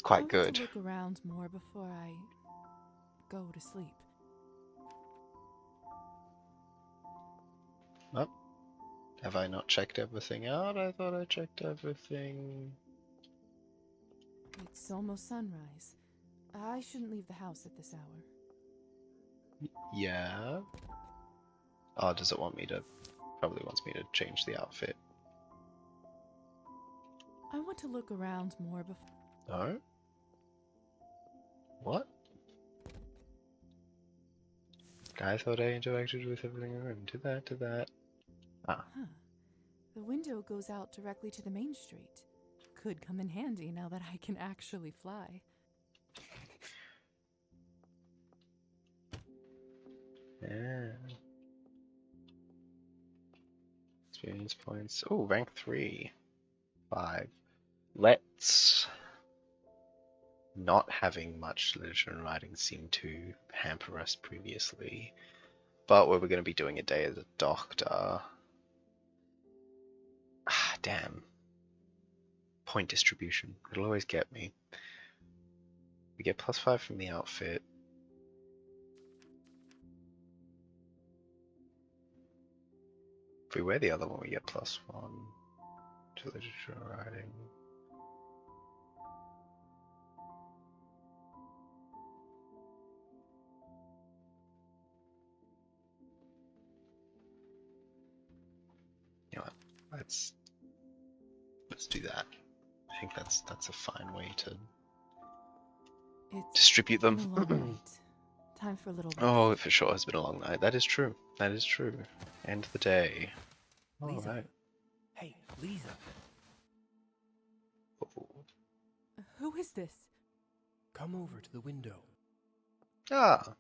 quite good. I want to look around more before I go to sleep. Oh, have I not checked everything out? I thought I checked everything. It's almost sunrise. I shouldn't leave the house at this hour. Yeah. Oh, does it want me to? Probably wants me to change the outfit. I want to look around more before. No? What? I thought I interacted with everything in the room. Did that. Ah. Huh. The window goes out directly to the main street. Could come in handy now that I can actually fly. Yeah. Experience points. Oh, rank 3. 5. Let's. Not having much literature and writing seemed to hamper us previously. But we were going to be doing a day as a doctor. Ah, damn. Point distribution. It'll always get me. We get +5 from the outfit. If we wear the other one, we get +1 to literature and writing. You know what? Let's do that. I think that's a fine way to distribute them. Been a long night. Time for a little rest. Oh, it for sure has been a long night. That is true. That is true. End of the day. Lisa. Alright. Hey, Lisa. Who is this? Come over to the window. Ah.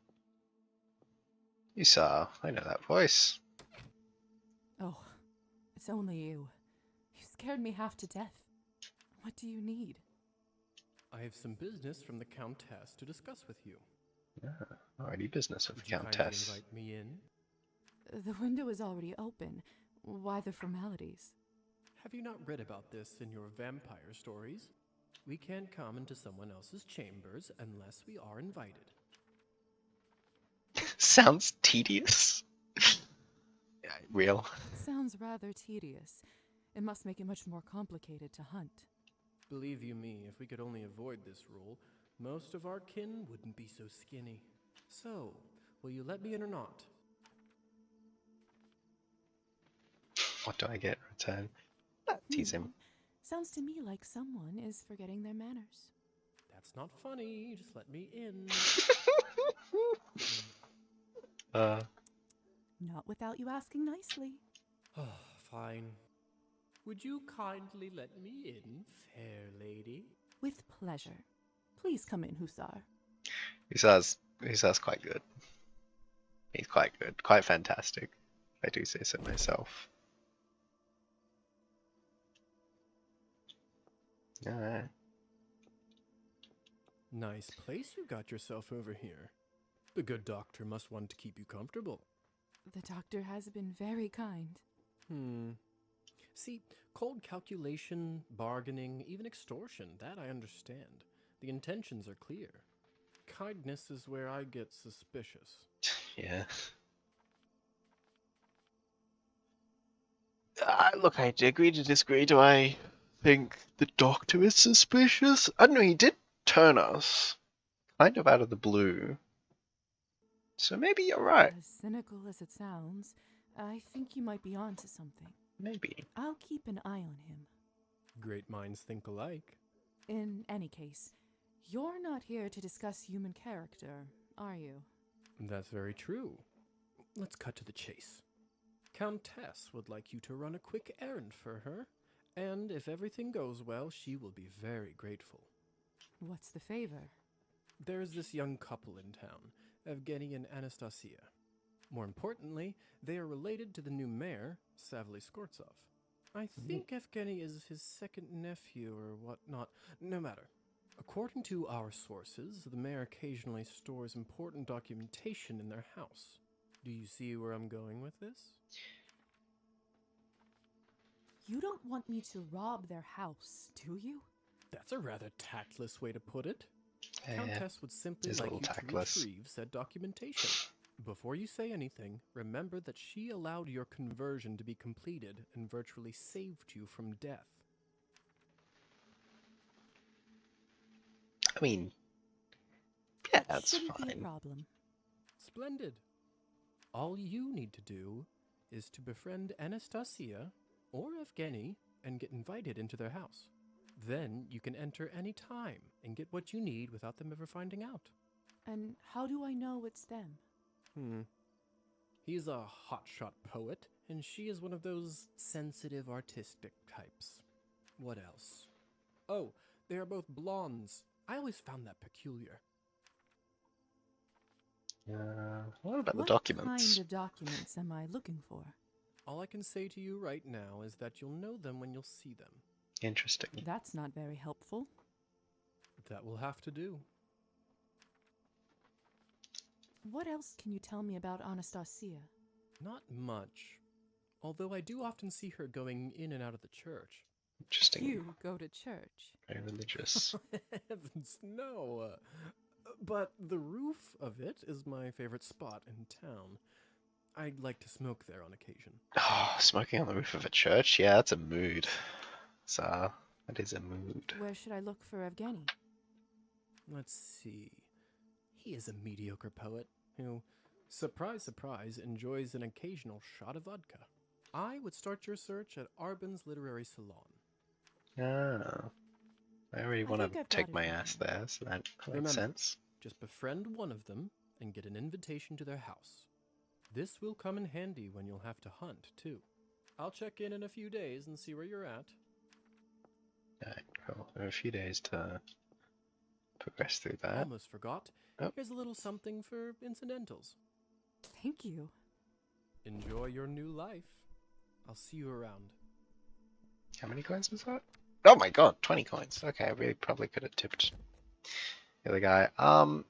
You saw. I know that voice. Oh, it's only you. You scared me half to death. What do you need? I have some business from the Countess to discuss with you. Yeah, already business with the Would you kindly Countess. invite me in? The window is already open. Why the formalities? Have you not read about this in your vampire stories? We can't come into someone else's chambers unless we are invited. Sounds tedious. Yeah, real. It sounds rather tedious. It must make it much more complicated to hunt. Believe you me, if we could only avoid this rule, most of our kin wouldn't be so skinny. So, will you let me in or not? What do I get in return? Tease him. Sounds to me like someone is forgetting their manners. That's not funny, just let me in. Not without you asking nicely. Fine. Would you kindly let me in, fair lady? With pleasure. Please come in, Hussar. Hussar's quite good. He's quite good. Quite fantastic. If I do say so myself. Alright. Nice place you got yourself over here. The good doctor must want to keep you comfortable. The doctor has been very kind. See, cold calculation, bargaining, even extortion, that I understand. The intentions are clear. Kindness is where I get suspicious. Yeah. Look, I agree to disagree. Do I think the doctor is suspicious? I don't know, he did turn us kind of out of the blue. So maybe you're right. As cynical as it sounds, I think you might be onto something. Maybe. I'll keep an eye on him. Great minds think alike. In any case, you're not here to discuss human character, are you? That's very true. Let's cut to the chase. Countess would like you to run a quick errand for her, and if everything goes well, she will be very grateful. What's the favor? There's this young couple in town, Evgeny and Anastasia. More importantly, they are related to the new mayor, Savely Skortsov. I think Evgeny is his second nephew or whatnot. No matter. According to our sources, the mayor occasionally stores important documentation in their house. Do you see where I'm going with this? You don't want me to rob their house, do you? That's a rather tactless way to put it. Yeah, Countess would simply like you to retrieve said documentation. Before you say anything, remember that she allowed your conversion to be completed and virtually saved you from death. I mean, yeah, that's Shouldn't be a fine. problem. Splendid. All you need to do is to befriend Anastasia or Evgeny and get invited into their house. Then you can enter any time and get what you need without them ever finding out. And how do I know it's them? He's a hotshot poet, and she is one of those sensitive artistic types. What else? Oh, they are both blondes. I always found that peculiar. What about the documents? What kind of documents am I looking for? All I can say to you right now is that you'll know them when you'll see them. Interesting. That's not very helpful. That will have to do. What else can you tell me about Anastasia? Not much. Although I do often see her going in and out of the church. Interesting. You go to church. Very religious. Heavens, no. But the roof of it is my favorite spot in town. I'd like to smoke there on occasion. Oh, smoking on the roof of a church? Yeah, that's a mood. So, that is a mood. Where should I look for Evgeny? Let's see. He is a mediocre poet who, surprise, surprise, enjoys an occasional shot of vodka. I would start your search at Arbin's Literary Salon. Oh. I already want to take my ass there, so that makes sense. Just befriend one of them and get an invitation to their house. This will come in handy when you'll have to hunt, too. I'll check in a few days and see where you're at. Alright, cool. There are a few days to progress through that. Almost forgot. Oh. Here's a little something for incidentals. Thank you. Enjoy your new life. I'll see you around. How many coins was that? Oh my god, 20 coins. Okay, I really probably could have tipped the other guy. God,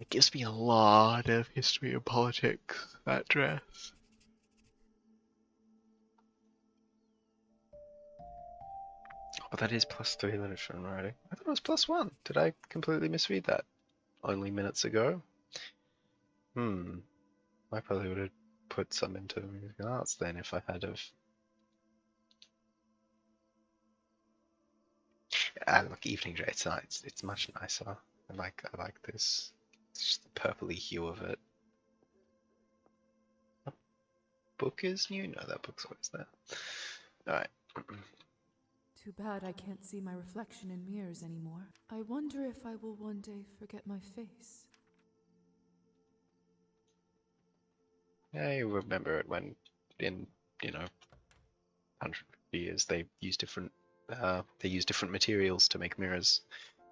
it gives me a lot of history and politics, that dress. Oh, that is +3 literature and writing. I thought it was +1. Did I completely misread that? Only minutes ago? I probably would have put some into music and arts then if I had have. Look, evening dress. It's much nicer. I like this. It's just the purpley hue of it. That book is new? No, that book's always there. Alright. Too bad I can't see my reflection in mirrors anymore. I wonder if I will one day forget my face. Yeah, you remember it when in, 100 years they use different materials to make mirrors.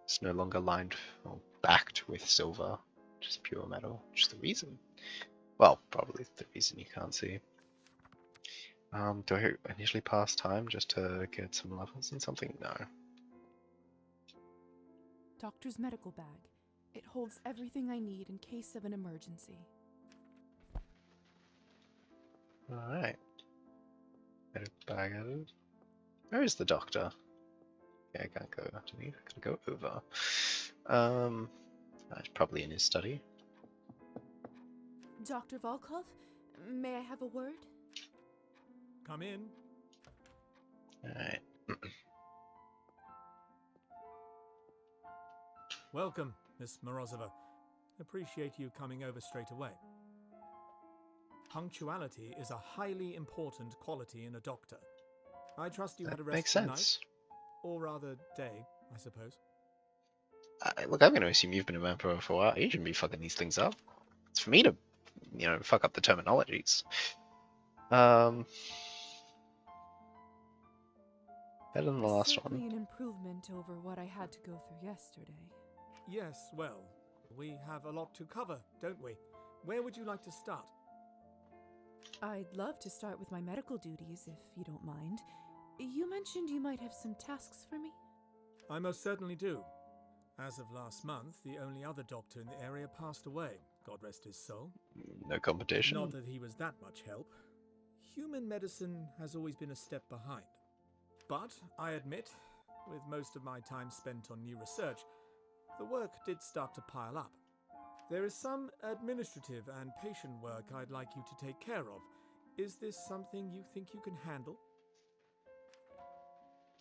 It's no longer lined or backed with silver, just pure metal. Just the reason. Well, probably the reason you can't see. Do I initially pass time just to get some levels and something? No. Doctor's medical bag. It holds everything I need in case of an emergency. Alright. Medical bag added. Where is the doctor? Yeah, I can't go underneath. I gotta go over. He's probably in his study. Dr. Volkov, may I have a word? Come in. Alright. Welcome, Miss Morozova. Appreciate you coming over straight away. Punctuality is a highly important quality in a doctor. I trust you had a Makes restful night. sense. Or rather, day, I suppose. Look, I'm going to assume you've been a vampire for a while. You shouldn't be fucking these things up. It's for me to, fuck up the terminologies. Better than the last Certainly one. an improvement over what I had to go through yesterday. Yes, well, we have a lot to cover, don't we? Where would you like to start? I'd love to start with my medical duties, if you don't mind. You mentioned you might have some tasks for me? I most certainly do. As of last month, the only other doctor in the area passed away, God rest his soul. No competition. Not that he was that much help. Human medicine has always been a step behind. But, I admit, with most of my time spent on new research, the work did start to pile up. There is some administrative and patient work I'd like you to take care of. Is this something you think you can handle?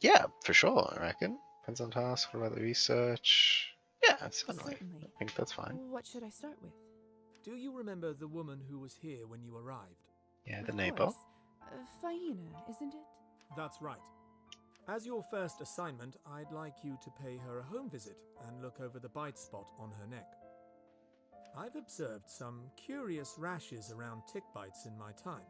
Yeah, for sure, I reckon. Depends on task. What about the research? Yeah, certainly. I think that's fine. What should I start with? Do you remember the woman who was here when you arrived? Yeah, the Of neighbor. course. Faina, isn't it? That's right. As your first assignment, I'd like you to pay her a home visit and look over the bite spot on her neck. I've observed some curious rashes around tick bites in my time.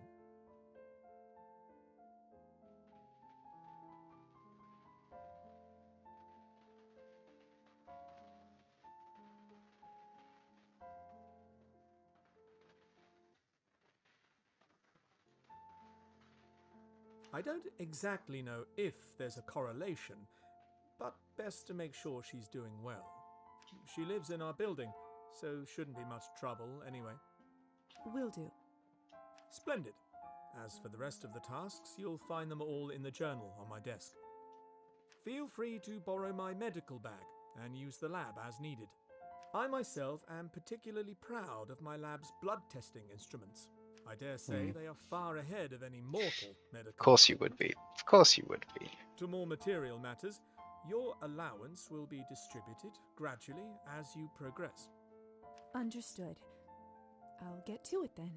I don't exactly know if there's a correlation, but best to make sure she's doing well. She lives in our building, so shouldn't be much trouble anyway. Will do. Splendid. As for the rest of the tasks, you'll find them all in the journal on my desk. Feel free to borrow my medical bag and use the lab as needed. I myself am particularly proud of my lab's blood testing instruments. I dare say they are far ahead of any mortal medical. Of course you would be. Of course you would be. To more material matters, your allowance will be distributed gradually as you progress. Understood. I'll get to it then.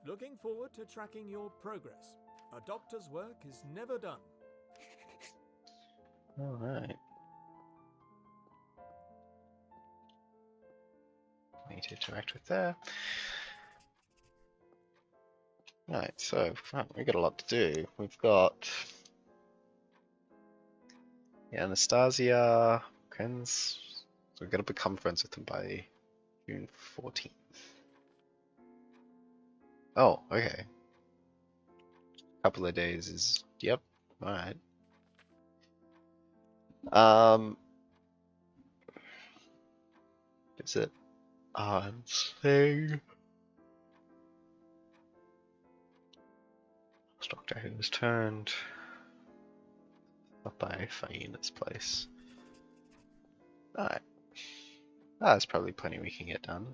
Looking forward to tracking your progress. A doctor's work is never done. Alright. Need to interact with there. Right, so we've got a lot to do. We've got Anastasia, Krenz. So we've got to become friends with them by June 14th. Oh, okay. Couple of days is yep. Alright. Is it thing? Doctor who was turned. Up by Faina's place. Alright. There's probably plenty we can get done.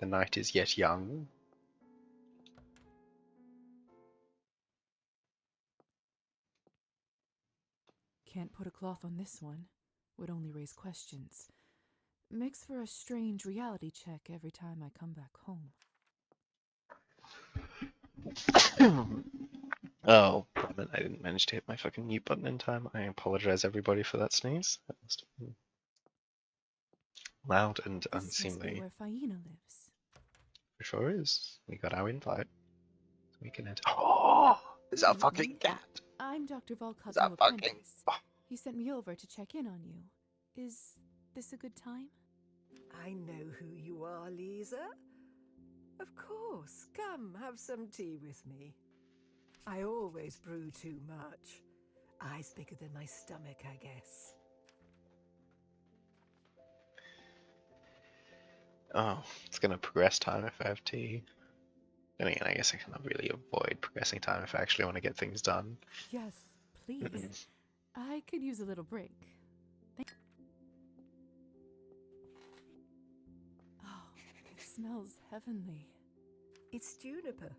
The night is yet young. Can't put a cloth on this one. Would only raise questions. Makes for a strange reality check every time I come back home. Oh, damn it, I didn't manage to hit my fucking mute button in time. I apologize everybody for that sneeze. That must have been loud and This must be unseemly. where Faina lives. It sure is. We got our invite. We can enter. Oh! There's our fucking cat! I'm Dr. Volkov's Is that new fucking- apprentice. He sent me over to check in on you. Is this a good time? I know who you are, Lisa. Of course. Come, have some tea with me. I always brew too much. Eyes bigger than my stomach, I guess. Oh, it's gonna progress time if I have tea. Then again, I guess I cannot really avoid progressing time if I actually want to get things done. Yes, please. I could use a little break. Oh, it smells heavenly. It's juniper,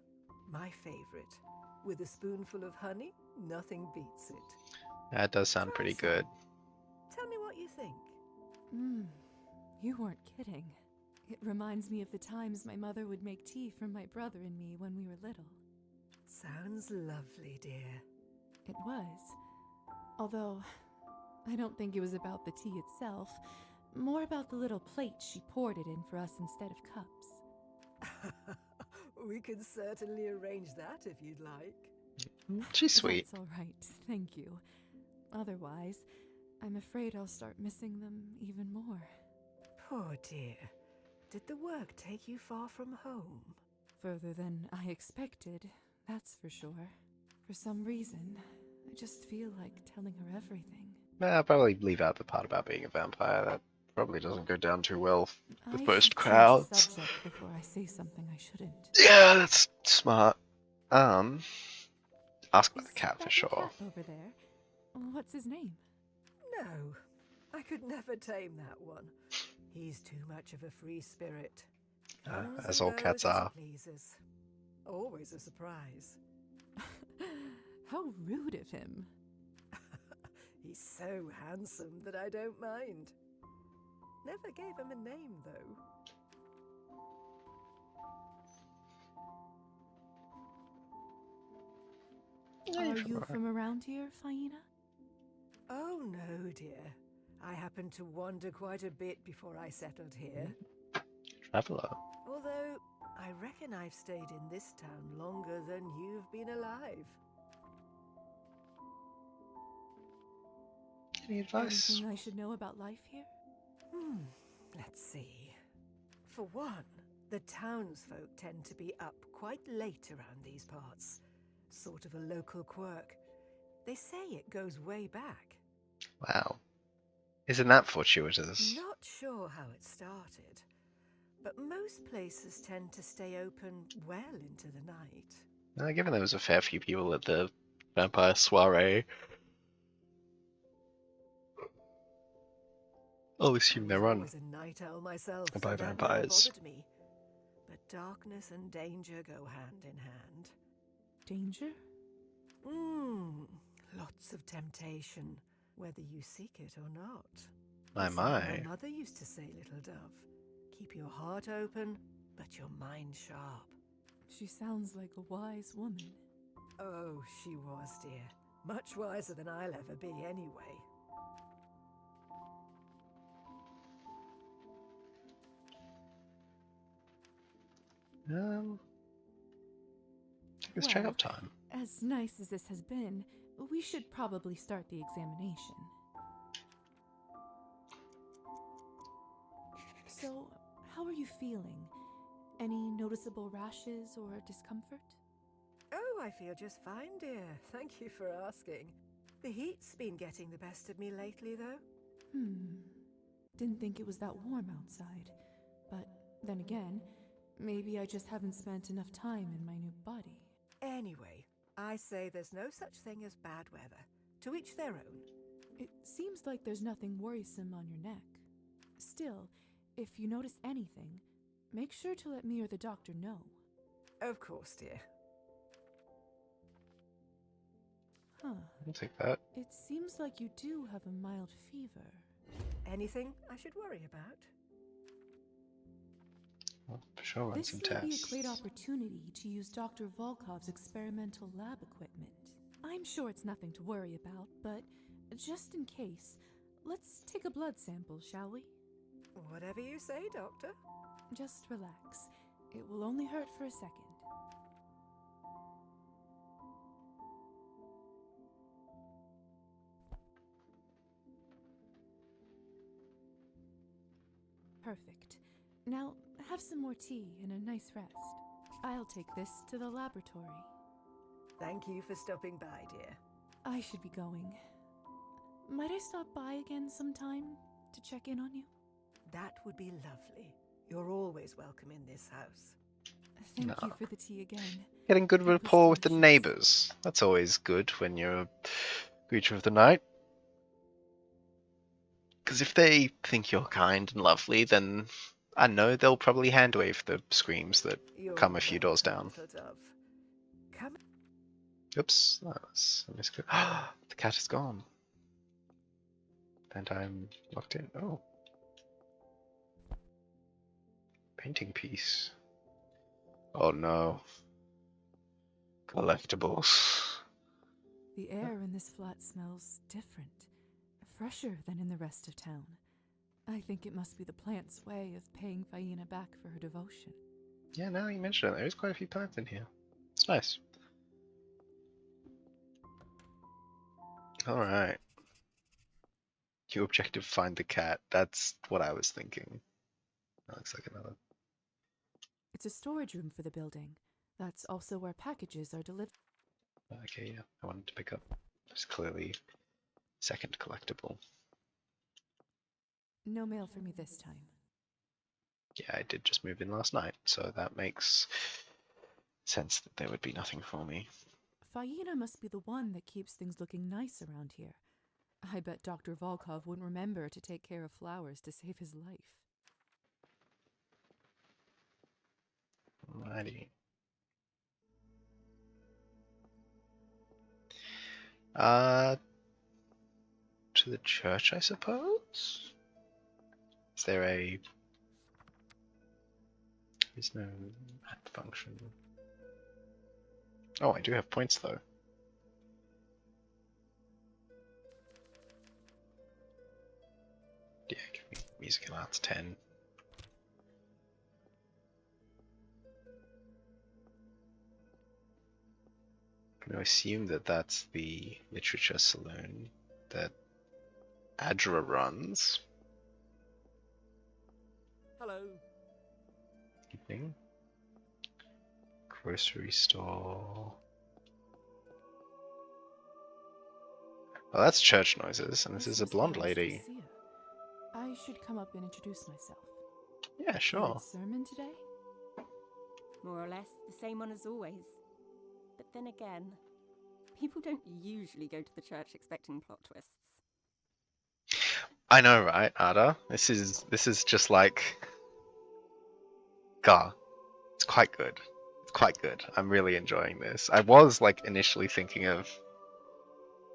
my favorite. With a spoonful of honey, nothing beats it. That does sound pretty good. Tell me what you think. You weren't kidding. It reminds me of the times my mother would make tea for my brother and me when we were little. Sounds lovely, dear. It was. Although, I don't think it was about the tea itself, more about the little plate she poured it in for us instead of cups. We can certainly arrange that if you'd like. She's sweet. That's all right, thank you. Otherwise, I'm afraid I'll start missing them even more. Poor dear. Did the work take you far from home? Further than I expected, that's for sure. For some reason, I just feel like telling her everything. I'll probably leave out the part about being a vampire. That probably doesn't go down too well with I most should change the crowds. subject before I say something I shouldn't. Yeah, that's smart. Ask about the cat for That sure. cat over there. What's his name? No, I could never tame that one. He's too much of a free spirit. Comes As and all cats goes as he are. pleases. Always a surprise. How rude of him. He's so handsome that I don't mind. Never gave him a name, though. Are you from around here, Faina? Oh, no, dear. I happened to wander quite a bit before I settled here. Traveller. Although, I reckon I've stayed in this town longer than you've been alive. Any advice? Anything I should know about life here? Let's see. For one, the townsfolk tend to be up quite late around these parts. Sort of a local quirk. They say it goes way back. Wow. Isn't that fortuitous? Not sure how it started, but most places tend to stay open well into the night. Given there was a fair few people at the vampire soiree, I'll assume they're run I was a night owl myself, by so that never vampires. bothered me. But darkness and danger go hand in hand. Danger? Lots of temptation, whether you seek it or not. My, It's like my. my mother used to say, little dove. Keep your heart open, but your mind sharp. She sounds like a wise woman. Oh, she was, dear. Much wiser than I'll ever be, anyway. It's check-up time. As nice as this has been, we should probably start the examination. So, how are you feeling? Any noticeable rashes or discomfort? Oh, I feel just fine, dear. Thank you for asking. The heat's been getting the best of me lately, though. Didn't think it was that warm outside. But then again, maybe I just haven't spent enough time in my new body. Anyway, I say there's no such thing as bad weather. To each their own. It seems like there's nothing worrisome on your neck. Still, if you notice anything, make sure to let me or the doctor know. Of course, dear. Huh. I'll take that. It seems like you do have a mild fever. Anything I should worry about? Well, for sure, run This some may be a tests. great opportunity to use Dr. Volkov's experimental lab equipment. I'm sure it's nothing to worry about, but just in case, let's take a blood sample, shall we? Whatever you say, Doctor. Just relax. It will only hurt for a second. Perfect. Now, have some more tea and a nice rest. I'll take this to the laboratory. Thank you for stopping by, dear. I should be going. Might I stop by again sometime to check in on you? That would be lovely. You're always welcome in this house. Thank you for the tea again. Getting good It was rapport with the delicious. neighbours. That's always good when you're a creature of the night. Because if they think you're kind and lovely, then I know they'll probably hand wave the screams that You're come a few doors welcome, down. little dove. Come. Oops, that was a misclick. The cat is gone. And I'm locked in. Oh. Painting piece. Oh no. Collectibles. The air in this flat smells different, fresher than in the rest of town. I think it must be the plant's way of paying Faina back for her devotion. Yeah, now you mention it, there is quite a few plants in here. It's nice. Alright. Your objective, find the cat. That's what I was thinking. That looks like another. It's a storage room for the building. That's also where packages are delivered. Okay, yeah, I wanted to pick up. There's clearly second collectible. No mail for me this time. Yeah, I did just move in last night, so that makes sense that there would be nothing for me. Faina must be the one that keeps things looking nice around here. I bet Dr. Volkov wouldn't remember to take care of flowers to save his life. Alrighty. To the church, I suppose? Is there a... There's no map function. Oh, I do have points, though. Yeah, give me music and arts 10. I'm going to assume that that's the literature saloon that Adra runs. Hello. Evening. Grocery store. Oh, that's church noises, and this is a must be blonde Hostess lady. Sia. I should come up and introduce myself. Yeah, sure. Good sermon today? More or less the same one as always. But then again, people don't usually go to the church expecting plot twists. I know, right, Ada? This is just like, God, it's quite good. It's quite good. I'm really enjoying this. I was like initially thinking of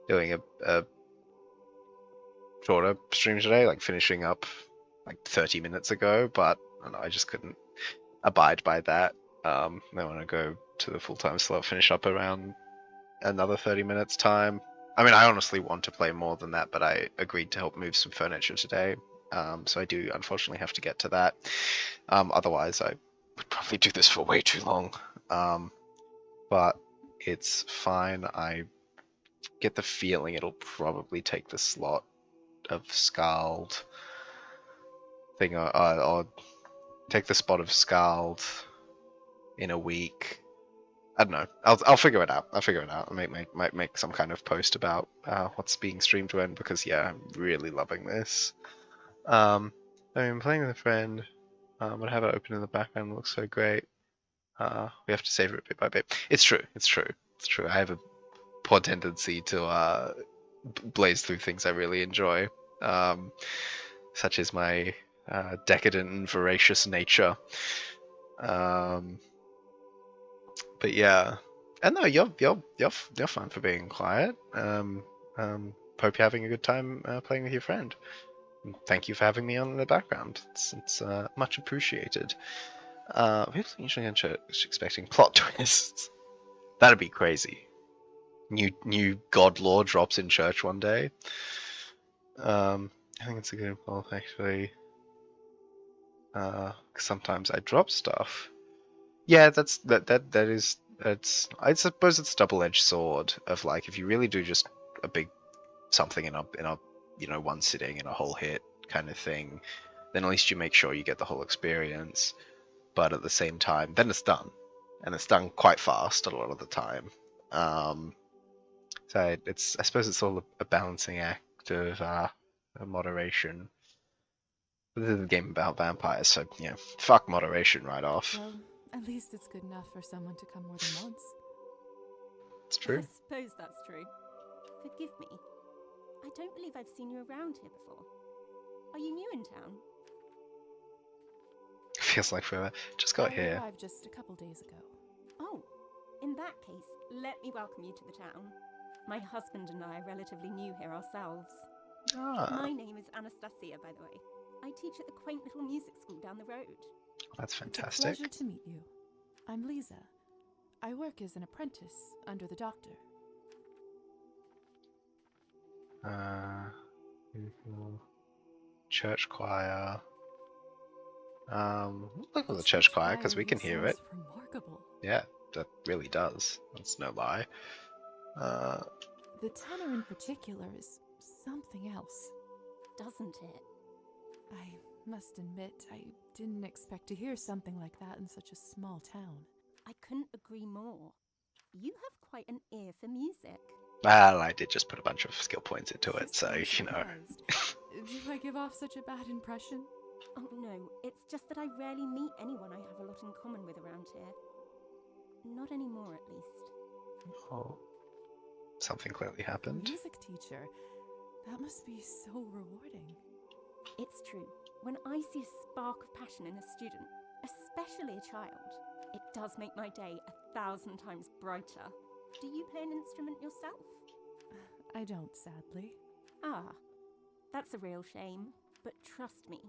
doing a shorter stream today, like finishing up like 30 minutes ago, but I don't know, I just couldn't abide by that. I want to go to the full-time slot, finish up around another 30 minutes time. I mean, I honestly want to play more than that, but I agreed to help move some furniture today. So I do unfortunately have to get to that. Otherwise, I would probably do this for way too long. But it's fine. I get the feeling it'll probably take the slot of Scald thing, or take the spot of Scald in a week. I don't know. I'll figure it out. I might make some kind of post about what's being streamed when, because yeah, I'm really loving this. I've been playing with a friend. But have it open in the background. It looks so great. We have to savor it bit by bit. It's true. I have a poor tendency to blaze through things I really enjoy, such as my decadent and voracious nature. But yeah, and no, you're fine for being quiet. Hope you're having a good time playing with your friend. And thank you for having me on in the background. It's much appreciated. People usually in church expecting plot twists. That'd be crazy. New god lore drops in church one day. I think it's a good impulse actually. Sometimes I drop stuff. Yeah, I suppose it's a double-edged sword of like if you really do just a big something in a one sitting in a whole hit kind of thing, then at least you make sure you get the whole experience. But at the same time, then it's done, and it's done quite fast a lot of the time. So I suppose it's all a balancing act of moderation. This is a game about vampires, so fuck moderation right off. Well, at least it's good enough for someone to come more than once. It's true. I suppose that's true. Forgive me. I don't believe I've seen you around here before. Are you new in town? Feels like forever. Just got I here. arrived just a couple days ago. Oh, in that case, let me welcome you to the town. My husband and I are relatively new here ourselves. My name is Anastasia, by the way. I teach at the quaint little music school down the road. That's It's a fantastic. pleasure to meet you. I'm Lisa. I work as an apprentice under the doctor. Church choir. Look at the church choir because we can hear it. Remarkable. Yeah, that really does. That's no lie. The tenor in particular is something else. Doesn't it? I must admit, I didn't expect to hear something like that in such a small town. I couldn't agree more. You have quite an ear for music. Well, I did just put a bunch of skill points into it, so I'm you know. surprised. Do I give off such a bad impression? Oh no, it's just that I rarely meet anyone I have a lot in common with around here. Not anymore, at least. Oh, something clearly happened. Music teacher. That must be so rewarding. It's true. When I see a spark of passion in a student, especially a child, it does make my day 1,000 times brighter. Do you play an instrument yourself? I don't, sadly. Ah, that's a real shame. But trust me,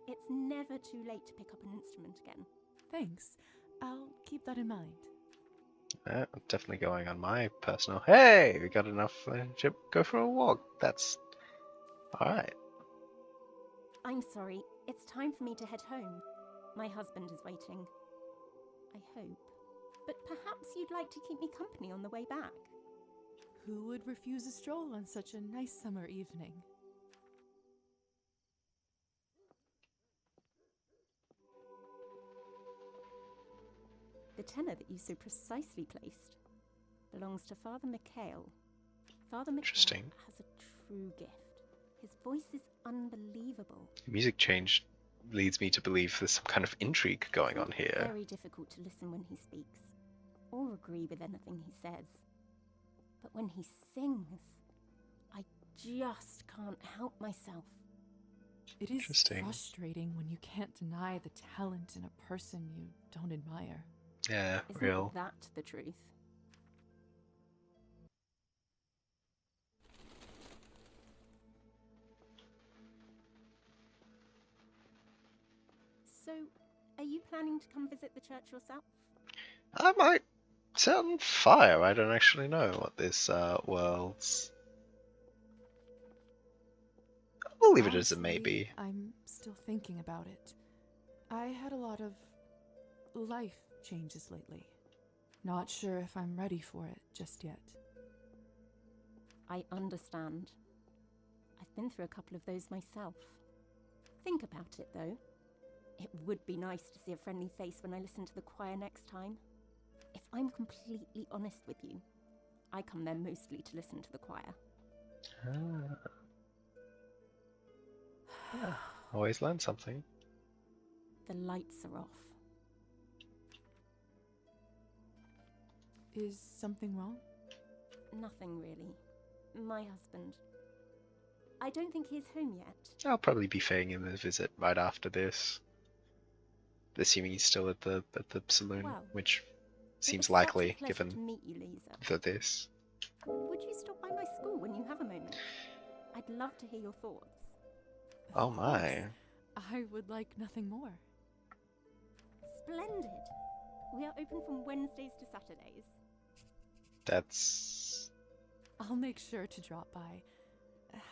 it's never too late to pick up an instrument again. Thanks. I'll keep that in mind. I'm definitely going on my personal. Hey, we got enough to go for a walk. That's alright. I'm sorry, it's time for me to head home. My husband is waiting. I hope. But perhaps you'd like to keep me company on the way back. Who would refuse a stroll on such a nice summer evening? The tenor that you so precisely placed belongs to Father Mikhail. Father Mikhail has a true gift. His voice is unbelievable. The music change leads me to believe there's some kind of intrigue going on here. Very difficult to listen when he speaks, or agree with anything he says. But when he sings, I just can't help myself. It is frustrating when you can't deny the talent in a person you don't admire. Yeah, Isn't real. that the truth? So, are you planning to come visit the church yourself? I might set on fire. I don't actually know what this world's. I'll leave it as a maybe. I'm still thinking about it. I had a lot of life changes lately. Not sure if I'm ready for it just yet. I understand. I've been through a couple of those myself. Think about it, though. It would be nice to see a friendly face when I listen to the choir next time. If I'm completely honest with you, I come there mostly to listen to the choir. Yeah, always learn something. The lights are off. Is something wrong? Nothing really. My husband. I don't think he's home yet. I'll probably be paying him a visit right after this. Assuming he's still at the saloon, Well, which it seems was such a likely pleasure given to meet you, Lisa. this. Would you stop by my school when you have a moment? I'd love to hear your thoughts. Oh my. I would like nothing more. Splendid. We are open from Wednesdays to Saturdays. That's I'll make sure to drop by.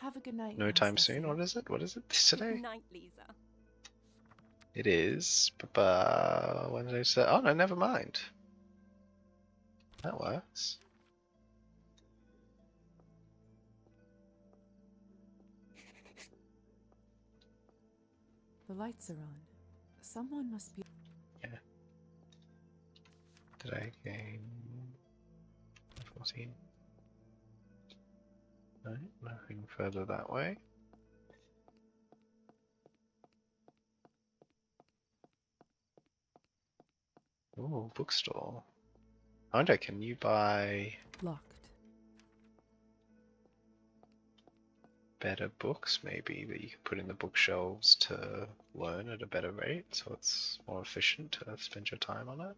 Have a good night. no time Anastasia. soon. What is it? What is it today? Good night, Lisa. It is. Wednesday. Oh no, never mind. That works. The lights are on. Someone must be. Yeah. Did I gain 14? No, nothing further that way. Ooh, bookstore. I wonder, can you buy Locked. better books maybe that you can put in the bookshelves to learn at a better rate so it's more efficient to spend your time on it?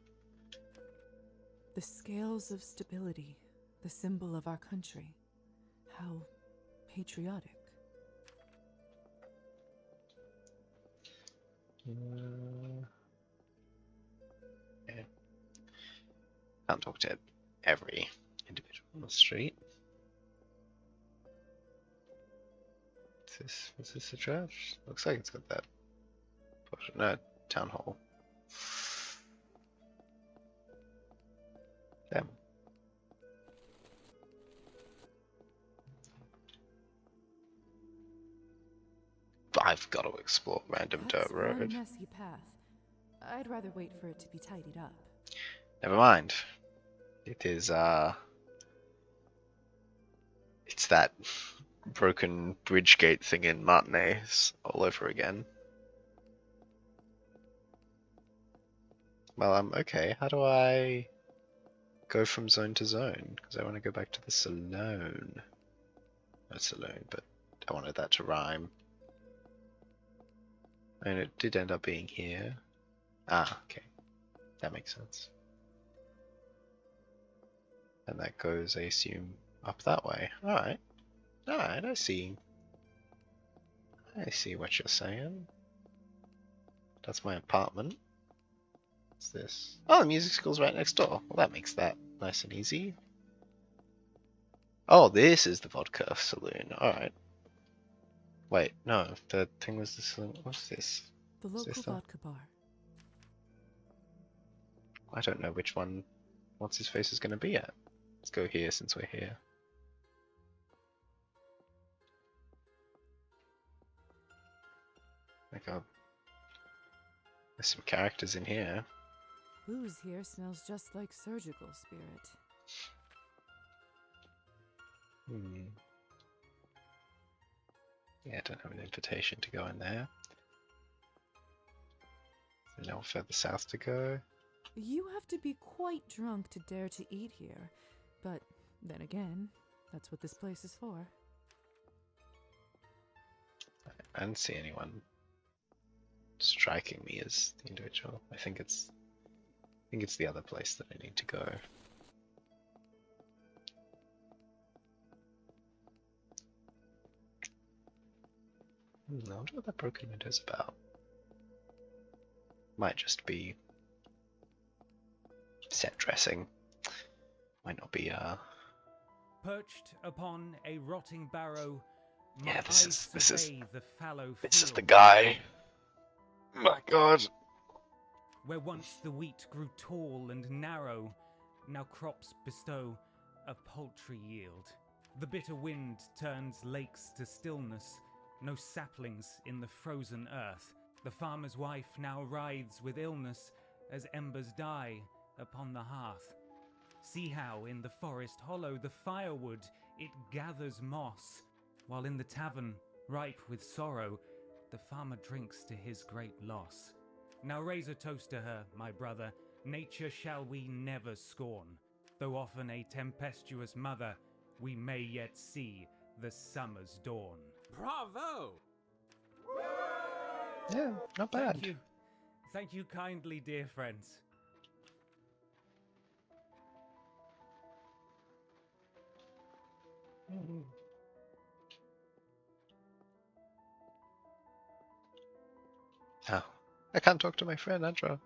The scales of stability, the symbol of our country. How patriotic. Yeah. Can't talk to every individual on the street. Is this a church? Looks like it's got that. No, town hall. Damn. I've got to explore random That's dirt road. one messy path. I'd rather wait for it to be tidied up. Never mind. It is, it's that broken bridge gate thing in Martinez all over again. Well, okay. How do I go from zone to zone? Because I want to go back to the saloon. Not saloon, but I wanted that to rhyme. And it did end up being here. Ah, okay. That makes sense. And that goes, I assume, up that way. Alright. Alright, I see. I see what you're saying. That's my apartment. What's this? Oh, the music school's right next door. Well, that makes that nice and easy. Oh, this is the vodka saloon. Alright. Wait, no, the thing was the saloon. What's this? The Is local this the- vodka bar. I don't know which one What's his face is going to be at. Let's go here since we're here. There's some characters in here. Booze here smells just like surgical spirit. Yeah, I don't have an invitation to go in there. There's no further south to go. You have to be quite drunk to dare to eat here. But then again, that's what this place is for. I don't see anyone striking me as the individual. I think it's the other place that I need to go. I wonder what that broken window's about. Might just be set dressing. Might not be Perched upon a rotting barrow, my yeah, eyes this is survey the fallow this is the field, guy. My god. where once the wheat grew tall and narrow, now crops bestow a paltry yield. The bitter wind turns lakes to stillness, no saplings in the frozen earth. The farmer's wife now writhes with illness as embers die upon the hearth. See how in the forest hollow the firewood it gathers moss, while in the tavern, ripe with sorrow, the farmer drinks to his great loss. Now raise a toast to her, my brother, nature shall we never scorn, though often a tempestuous mother we may yet see the summer's dawn. Bravo! Yeah, not bad. Thank you. Thank you kindly, dear friends. Oh, I can't talk to my friend, Andra.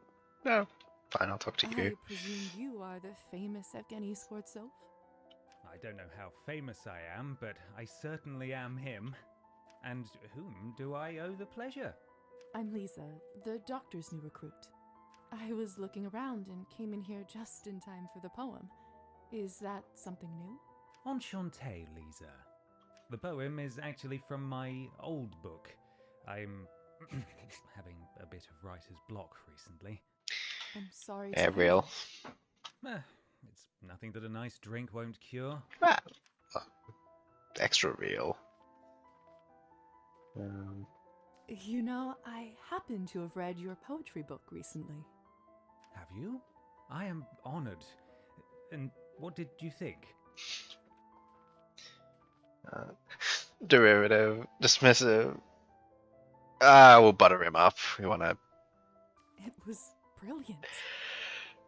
No. Fine, I'll talk to I you. presume you are the famous Evgeny Skvortsov? I don't know how famous I am, but I certainly am him. And whom do I owe the pleasure? I'm Lisa, the doctor's new recruit. I was looking around and came in here just in time for the poem. Is that something new? Enchanté, Lisa. The poem is actually from my old book. I'm having a bit of writer's block recently. I'm sorry Yeah, to hear real. It's nothing that a nice drink won't cure. Ah, extra real. You know, I happen to have read your poetry book recently. Have you? I am honored. And what did you think? Derivative, dismissive. We'll butter him up. We want to It was brilliant.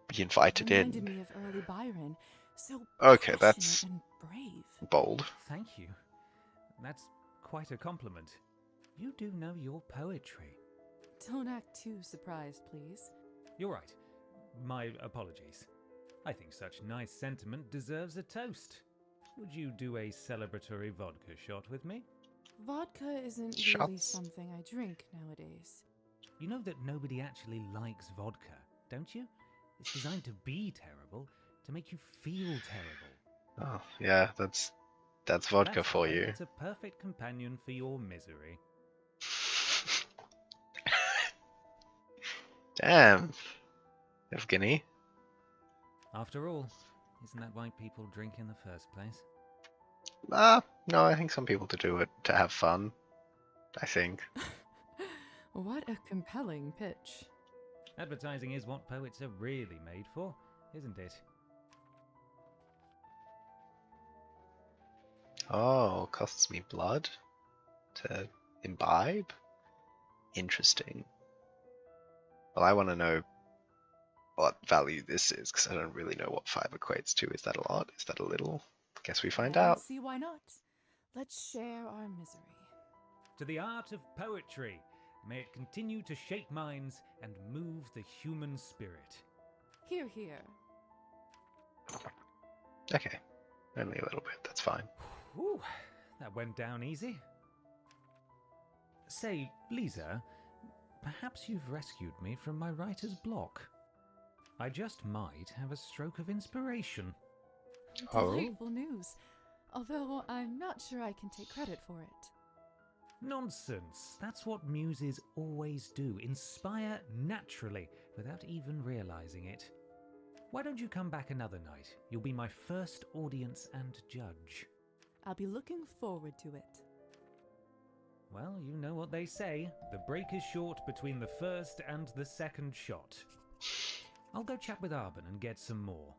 be invited Reminded in. me of early Byron. So Okay, passionate that's and brave. bold. Thank you. That's quite a compliment. You do know your poetry. Don't act too surprised, please. You're right. My apologies. I think such nice sentiment deserves a toast. Would you do a celebratory vodka shot with me? Vodka isn't really Shots. something I drink nowadays. You know that nobody actually likes vodka, don't you? It's designed to be terrible, to make you feel terrible. Oh, yeah, that's vodka That's for why you. It's a perfect companion for your misery. Damn, Evgeny. After all, isn't that why people drink in the first place? No, I think some people do it to have fun. I think. What a compelling pitch. Advertising is what poets are really made for, isn't it? Oh, costs me blood to imbibe? Interesting. Well, I want to know what value this is, because I don't really know what 5 equates to. Is that a lot? Is that a little? Guess we find I out. see why not. Let's share our misery. To the art of poetry, may it continue to shape minds and move the human spirit. Here, here. Okay, only a little bit, that's fine. Whew, that went down easy. Say, Lisa, perhaps you've rescued me from my writer's block. I just might have a stroke of inspiration. Delightful news. Although I'm not sure I can take credit for it. Nonsense. That's what muses always do. Inspire naturally, without even realizing it. Why don't you come back another night? You'll be my first audience and judge. I'll be looking forward to it. Well, you know what they say. The break is short between the first and the second shot. I'll go chat with Arben and get some more.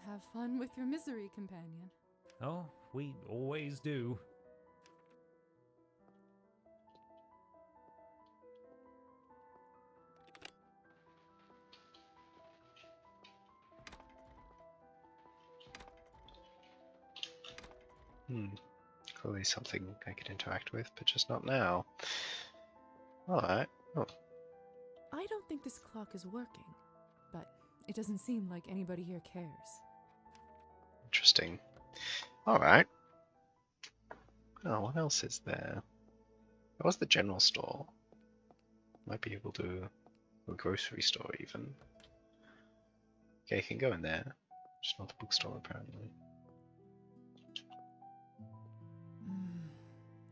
Have fun with your misery, companion. Oh, we always do. Clearly something I could interact with, but just not now. Alright. Oh. I don't think this clock is working, but it doesn't seem like anybody here cares. Interesting. Alright. Oh, what else is there? There was the general store. Might be able to... a grocery store, even. Okay, you can go in there. Just not the bookstore, apparently.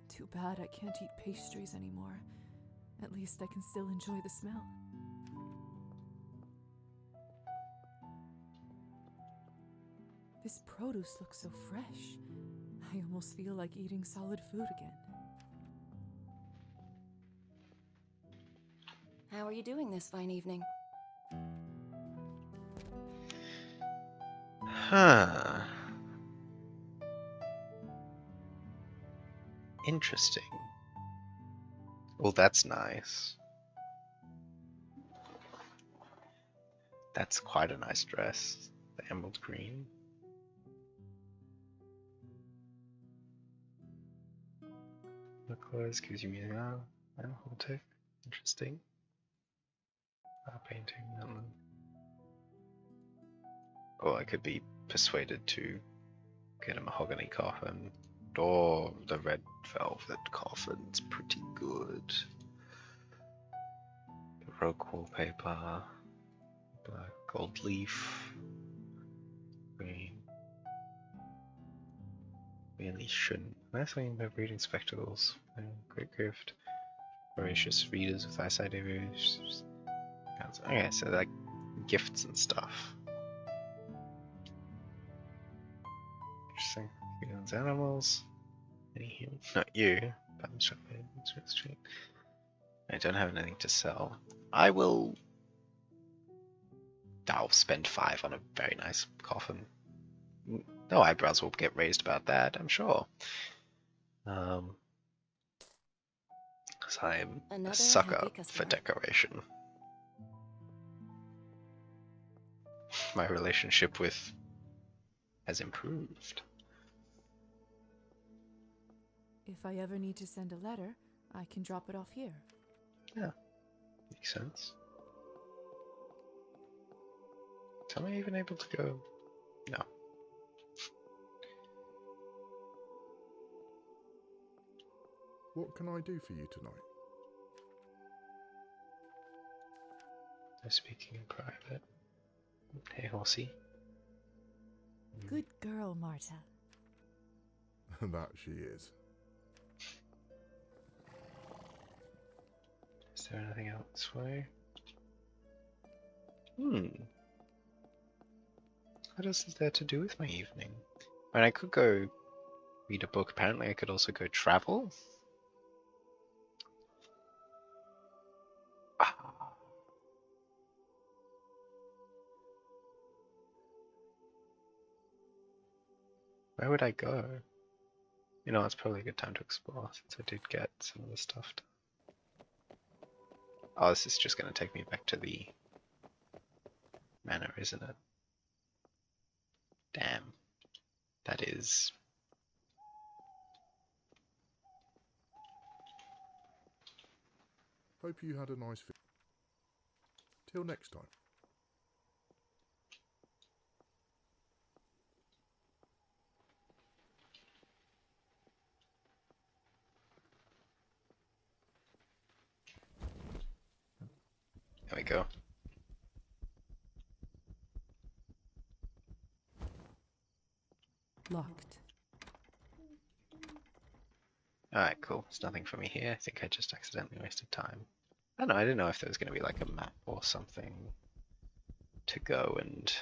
Too bad I can't eat pastries anymore. At least I can still enjoy the smell. This produce looks so fresh. I almost feel like eating solid food again. How are you doing this fine evening? Huh. Interesting. Well, that's nice. That's quite a nice dress. The emerald green. The clothes gives you meaning. Oh, tech. Interesting. Painting. Or I could be persuaded to get a mahogany coffin. Or the red velvet coffin's pretty good. Baroque wallpaper. Black gold leaf. Green. Really shouldn't. Nice when you have reading spectacles. Great gift. Voracious readers with eyesight areas. Okay, so like gifts and stuff. Interesting. Humans, animals. Any human? Not you. I don't have anything to sell. I'll spend 5 on a very nice coffin. No eyebrows will get raised about that, I'm sure. Because I'm Another a sucker happy for customer. decoration. My relationship with has improved. If I ever need to send a letter, I can drop it off here. Yeah, makes sense. Am I even able to go? No. What can I do for you tonight? No speaking in private. Hey, horsey. Good girl, Marta. That she is. Is there anything else this way? What else is there to do with my evening? I mean, I could go read a book. Apparently, I could also go travel. Where would I go? You know, it's probably a good time to explore since I did get some of the stuff done. Oh, this is just going to take me back to the manor, isn't it? Damn. That is... Hope you had a nice visit. Till next time. There we go. Locked. Alright, cool. There's nothing for me here. I think I just accidentally wasted time. I don't know, I didn't know if there was going to be like a map or something to go and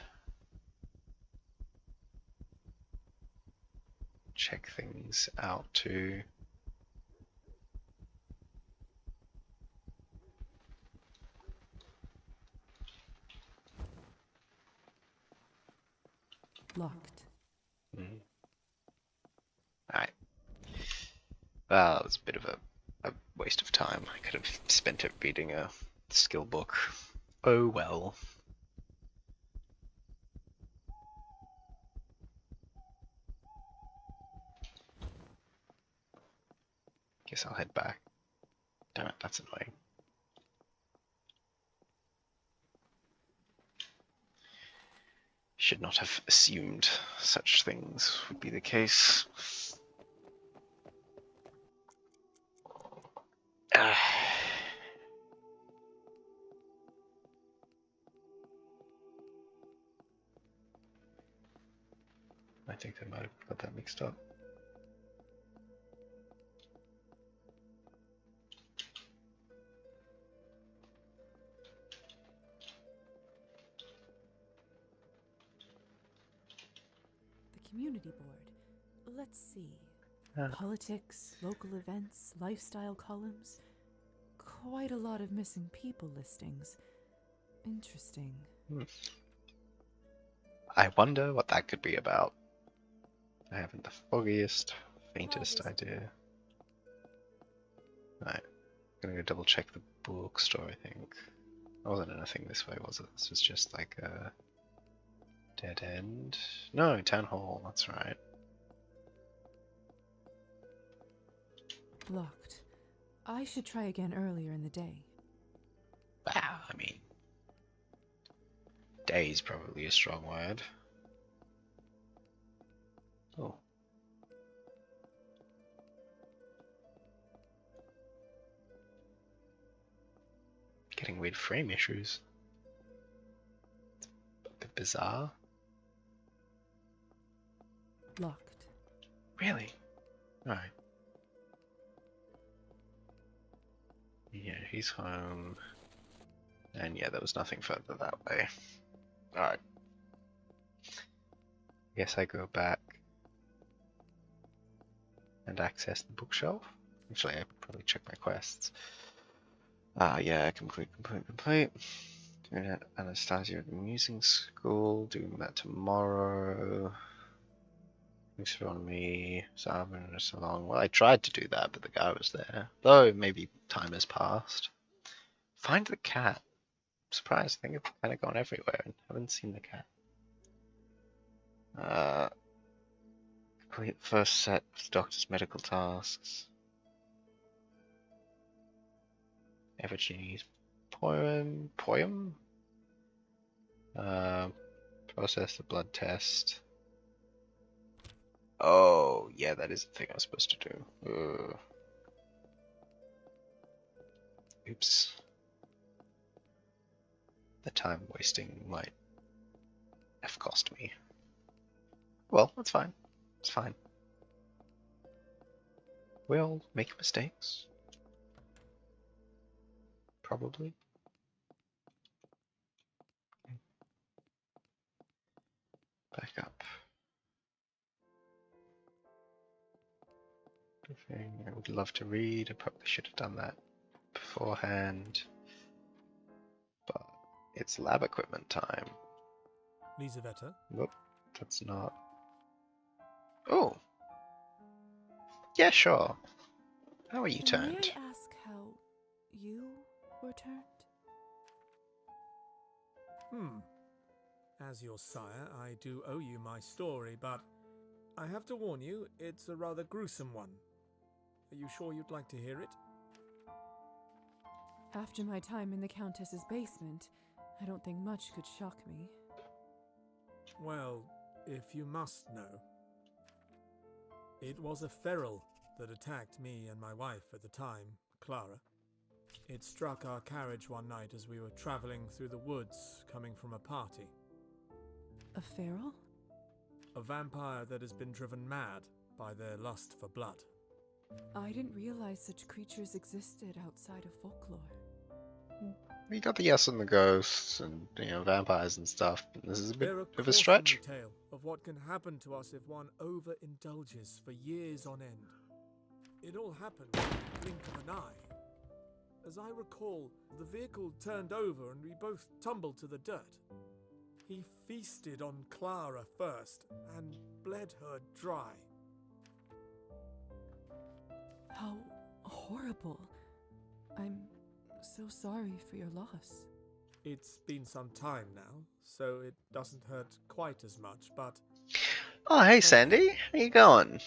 check things out to. Locked. Alright. Well, it was a bit of a waste of time. I could have spent it reading a skill book. Oh well. Guess I'll head back. Damn it, that's annoying. Should not have assumed such things would be the case. I think I might have got that mixed up. The community board. Let's see. Ah. Politics, local events, lifestyle columns. Quite a lot of missing people listings. Interesting. I wonder what that could be about. I haven't the foggiest, faintest idea. Right, gonna go double check the bookstore, I think. There wasn't anything this way, was it? This was just like a dead end. No, town hall, that's right. Locked. I should try again earlier in the day. Wow, I mean, day is probably a strong word. Oh. Getting weird frame issues. A bit bizarre. Locked. Really? Alright. Yeah, he's home. And yeah, there was nothing further that way. Alright. Guess I go back and access the bookshelf. Actually, I probably check my quests. Yeah, complete. Doing it Anastasia at the Musing School, doing that tomorrow. Thanks for on me, Simon, so long. Well, I tried to do that, but the guy was there. Though, maybe time has passed. Find the cat. I'm surprised, I think it's kind of gone everywhere and haven't seen the cat. Complete the first set of the doctor's medical tasks. Evergenie's poem? Process the blood test. Oh, yeah, that is the thing I'm supposed to do. Oops. The time wasting might have cost me. Well, that's fine. It's fine. We all make mistakes. Probably. Back up. I would love to read. I probably should have done that beforehand. But it's lab equipment time. Lisaveta? Nope, that's not. Oh! Yeah, sure. How are you turned? May I ask how you were turned? As your sire, I do owe you my story, but I have to warn you, it's a rather gruesome one. Are you sure you'd like to hear it? After my time in the Countess's basement, I don't think much could shock me. Well, if you must know. It was a feral that attacked me and my wife at the time, Clara. It struck our carriage one night as we were travelling through the woods coming from a party. A feral? A vampire that has been driven mad by their lust for blood. I didn't realize such creatures existed outside of folklore. We got the yes and the ghosts and, you know, vampires and stuff. This is a bit of a stretch. Tale of what can happen to us if one overindulges for years on end. It all happened in the blink of an eye. As I recall, the vehicle turned over and we both tumbled to the dirt. He feasted on Clara first and bled her dry. How horrible. I'm so sorry for your loss. It's been some time now, so it doesn't hurt quite as much, but... Oh, hey Sandy, how you going?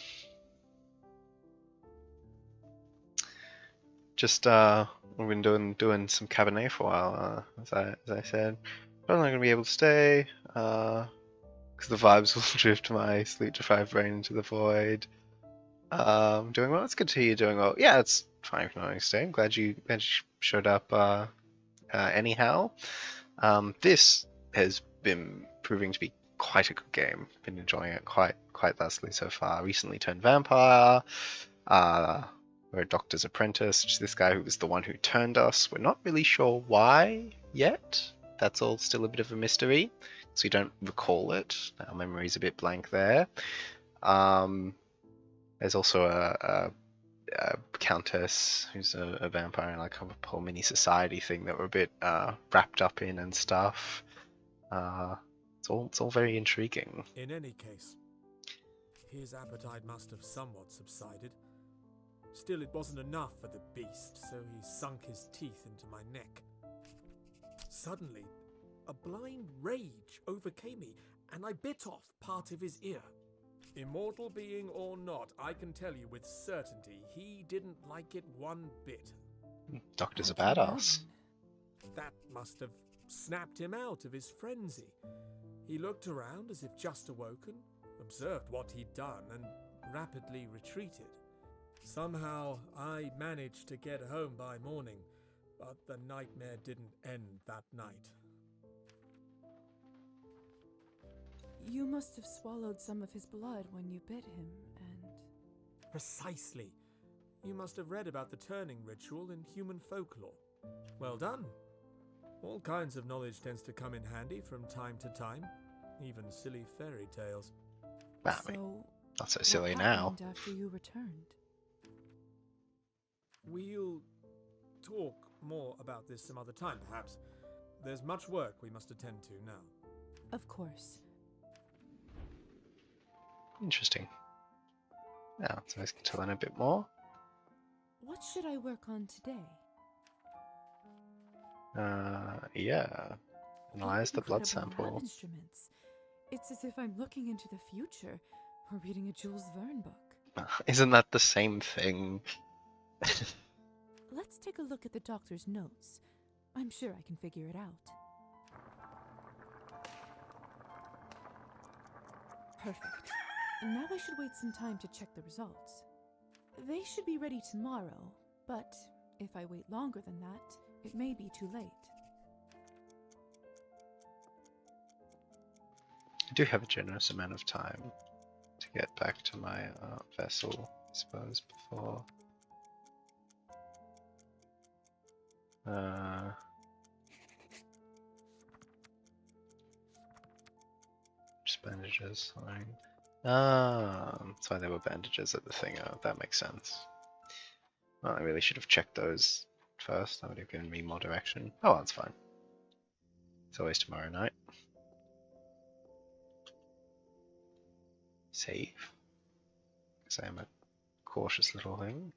Just, we've been doing some Cabernet for a while, as I said. Probably not going to be able to stay, because the vibes will drift my sleep-deprived brain into the void. Doing well? It's good to hear you doing well. Yeah, it's fine if not stay. I'm glad you showed up, anyhow. This has been proving to be quite a good game. Been enjoying it quite thusly so far. Recently turned vampire. We're a doctor's apprentice, which is this guy who was the one who turned us. We're not really sure why yet. That's all still a bit of a mystery, so we don't recall it. Our memory's a bit blank there. There's also a countess who's a vampire in like a whole mini society thing that we're a bit wrapped up in and stuff. It's all very intriguing. In any case, his appetite must have somewhat subsided. Still, it wasn't enough for the beast, so he sunk his teeth into my neck. Suddenly, a blind rage overcame me, and I bit off part of his ear. Immortal being or not, I can tell you with certainty he didn't like it one bit. Doctor's a badass. That must have snapped him out of his frenzy. He looked around as if just awoken, observed what he'd done, and rapidly retreated. Somehow, I managed to get home by morning, but the nightmare didn't end that night. You must have swallowed some of his blood when you bit him, and... Precisely. You must have read about the turning ritual in human folklore. Well done. All kinds of knowledge tends to come in handy from time to time, even silly fairy tales. Well, I mean, not so silly now. What happened after you returned? We'll talk more about this some other time, perhaps. There's much work we must attend to now. Of course. Interesting. Now, so I can tell in a bit more. What should I work on today? Yeah. Analyze the blood Incredible sample. lab instruments. It's as if I'm looking into the future or reading a Jules Verne book. Isn't that the same thing? Let's take a look at the doctor's notes. I'm sure I can figure it out. Perfect. Now I should wait some time to check the results. They should be ready tomorrow, but if I wait longer than that, it may be too late. I do have a generous amount of time to get back to my vessel, I suppose, before... Just bandages, fine. That's why there were bandages at the thing. Oh, that makes sense. Well, I really should have checked those first. That would have given me more direction. Oh, well, that's fine. It's always tomorrow night. Save. Because I am a cautious little thing.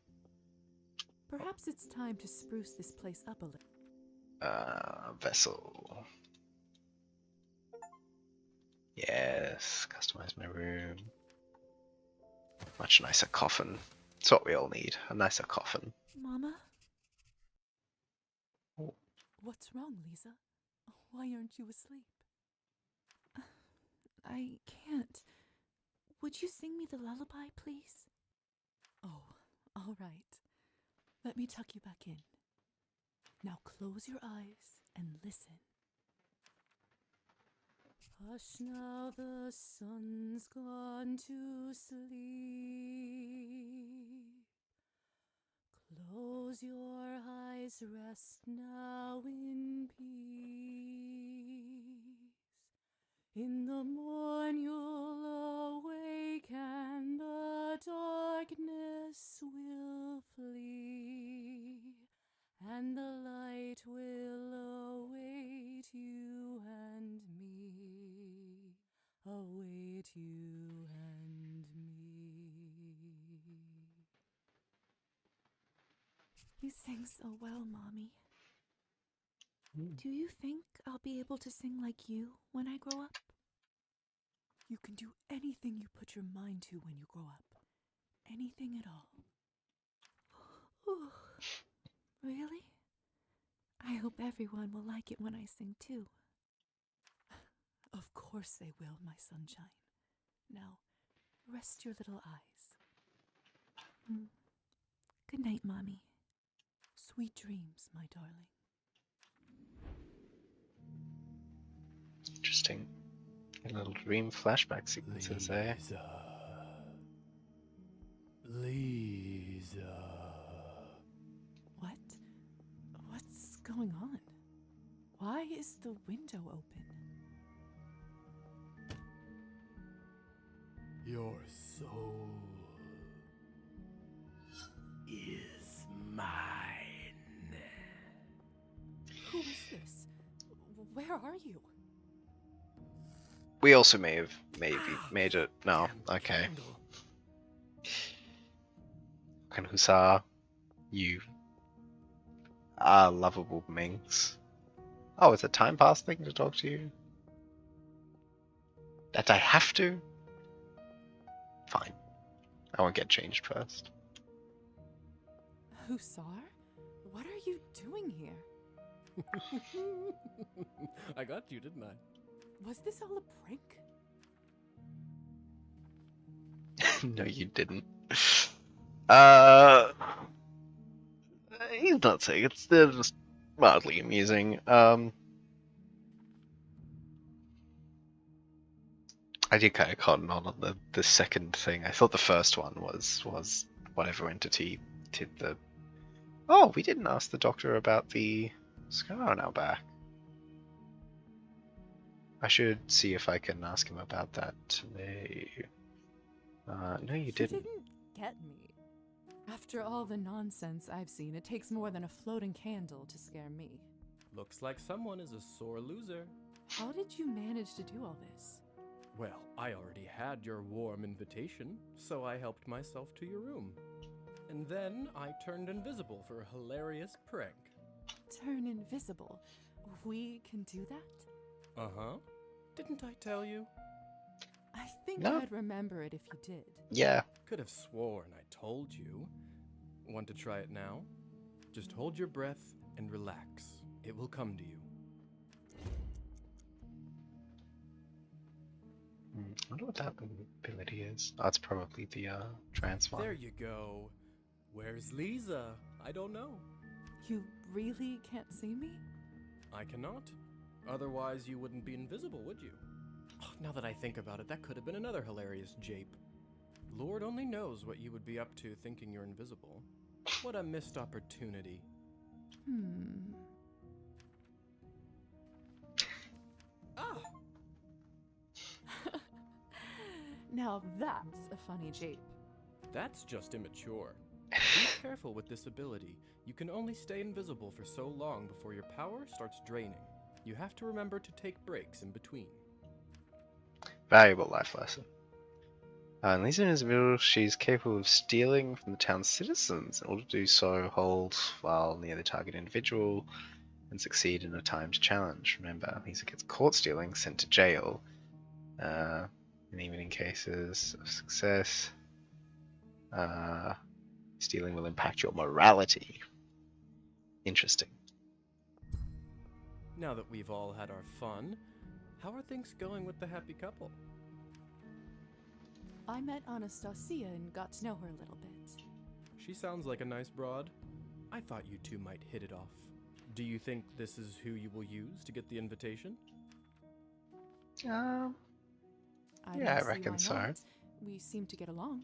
Perhaps it's time to spruce this place up a little. Vessel. Yes, customize my room. Much nicer coffin. It's what we all need. A nicer coffin. Mama? Oh. What's wrong, Lisa? Why aren't you asleep? I can't. Would you sing me the lullaby, please? Oh, all right. Let me tuck you back in. Now close your eyes and listen. Hush now, the sun's gone to sleep. Close your eyes, rest now in peace. In the morn you'll awake and the darkness will flee, and the light will await you and me, await you and me. You sing so well, Mommy. Do you think I'll be able to sing like you when I grow up? You can do anything you put your mind to when you grow up. Anything at all. Ooh, really? I hope everyone will like it when I sing too. Of course they will, my sunshine. Now, rest your little eyes. Good night, Mommy. Sweet dreams, my darling. Interesting. A little dream flashback sequences there. Lisa. What? What's going on? Why is the window open? Your soul is mine. Who is this? Where are you? We also may have maybe made it. No, okay. Fucking hussar, you are lovable minx. Oh, it's a time pass thing to talk to you? That I have to? Fine. I won't get changed first. Hussar? What are you doing here? I got you, didn't I? Was this all a prank? No, you didn't. He's not saying it's. They're just mildly amusing. I did kind of cotton on the second thing. I thought the first one was whatever entity did the. Oh, we didn't ask the doctor about the scar on our back. I should see if I can ask him about that today. No, you didn't. You didn't get me. After all the nonsense I've seen, it takes more than a floating candle to scare me. Looks like someone is a sore loser. How did you manage to do all this? Well, I already had your warm invitation, so I helped myself to your room. And then I turned invisible for a hilarious prank. Turn invisible? We can do that? Uh-huh. Didn't I tell you? I think No. I'd remember it if you did. Yeah. Could have sworn I told you. Want to try it now? Just hold your breath and relax. It will come to you. I wonder what that ability is. Oh, it's probably the trance one. There you go. Where's Lisa? I don't know. You really can't see me? I cannot. Otherwise, you wouldn't be invisible, would you? Oh, now that I think about it, that could have been another hilarious jape. Lord only knows what you would be up to thinking you're invisible. What a missed opportunity. Ah! Now that's a funny jape. That's just immature. Be careful with this ability. You can only stay invisible for so long before your power starts draining. You have to remember to take breaks in between. Valuable life lesson. And Lisa is invisible. She's capable of stealing from the town's citizens. In order to do so, hold while near the target individual and succeed in a timed challenge. Remember, Lisa gets caught stealing, sent to jail. And even in cases of success, stealing will impact your morality. Interesting. Now that we've all had our fun, how are things going with the happy couple? I met Anastasia and got to know her a little bit. She sounds like a nice broad. I thought you two might hit it off. Do you think this is who you will use to get the invitation? I Yeah, I don't see reckon why so. not. We seem to get along.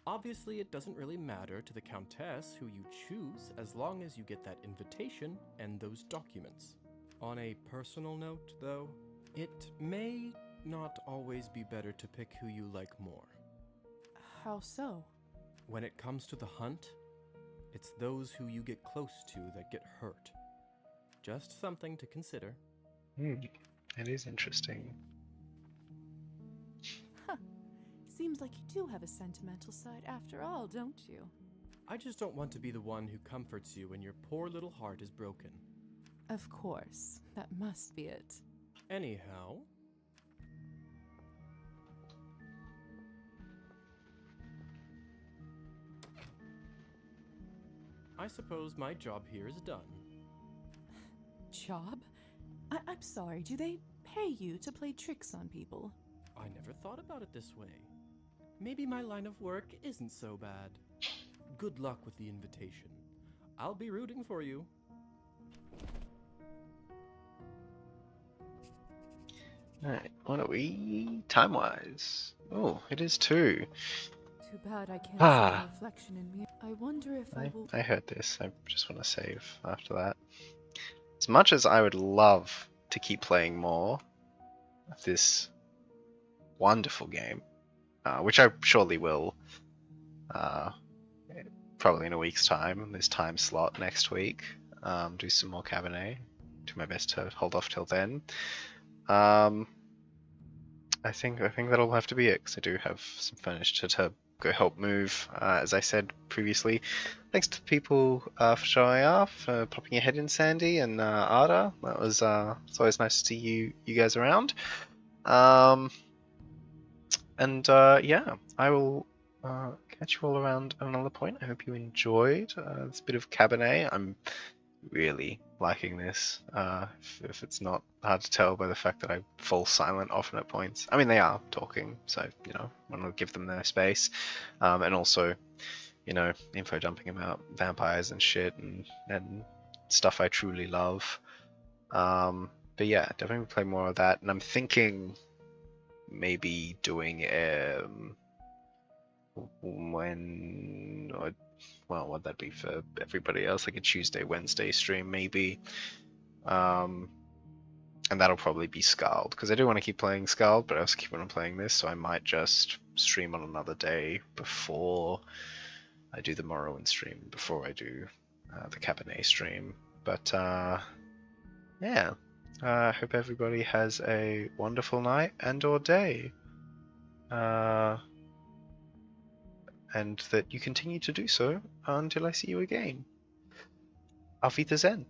Obviously, it doesn't really matter to the Countess who you choose as long as you get that invitation and those documents. On a personal note, though, it may not always be better to pick who you like more. How so? When it comes to the hunt, it's those who you get close to that get hurt. Just something to consider. It is interesting. Huh. Seems like you do have a sentimental side after all, don't you? I just don't want to be the one who comforts you when your poor little heart is broken. Of course. That must be it. Anyhow, I suppose my job here is done. Job? I'm sorry, do they pay you to play tricks on people? I never thought about it this way. Maybe my line of work isn't so bad. Good luck with the invitation. I'll be rooting for you. Alright, what are we time-wise? Oh, it is 2. Too bad I can't see a reflection in me. I wonder if I will... I heard this. I just want to save after that. As much as I would love to keep playing more of this wonderful game, which I surely will, probably in a week's time, this time slot next week, do some more Cabernet. Do my best to hold off till then. I think that'll have to be it, because I do have some furniture to go help move. As I said previously, thanks to people for showing up, for popping your head in, Sandy and Arda. That was it's always nice to see you guys around. And yeah, I will catch you all around at another point. I hope you enjoyed this bit of Cabernet. I'm really liking this. If it's not hard to tell by the fact that I fall silent often at points. I mean, they are talking, so you know, I want to give them their space, and also, you know, info dumping about vampires and shit and stuff I truly love. But yeah, definitely play more of that, and I'm thinking maybe doing when well, what'd that be for everybody else? Like a Tuesday, Wednesday stream, maybe. And that'll probably be Scald, because I do want to keep playing Scald, but I also keep on playing this, so I might just stream on another day before I do the Morrowind stream, before I do the Cabernet stream. But yeah, I hope everybody has a wonderful night and or day. And that you continue to do so until I see you again. Auf Wiedersehen.